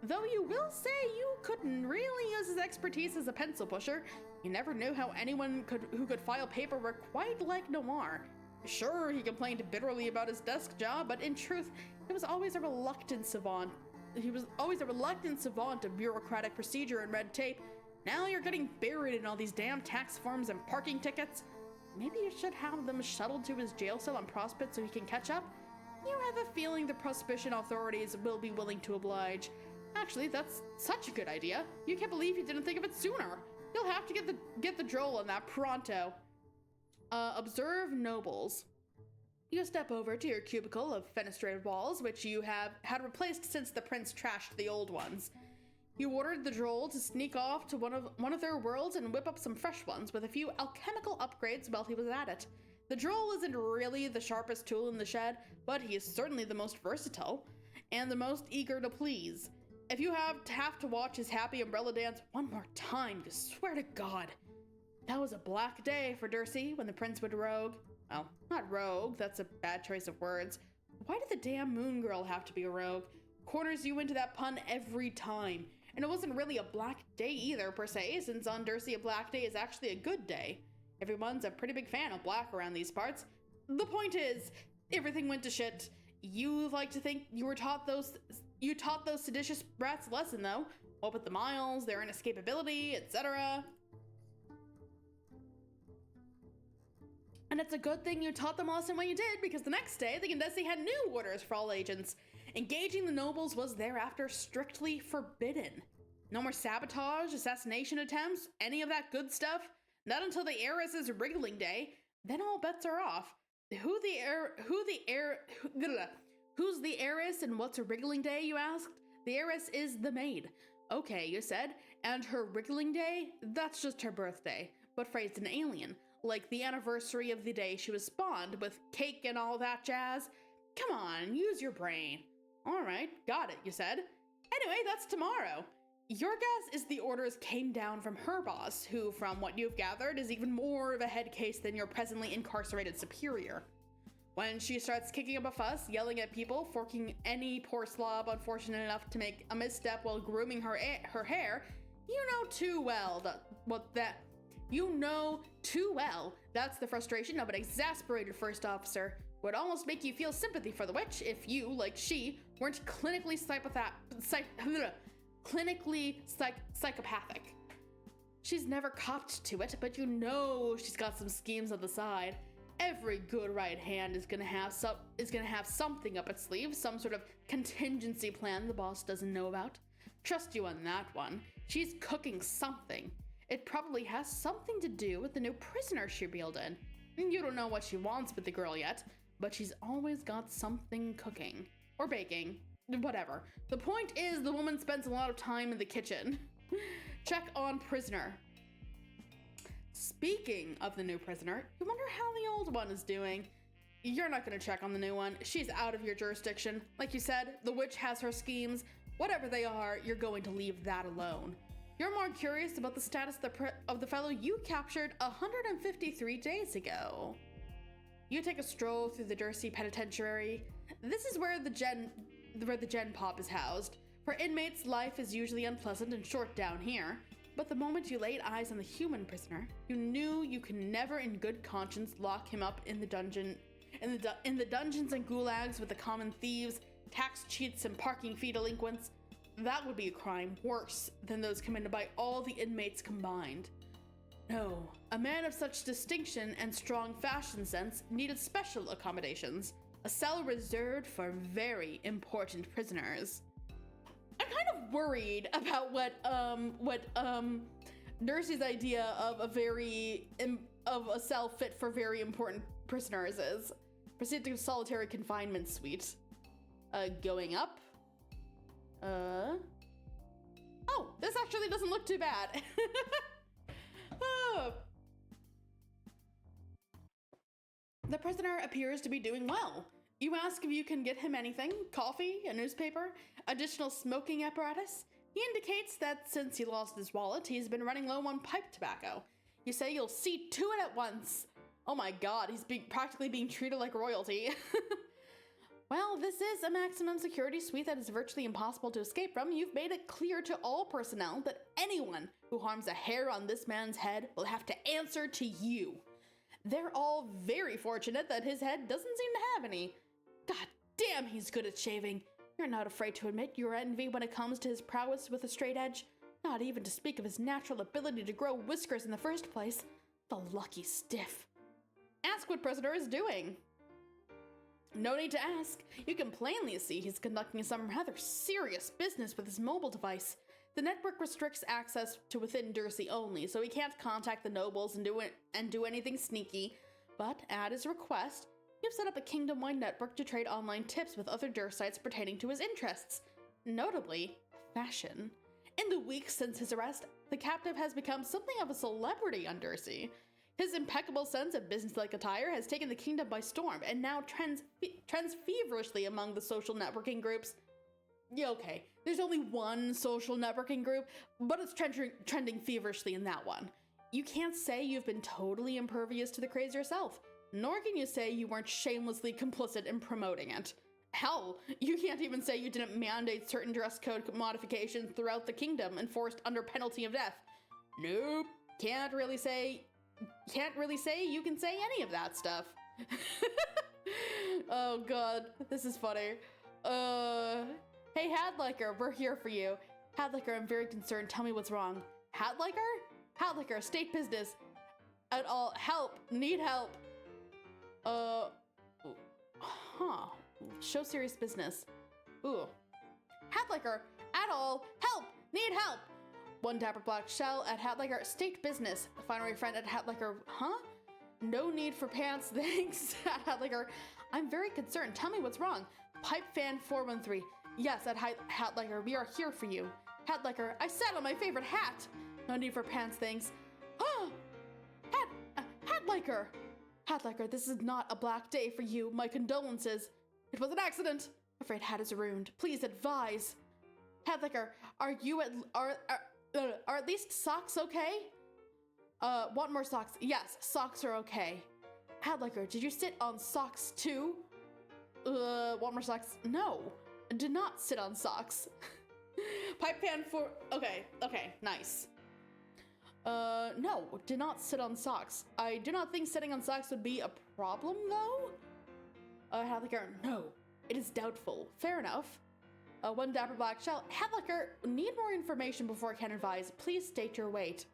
Though you will say you couldn't really use his expertise as a pencil pusher. You never knew how anyone who could file paperwork quite like Noir. Sure, he complained bitterly about his desk job, but in truth, he was always a reluctant savant. He was always a reluctant savant of bureaucratic procedure and red tape. Now you're getting buried in all these damn tax forms and parking tickets. Maybe you should have them shuttled to his jail cell on Prospect so he can catch up. You have a feeling the Prohibition authorities will be willing to oblige. Actually, that's such a good idea. You can't believe you didn't think of it sooner. You'll have to get the droll on that pronto. Observe nobles. You step over to your cubicle of fenestrated walls, which you have had replaced since the prince trashed the old ones. You ordered the droll to sneak off to one of their worlds and whip up some fresh ones with a few alchemical upgrades while he was at it. The droll isn't really the sharpest tool in the shed, but he is certainly the most versatile and the most eager to please. If you have to watch his happy umbrella dance one more time, you swear to God. That was a black day for Dursey when the prince went rogue. Well, not rogue, that's a bad choice of words. Why did the damn moon girl have to be a rogue? Corners you into that pun every time. And it wasn't really a black day either, per se, since on Dursey a black day is actually a good day. Everyone's a pretty big fan of black around these parts. The point is, everything went to shit. You like to think you taught those seditious brats a lesson, though. What with the miles, their inescapability, etc. And it's a good thing you taught them a lesson when you did, because the next day, the Condesi had new orders for all agents. Engaging the nobles was thereafter strictly forbidden. No more sabotage, assassination attempts, any of that good stuff. Not until the heiress's wriggling day. Then all bets are off. Who's the heiress and what's a wriggling day, you asked? The heiress is the maid. Okay, you said. And her wriggling day? That's just her birthday, but phrased in alien. Like the anniversary of the day she was spawned, with cake and all that jazz. Come on, use your brain. All right, got it, you said. Anyway, that's tomorrow. Your guess is the orders came down from her boss, who, from what you've gathered, is even more of a head case than your presently incarcerated superior. When she starts kicking up a fuss, yelling at people, forking any poor slob unfortunate enough to make a misstep while grooming her hair, you know too well that's the frustration of an exasperated first officer. Would almost make you feel sympathy for the witch if you, like she, weren't clinically psychopathic. She's never copped to it, but you know she's got some schemes on the side. Every good right hand is gonna have something up its sleeve, some sort of contingency plan the boss doesn't know about. Trust you on that one. She's cooking something. It probably has something to do with the new prisoner she reeled in. You don't know what she wants with the girl yet, but she's always got something cooking. Or baking. Whatever. The point is, the woman spends a lot of time in the kitchen. Check on prisoner. Speaking of the new prisoner, you wonder how the old one is doing. You're not going to check on the new one. She's out of your jurisdiction. Like you said, the witch has her schemes. Whatever they are, you're going to leave that alone. You're more curious about the status of the fellow you captured 153 days ago. You take a stroll through the Dursey Penitentiary. This is where the Gen Pop is housed. For inmates, life is usually unpleasant and short down here. But the moment you laid eyes on the human prisoner, you knew you could never in good conscience lock him up in the dungeons and gulags with the common thieves, tax cheats, and parking fee delinquents. That would be a crime worse than those committed by all the inmates combined. No, a man of such distinction and strong fashion sense needed special accommodations, a cell reserved for very important prisoners. I'm kind of worried about what Dursey's idea of a cell fit for very important prisoners is. Proceed to solitary confinement suite. Going up. Oh, this actually doesn't look too bad. Oh. The prisoner appears to be doing well. You ask if you can get him anything, coffee, a newspaper, additional smoking apparatus. He indicates that since he lost his wallet, he's been running low on pipe tobacco. You say you'll see to it at once. Oh my god, he's practically being treated like royalty. Well, this is a maximum security suite that is virtually impossible to escape from. You've made it clear to all personnel that anyone who harms a hair on this man's head will have to answer to you. They're all very fortunate that his head doesn't seem to have any. God damn, he's good at shaving. You're not afraid to admit your envy when it comes to his prowess with a straight edge. Not even to speak of his natural ability to grow whiskers in the first place. The lucky stiff. Ask what prisoner is doing. No need to ask. You can plainly see he's conducting some rather serious business with his mobile device. The network restricts access to within Dursey only, so he can't contact the nobles and do anything sneaky. But at his request, you've set up a kingdom-wide network to trade online tips with other Dursites pertaining to his interests, notably fashion. In the weeks since his arrest, the captive has become something of a celebrity on Dursey. His impeccable sense of business-like attire has taken the kingdom by storm and now trends feverishly among the social networking groups. Yeah, okay, there's only one social networking group, but it's trending feverishly in that one. You can't say you've been totally impervious to the craze yourself, nor can you say you weren't shamelessly complicit in promoting it. Hell, you can't even say you didn't mandate certain dress code modifications throughout the kingdom enforced under penalty of death. Nope, can't really say you can say any of that stuff. Oh god, this is funny. Hey Hadliker, we're here for you. Hadliker, I'm very concerned. Tell me what's wrong. Hadliker? Hadliker, state business. At all, help, need help. Show serious business. Ooh. Hadliker, at all, help, need help. One dapper black shell at Hadliker, state business. Finery friend at Hadliker, huh? No need for pants, thanks. At Hadliker, I'm very concerned. Tell me what's wrong. Pipe fan 413. Yes, at Hadliker, we are here for you. Hadliker, I sat on my favorite hat. No need for pants, thanks. Oh, Hadliker. Hadliker, this is not a black day for you. My condolences. It was an accident. Afraid hat is ruined. Please advise. Hadliker, are at least socks okay? Want more socks? Yes, socks are okay. Hadliker, did you sit on socks too? Want more socks? No, did not sit on socks. Pipe pan for, okay, nice. No, did not sit on socks. I do not think sitting on socks would be a problem though. Hadliker, no, it is doubtful. Fair enough. One dapper black shell. Hadliker, need more information before I can advise. Please state your weight.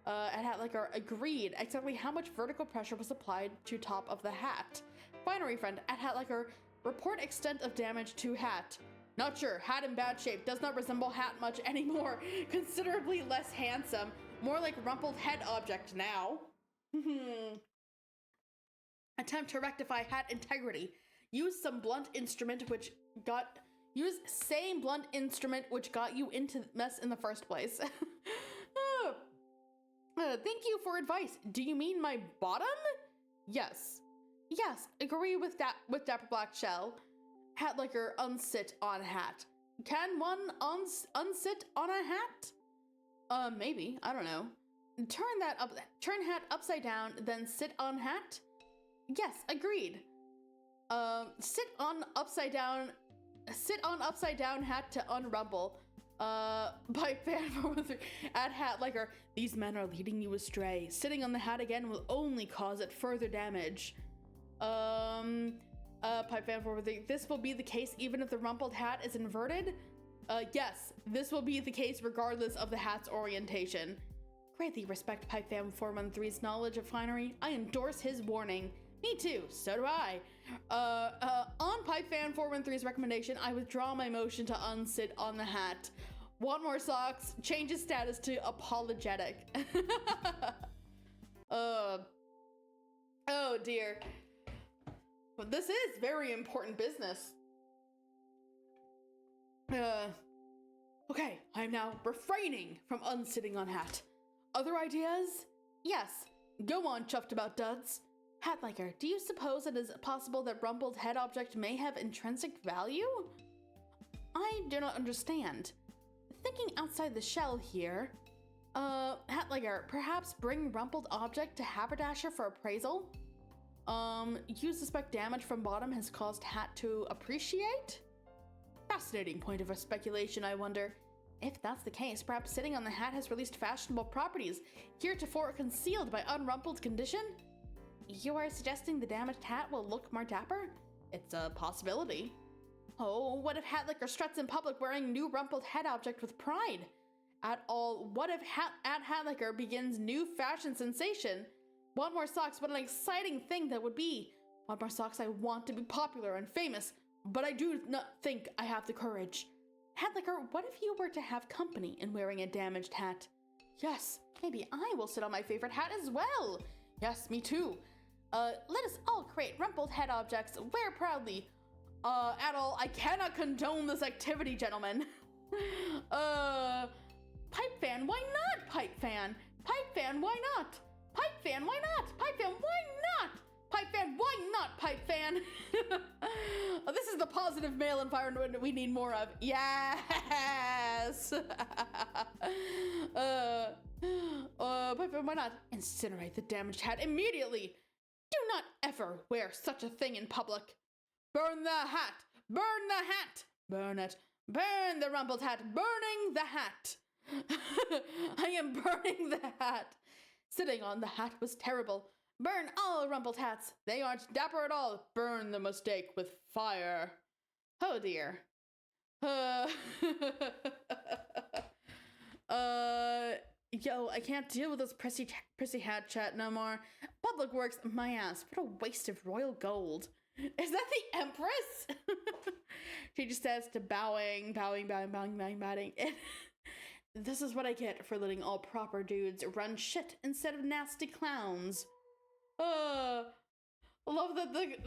And Hadliker agreed. Exactly how much vertical pressure was applied to top of the hat. Finery friend at Hadliker, report extent of damage to hat. Not sure. Hat in bad shape. Does not resemble hat much anymore. Considerably less handsome. More like rumpled head object now. Attempt to rectify hat integrity. Use same blunt instrument which got you into mess in the first place. Thank you for advice. Do you mean my bottom? Yes. Yes, agree with Dapper Black Shell. Hadliker, unsit on hat. Can one unsit on a hat? Maybe, I don't know. Turn hat upside down, then sit on hat? Yes, agreed. Sit on upside down hat to unrumble. By fan 413 at Hadliker, these men are leading you astray. Sitting on the hat again will only cause it further damage. Pipe fan 413, this will be the case even if the rumpled hat is inverted? Yes, this will be the case regardless of the hat's orientation. Greatly respect Pipe fan 413's knowledge of finery. I endorse his warning. Me too, so do I. On Pipe fan 413's recommendation, I withdraw my motion to unsit on the hat. Want more socks? Change his status to apologetic. Oh dear. But this is very important business. Okay, I'm now refraining from unsitting on hat. Other ideas? Yes. Go on, chuffed about duds. Hadliker, do you suppose it is possible that rumpled head object may have intrinsic value? I do not understand. Thinking outside the shell here. Hadliker, perhaps bring rumpled object to Haberdasher for appraisal? You suspect damage from bottom has caused hat to appreciate? Fascinating point of speculation, I wonder. If that's the case, perhaps sitting on the hat has released fashionable properties, heretofore concealed by unrumpled condition? You are suggesting the damaged hat will look more dapper? It's a possibility. Oh, what if hat licker struts in public wearing new rumpled head object with pride? What if hat licker begins new fashion sensation? Want more socks, what an exciting thing that would be. Want more socks, I want to be popular and famous, but I do not think I have the courage. Hat licker, what if you were to have company in wearing a damaged hat? Yes, maybe I will sit on my favorite hat as well. Yes, me too. Let us all create rumpled head objects, wear proudly. I cannot condone this activity, gentlemen. Pipe fan, why not, pipe fan? Pipe fan, why not? Pipe fan, why not? Pipe fan, why not? Pipe fan, why not, pipe fan? This is the positive male environment we need more of. Yes! Pipe fan, why not? Incinerate the damaged hat immediately. Do not ever wear such a thing in public. Burn the hat! Burn the hat! Burn it. Burn the rumpled hat. Burning the hat. I am burning the hat. Sitting on the hat was terrible. Burn all rumpled hats. They aren't dapper at all. Burn the mistake with fire. Oh dear. Yo, I can't deal with this prissy hat chat no more. Public works, my ass. What a waste of royal gold. Is that the Empress? She just says to bowing. This is what I get for letting all proper dudes run shit instead of nasty clowns. I love that the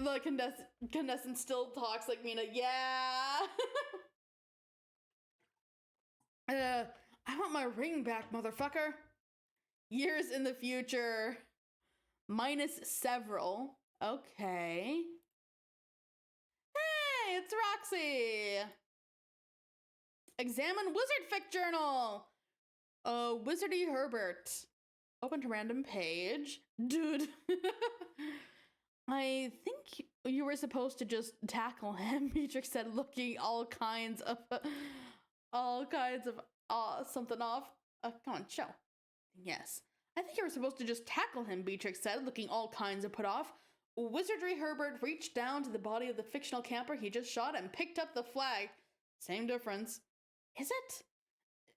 contestant still talks like Mina. Yeah. I want my ring back, motherfucker. Years in the future. Minus several. Okay. Hey, it's Roxy. Examine Wizard Fic Journal. Wizardy Herbert. Open to random page. Dude. I think you were supposed to just tackle him. Beatrix said, looking all kinds of something off. Come on, show. Yes. I think you were supposed to just tackle him, Beatrix said, looking all kinds of put off. Wizardry Herbert reached down to the body of the fictional camper he just shot and picked up the flag. Same difference. Is it?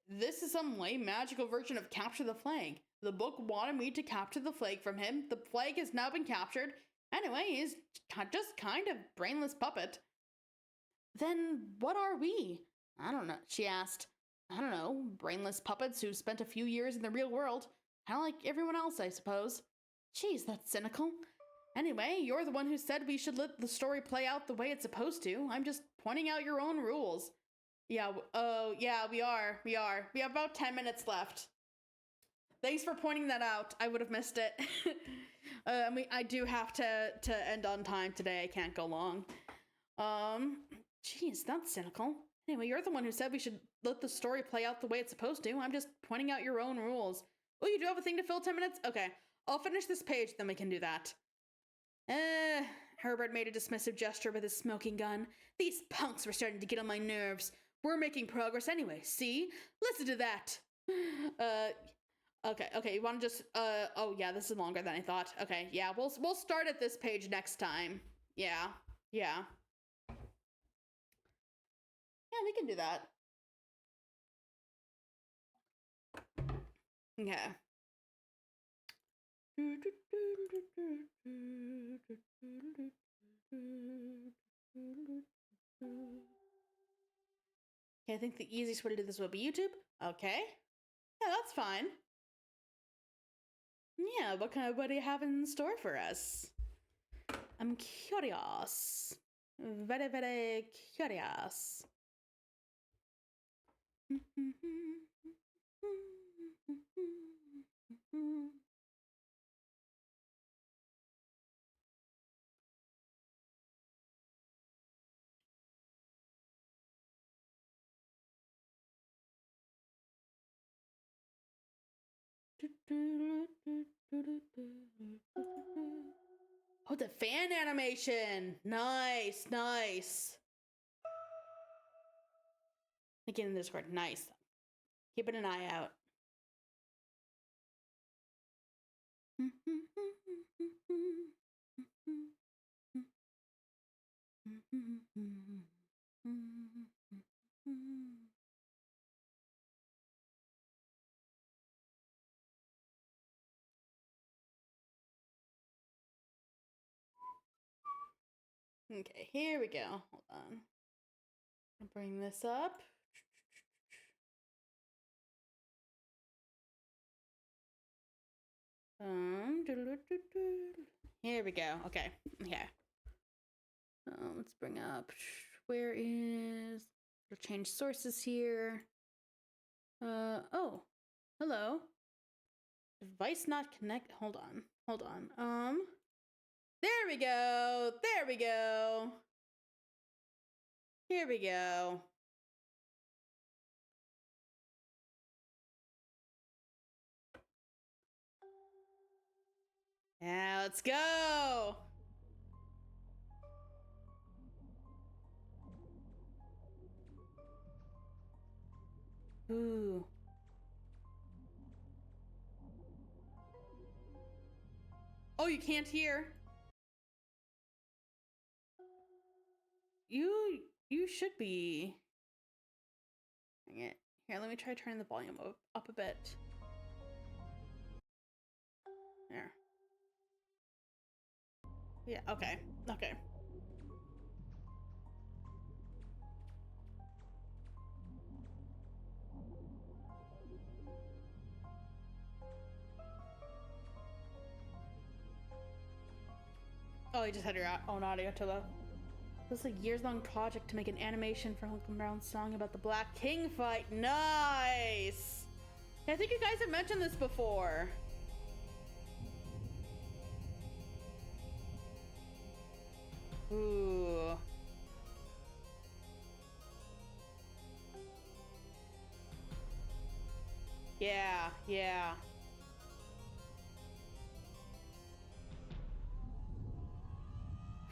This is some lame magical version of capture the flag. The book wanted me to capture the flag from him. The flag has now been captured. Anyway, he's just kind of brainless puppet. Then what are we? I don't know, she asked. I don't know, brainless puppets who spent a few years in the real world. Kind of like everyone else, I suppose. Jeez, that's cynical. Anyway, you're the one who said we should let the story play out the way it's supposed to. I'm just pointing out your own rules. Yeah, yeah, we are. We have about 10 minutes left. Thanks for pointing that out. I would have missed it. I do have to end on time today. I can't go long. Jeez, that's cynical. Anyway, you're the one who said we should let the story play out the way it's supposed to. I'm just pointing out your own rules. Oh, you do have a thing to fill 10 minutes? Okay, I'll finish this page, then we can do that. Herbert made a dismissive gesture with his smoking gun. These punks were starting to get on my nerves. We're making progress anyway, see? Listen to that. Okay, you want to just, oh yeah, this is longer than I thought. Okay, yeah, we'll start at this page next time. Yeah. Yeah, we can do that. Okay. Okay, I think the easiest way to do this will be YouTube. Okay. Yeah, that's fine. Yeah, what do you have in store for us? I'm curious. Very, very curious. Oh, the fan animation. Nice, nice. Get in the Discord. Nice. Keeping an eye out. Okay, here we go. Hold on. I'll bring this up. Here we go. Okay. Okay. Let's bring up. Where is? We'll change sources here. Oh, hello. Device not connect. Hold on. Hold on. There we go. There we go. Here we go. Yeah, let's go. Ooh. Oh, you can't hear? You should be. Dang it. Here, let me try turning the volume up a bit. There. Yeah, okay. Okay. Oh, you just had your own audio to the. This is a years-long project to make an animation for Malcolm Brown's song about the Black King fight. Nice! I think you guys have mentioned this before. Ooh. Yeah, yeah.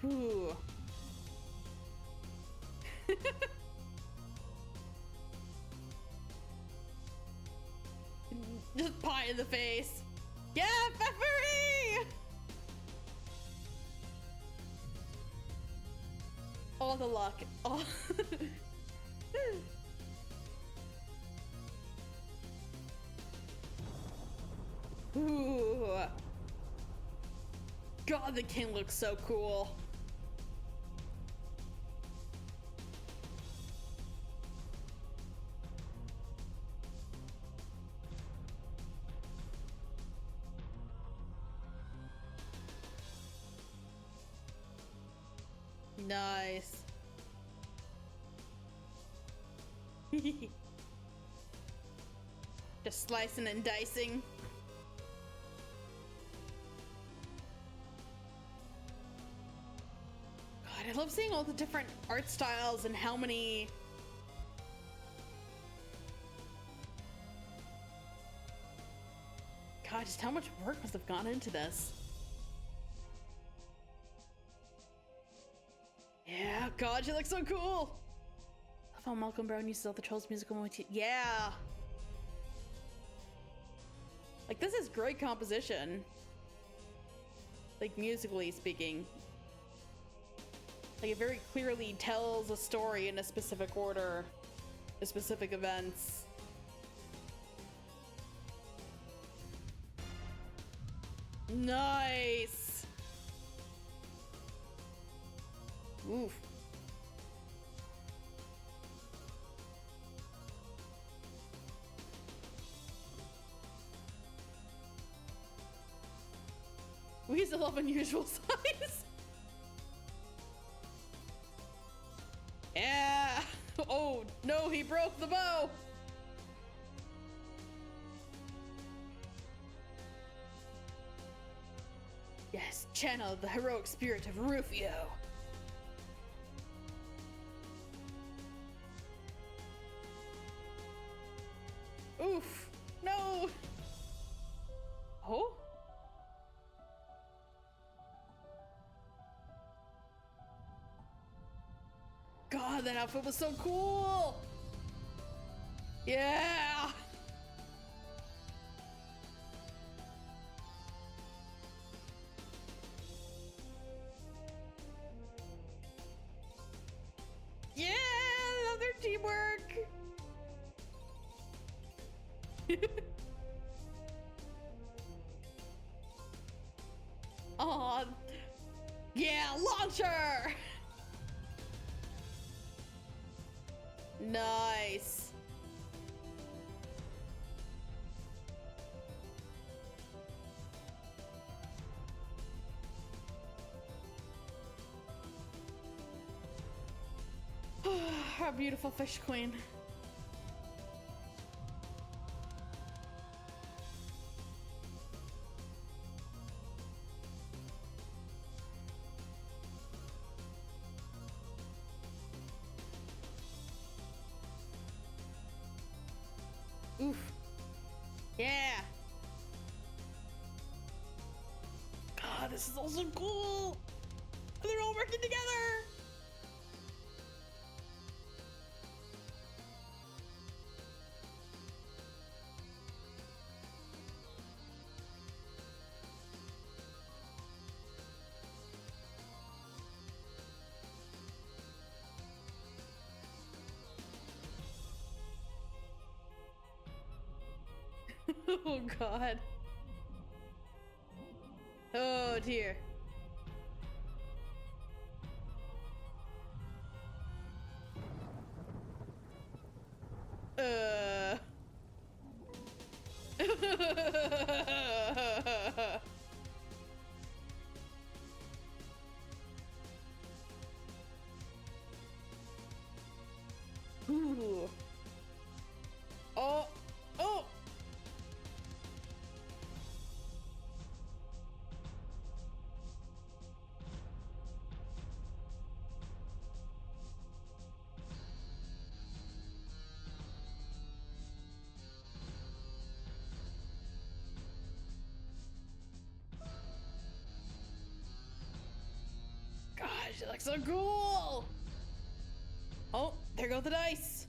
Ooh. Just pie in the face. Yeah, peppery! All the luck. All Ooh. God, the king looks so cool. Nice. Just slicing and dicing. God, I love seeing all the different art styles and how many. God, just how much work must have gone into this. Yeah, God, you look so cool. I love how Malcolm Brown uses all the Trolls musical motif. Yeah. Like, this is great composition. Like, musically speaking. Like, it very clearly tells a story in a specific order, the specific events. Nice. Oof. We still have unusual size. Yeah. Oh no, he broke the bow. Yes, channel the heroic spirit of Rufio. Oof. No. Oh. God, that outfit was so cool. Yeah. Yeah, I love their teamwork. Aw. Yeah, launcher. Nice. Our beautiful fish queen. Oof. Yeah. God, this is also cool. They're all working together. Oh God. Oh dear. Ooh. Oh. Oh. Gosh, it looks so cool. Oh, there go the dice.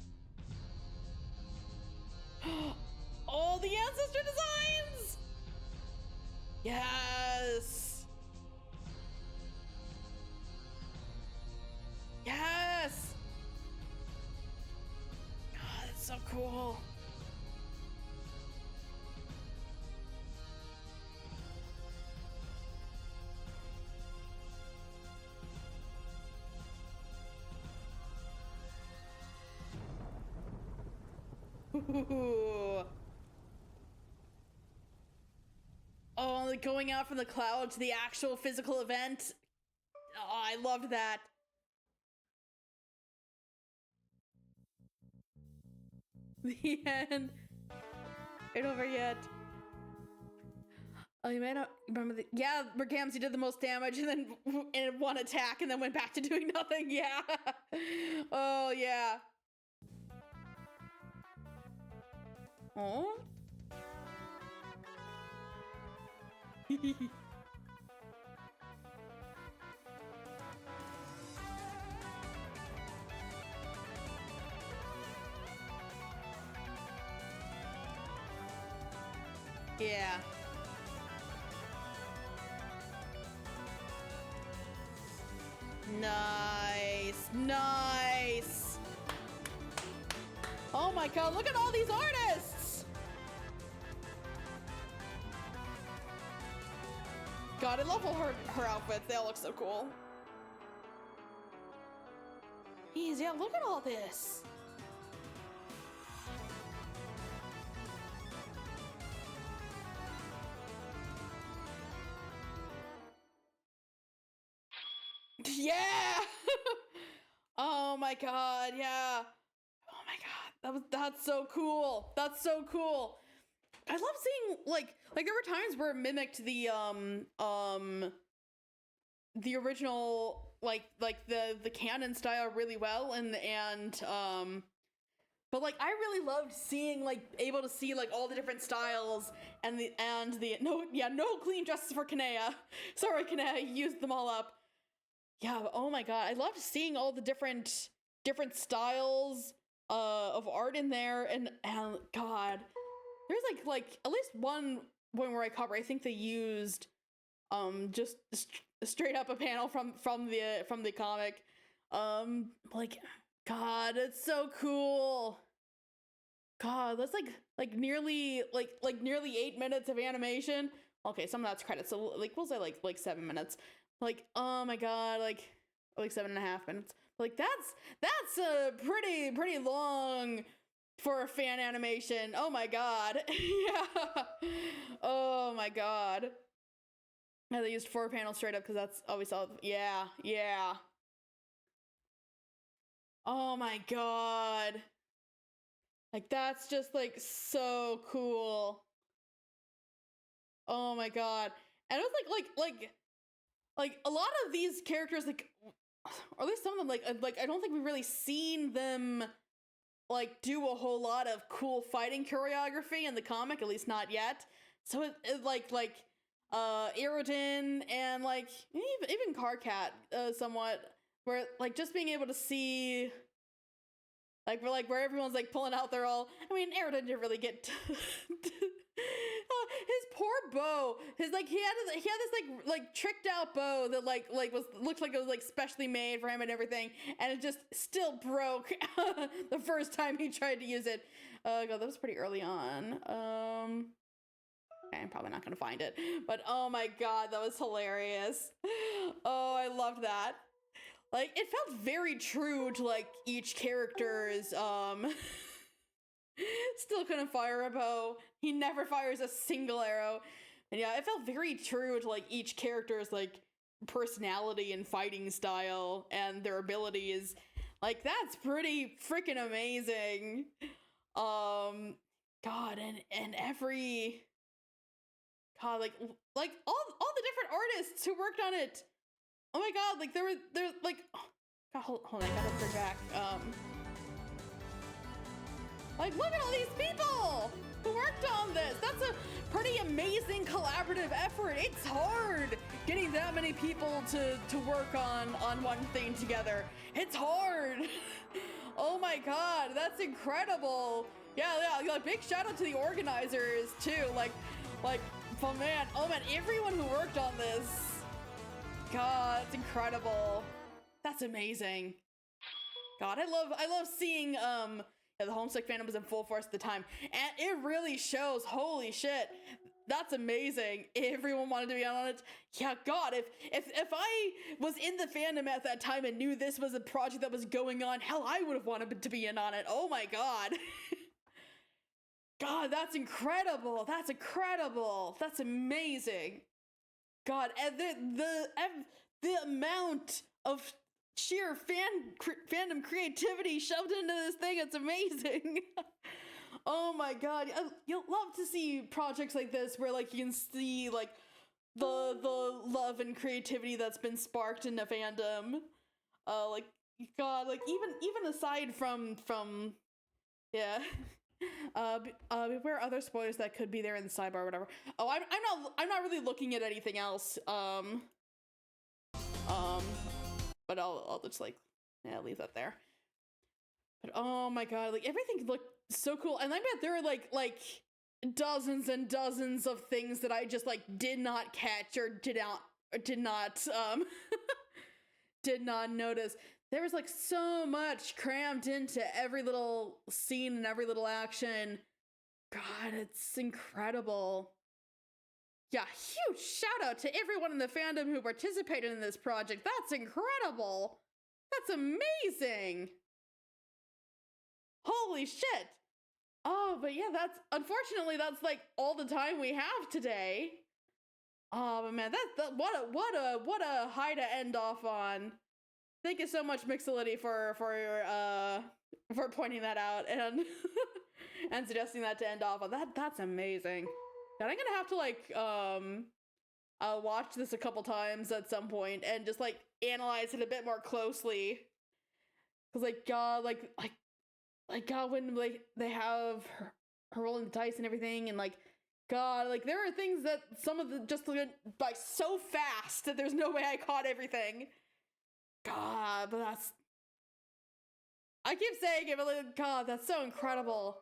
All the ancestor designs. Yes. Yes. God, that's so cool. Ooh. Oh, like going out from the cloud to the actual physical event. Oh, I loved that. The end. Ain't over yet. Oh, you may not remember the where Gamzee did the most damage and then in one attack and then went back to doing nothing. Yeah. Oh yeah. Oh. Yeah. Nice. Nice. Oh my God, look at all these artists. God, I love all her outfits. They all look so cool. Jeez, yeah, look at all this. Yeah. Oh my God, yeah. Oh my God, that's so cool. That's so cool. I love seeing like there were times where it mimicked the original like the canon style really well and but like I really loved seeing like able to see like all the different styles and the no clean justice for Kanea. Sorry Kanea, you used them all up. Yeah, but oh my God, I loved seeing all the different different styles of art in there, and God, there's like at least one point where I cover, I think they used just straight up a panel from the comic. Like, God, it's so cool. God, that's like nearly 8 minutes of animation. Okay, some of that's credits, so like we'll say like 7 minutes. Like, oh my God, like 7.5 minutes. Like that's a pretty long for a fan animation. Oh my God. Yeah. Oh my God. Yeah, they used 4 panels straight up because that's all we saw. Yeah. Oh my God. Like, that's just like so cool. Oh my God. And it was like a lot of these characters, like, or at least some of them, like I don't think we've really seen them like do a whole lot of cool fighting choreography in the comic, at least not yet. So it like Aerodin and like even Carcat somewhat, where like just being able to see where everyone's like pulling out their all. I mean, Aerodin didn't really get his poor bow. His like he had this like tricked out bow that looked like it was like specially made for him and everything, and it just still broke the first time he tried to use it. God, that was pretty early on. Okay, I'm probably not gonna find it, but oh my God, that was hilarious. Oh, I loved that. Like, it felt very true to like each character's still couldn't fire a bow. He never fires a single arrow. And yeah, it felt very true to like each character's like personality and fighting style and their abilities. Like, that's pretty freaking amazing. God, and every God, like all the different artists who worked on it. Oh my God, like there like, oh, God, hold on, I gotta bring back like, look at all these people who worked on this. That's a pretty amazing collaborative effort. It's hard getting that many people to work on one thing together. It's hard. Oh my God, that's incredible. Yeah, like, big shout out to the organizers too. Like, oh man, everyone who worked on this. God, it's incredible. That's amazing. God, I love seeing the Homestuck fandom was in full force at the time, and it really shows. Holy shit, that's amazing. Everyone wanted to be on it. Yeah, God, if I was in the fandom at that time and knew this was a project that was going on, hell, I would have wanted to be in on it. Oh my God. God, that's incredible. That's incredible. That's amazing. God, and the amount of sheer fandom creativity shoved into this thing, it's amazing. Oh my God, you'll love to see projects like this where like you can see like the love and creativity that's been sparked in the fandom. Like, God, like even aside from yeah. Beware other spoilers that could be there in the sidebar or whatever. Oh, I'm not really looking at anything else. But I'll just like, yeah, leave that there. But oh my God, like everything looked so cool, and I bet there are like dozens and dozens of things that I just like did not catch or did not did not notice. There was like so much crammed into every little scene and every little action. God, it's incredible. Yeah, huge shout out to everyone in the fandom who participated in this project. That's incredible. That's amazing. Holy shit. Oh, but yeah, unfortunately that's like all the time we have today. Oh, but man, what a high to end off on. Thank you so much, Mixolity, for pointing that out and and suggesting that to end off on. That's amazing. And I'm gonna have to like watch this a couple times at some point and just like analyze it a bit more closely. Cause like God, like God, when like they have her rolling the dice and everything, and like God, like there are things that some of the just like so fast that there's no way I caught everything. God, but I keep saying it, but like, God, that's so incredible.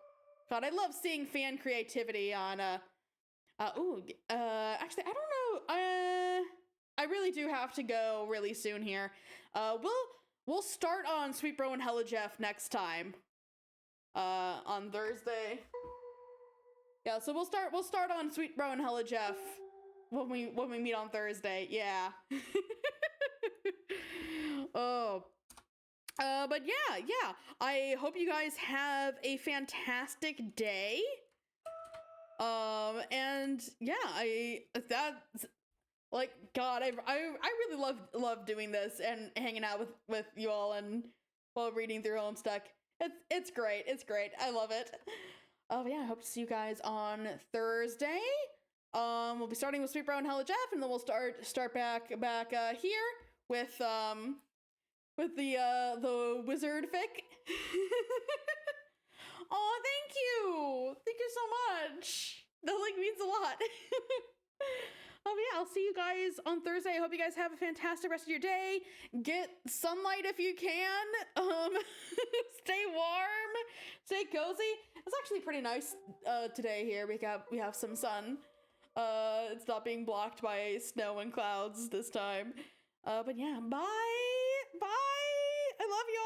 God, I love seeing fan creativity on, actually, I don't know, I really do have to go really soon here. We'll start on Sweet Bro and Hella Jeff next time, on Thursday. Yeah, so we'll start on Sweet Bro and Hella Jeff when we meet on Thursday. Yeah. Oh. But yeah. I hope you guys have a fantastic day. And yeah, that's like, God, I really love doing this and hanging out with you all and while reading through Homestuck. It's great. It's great. I love it. Yeah, I hope to see you guys on Thursday. We'll be starting with Sweet Bro and Hella Jeff, and then we'll start back here with the wizard fic. Oh, thank you so much. That like means a lot. Yeah, I'll see you guys on Thursday. I hope you guys have a fantastic rest of your day. Get sunlight if you can. Stay warm, stay cozy. It's actually pretty nice today here. We have some sun. It's not being blocked by snow and clouds this time. But yeah, bye. I love you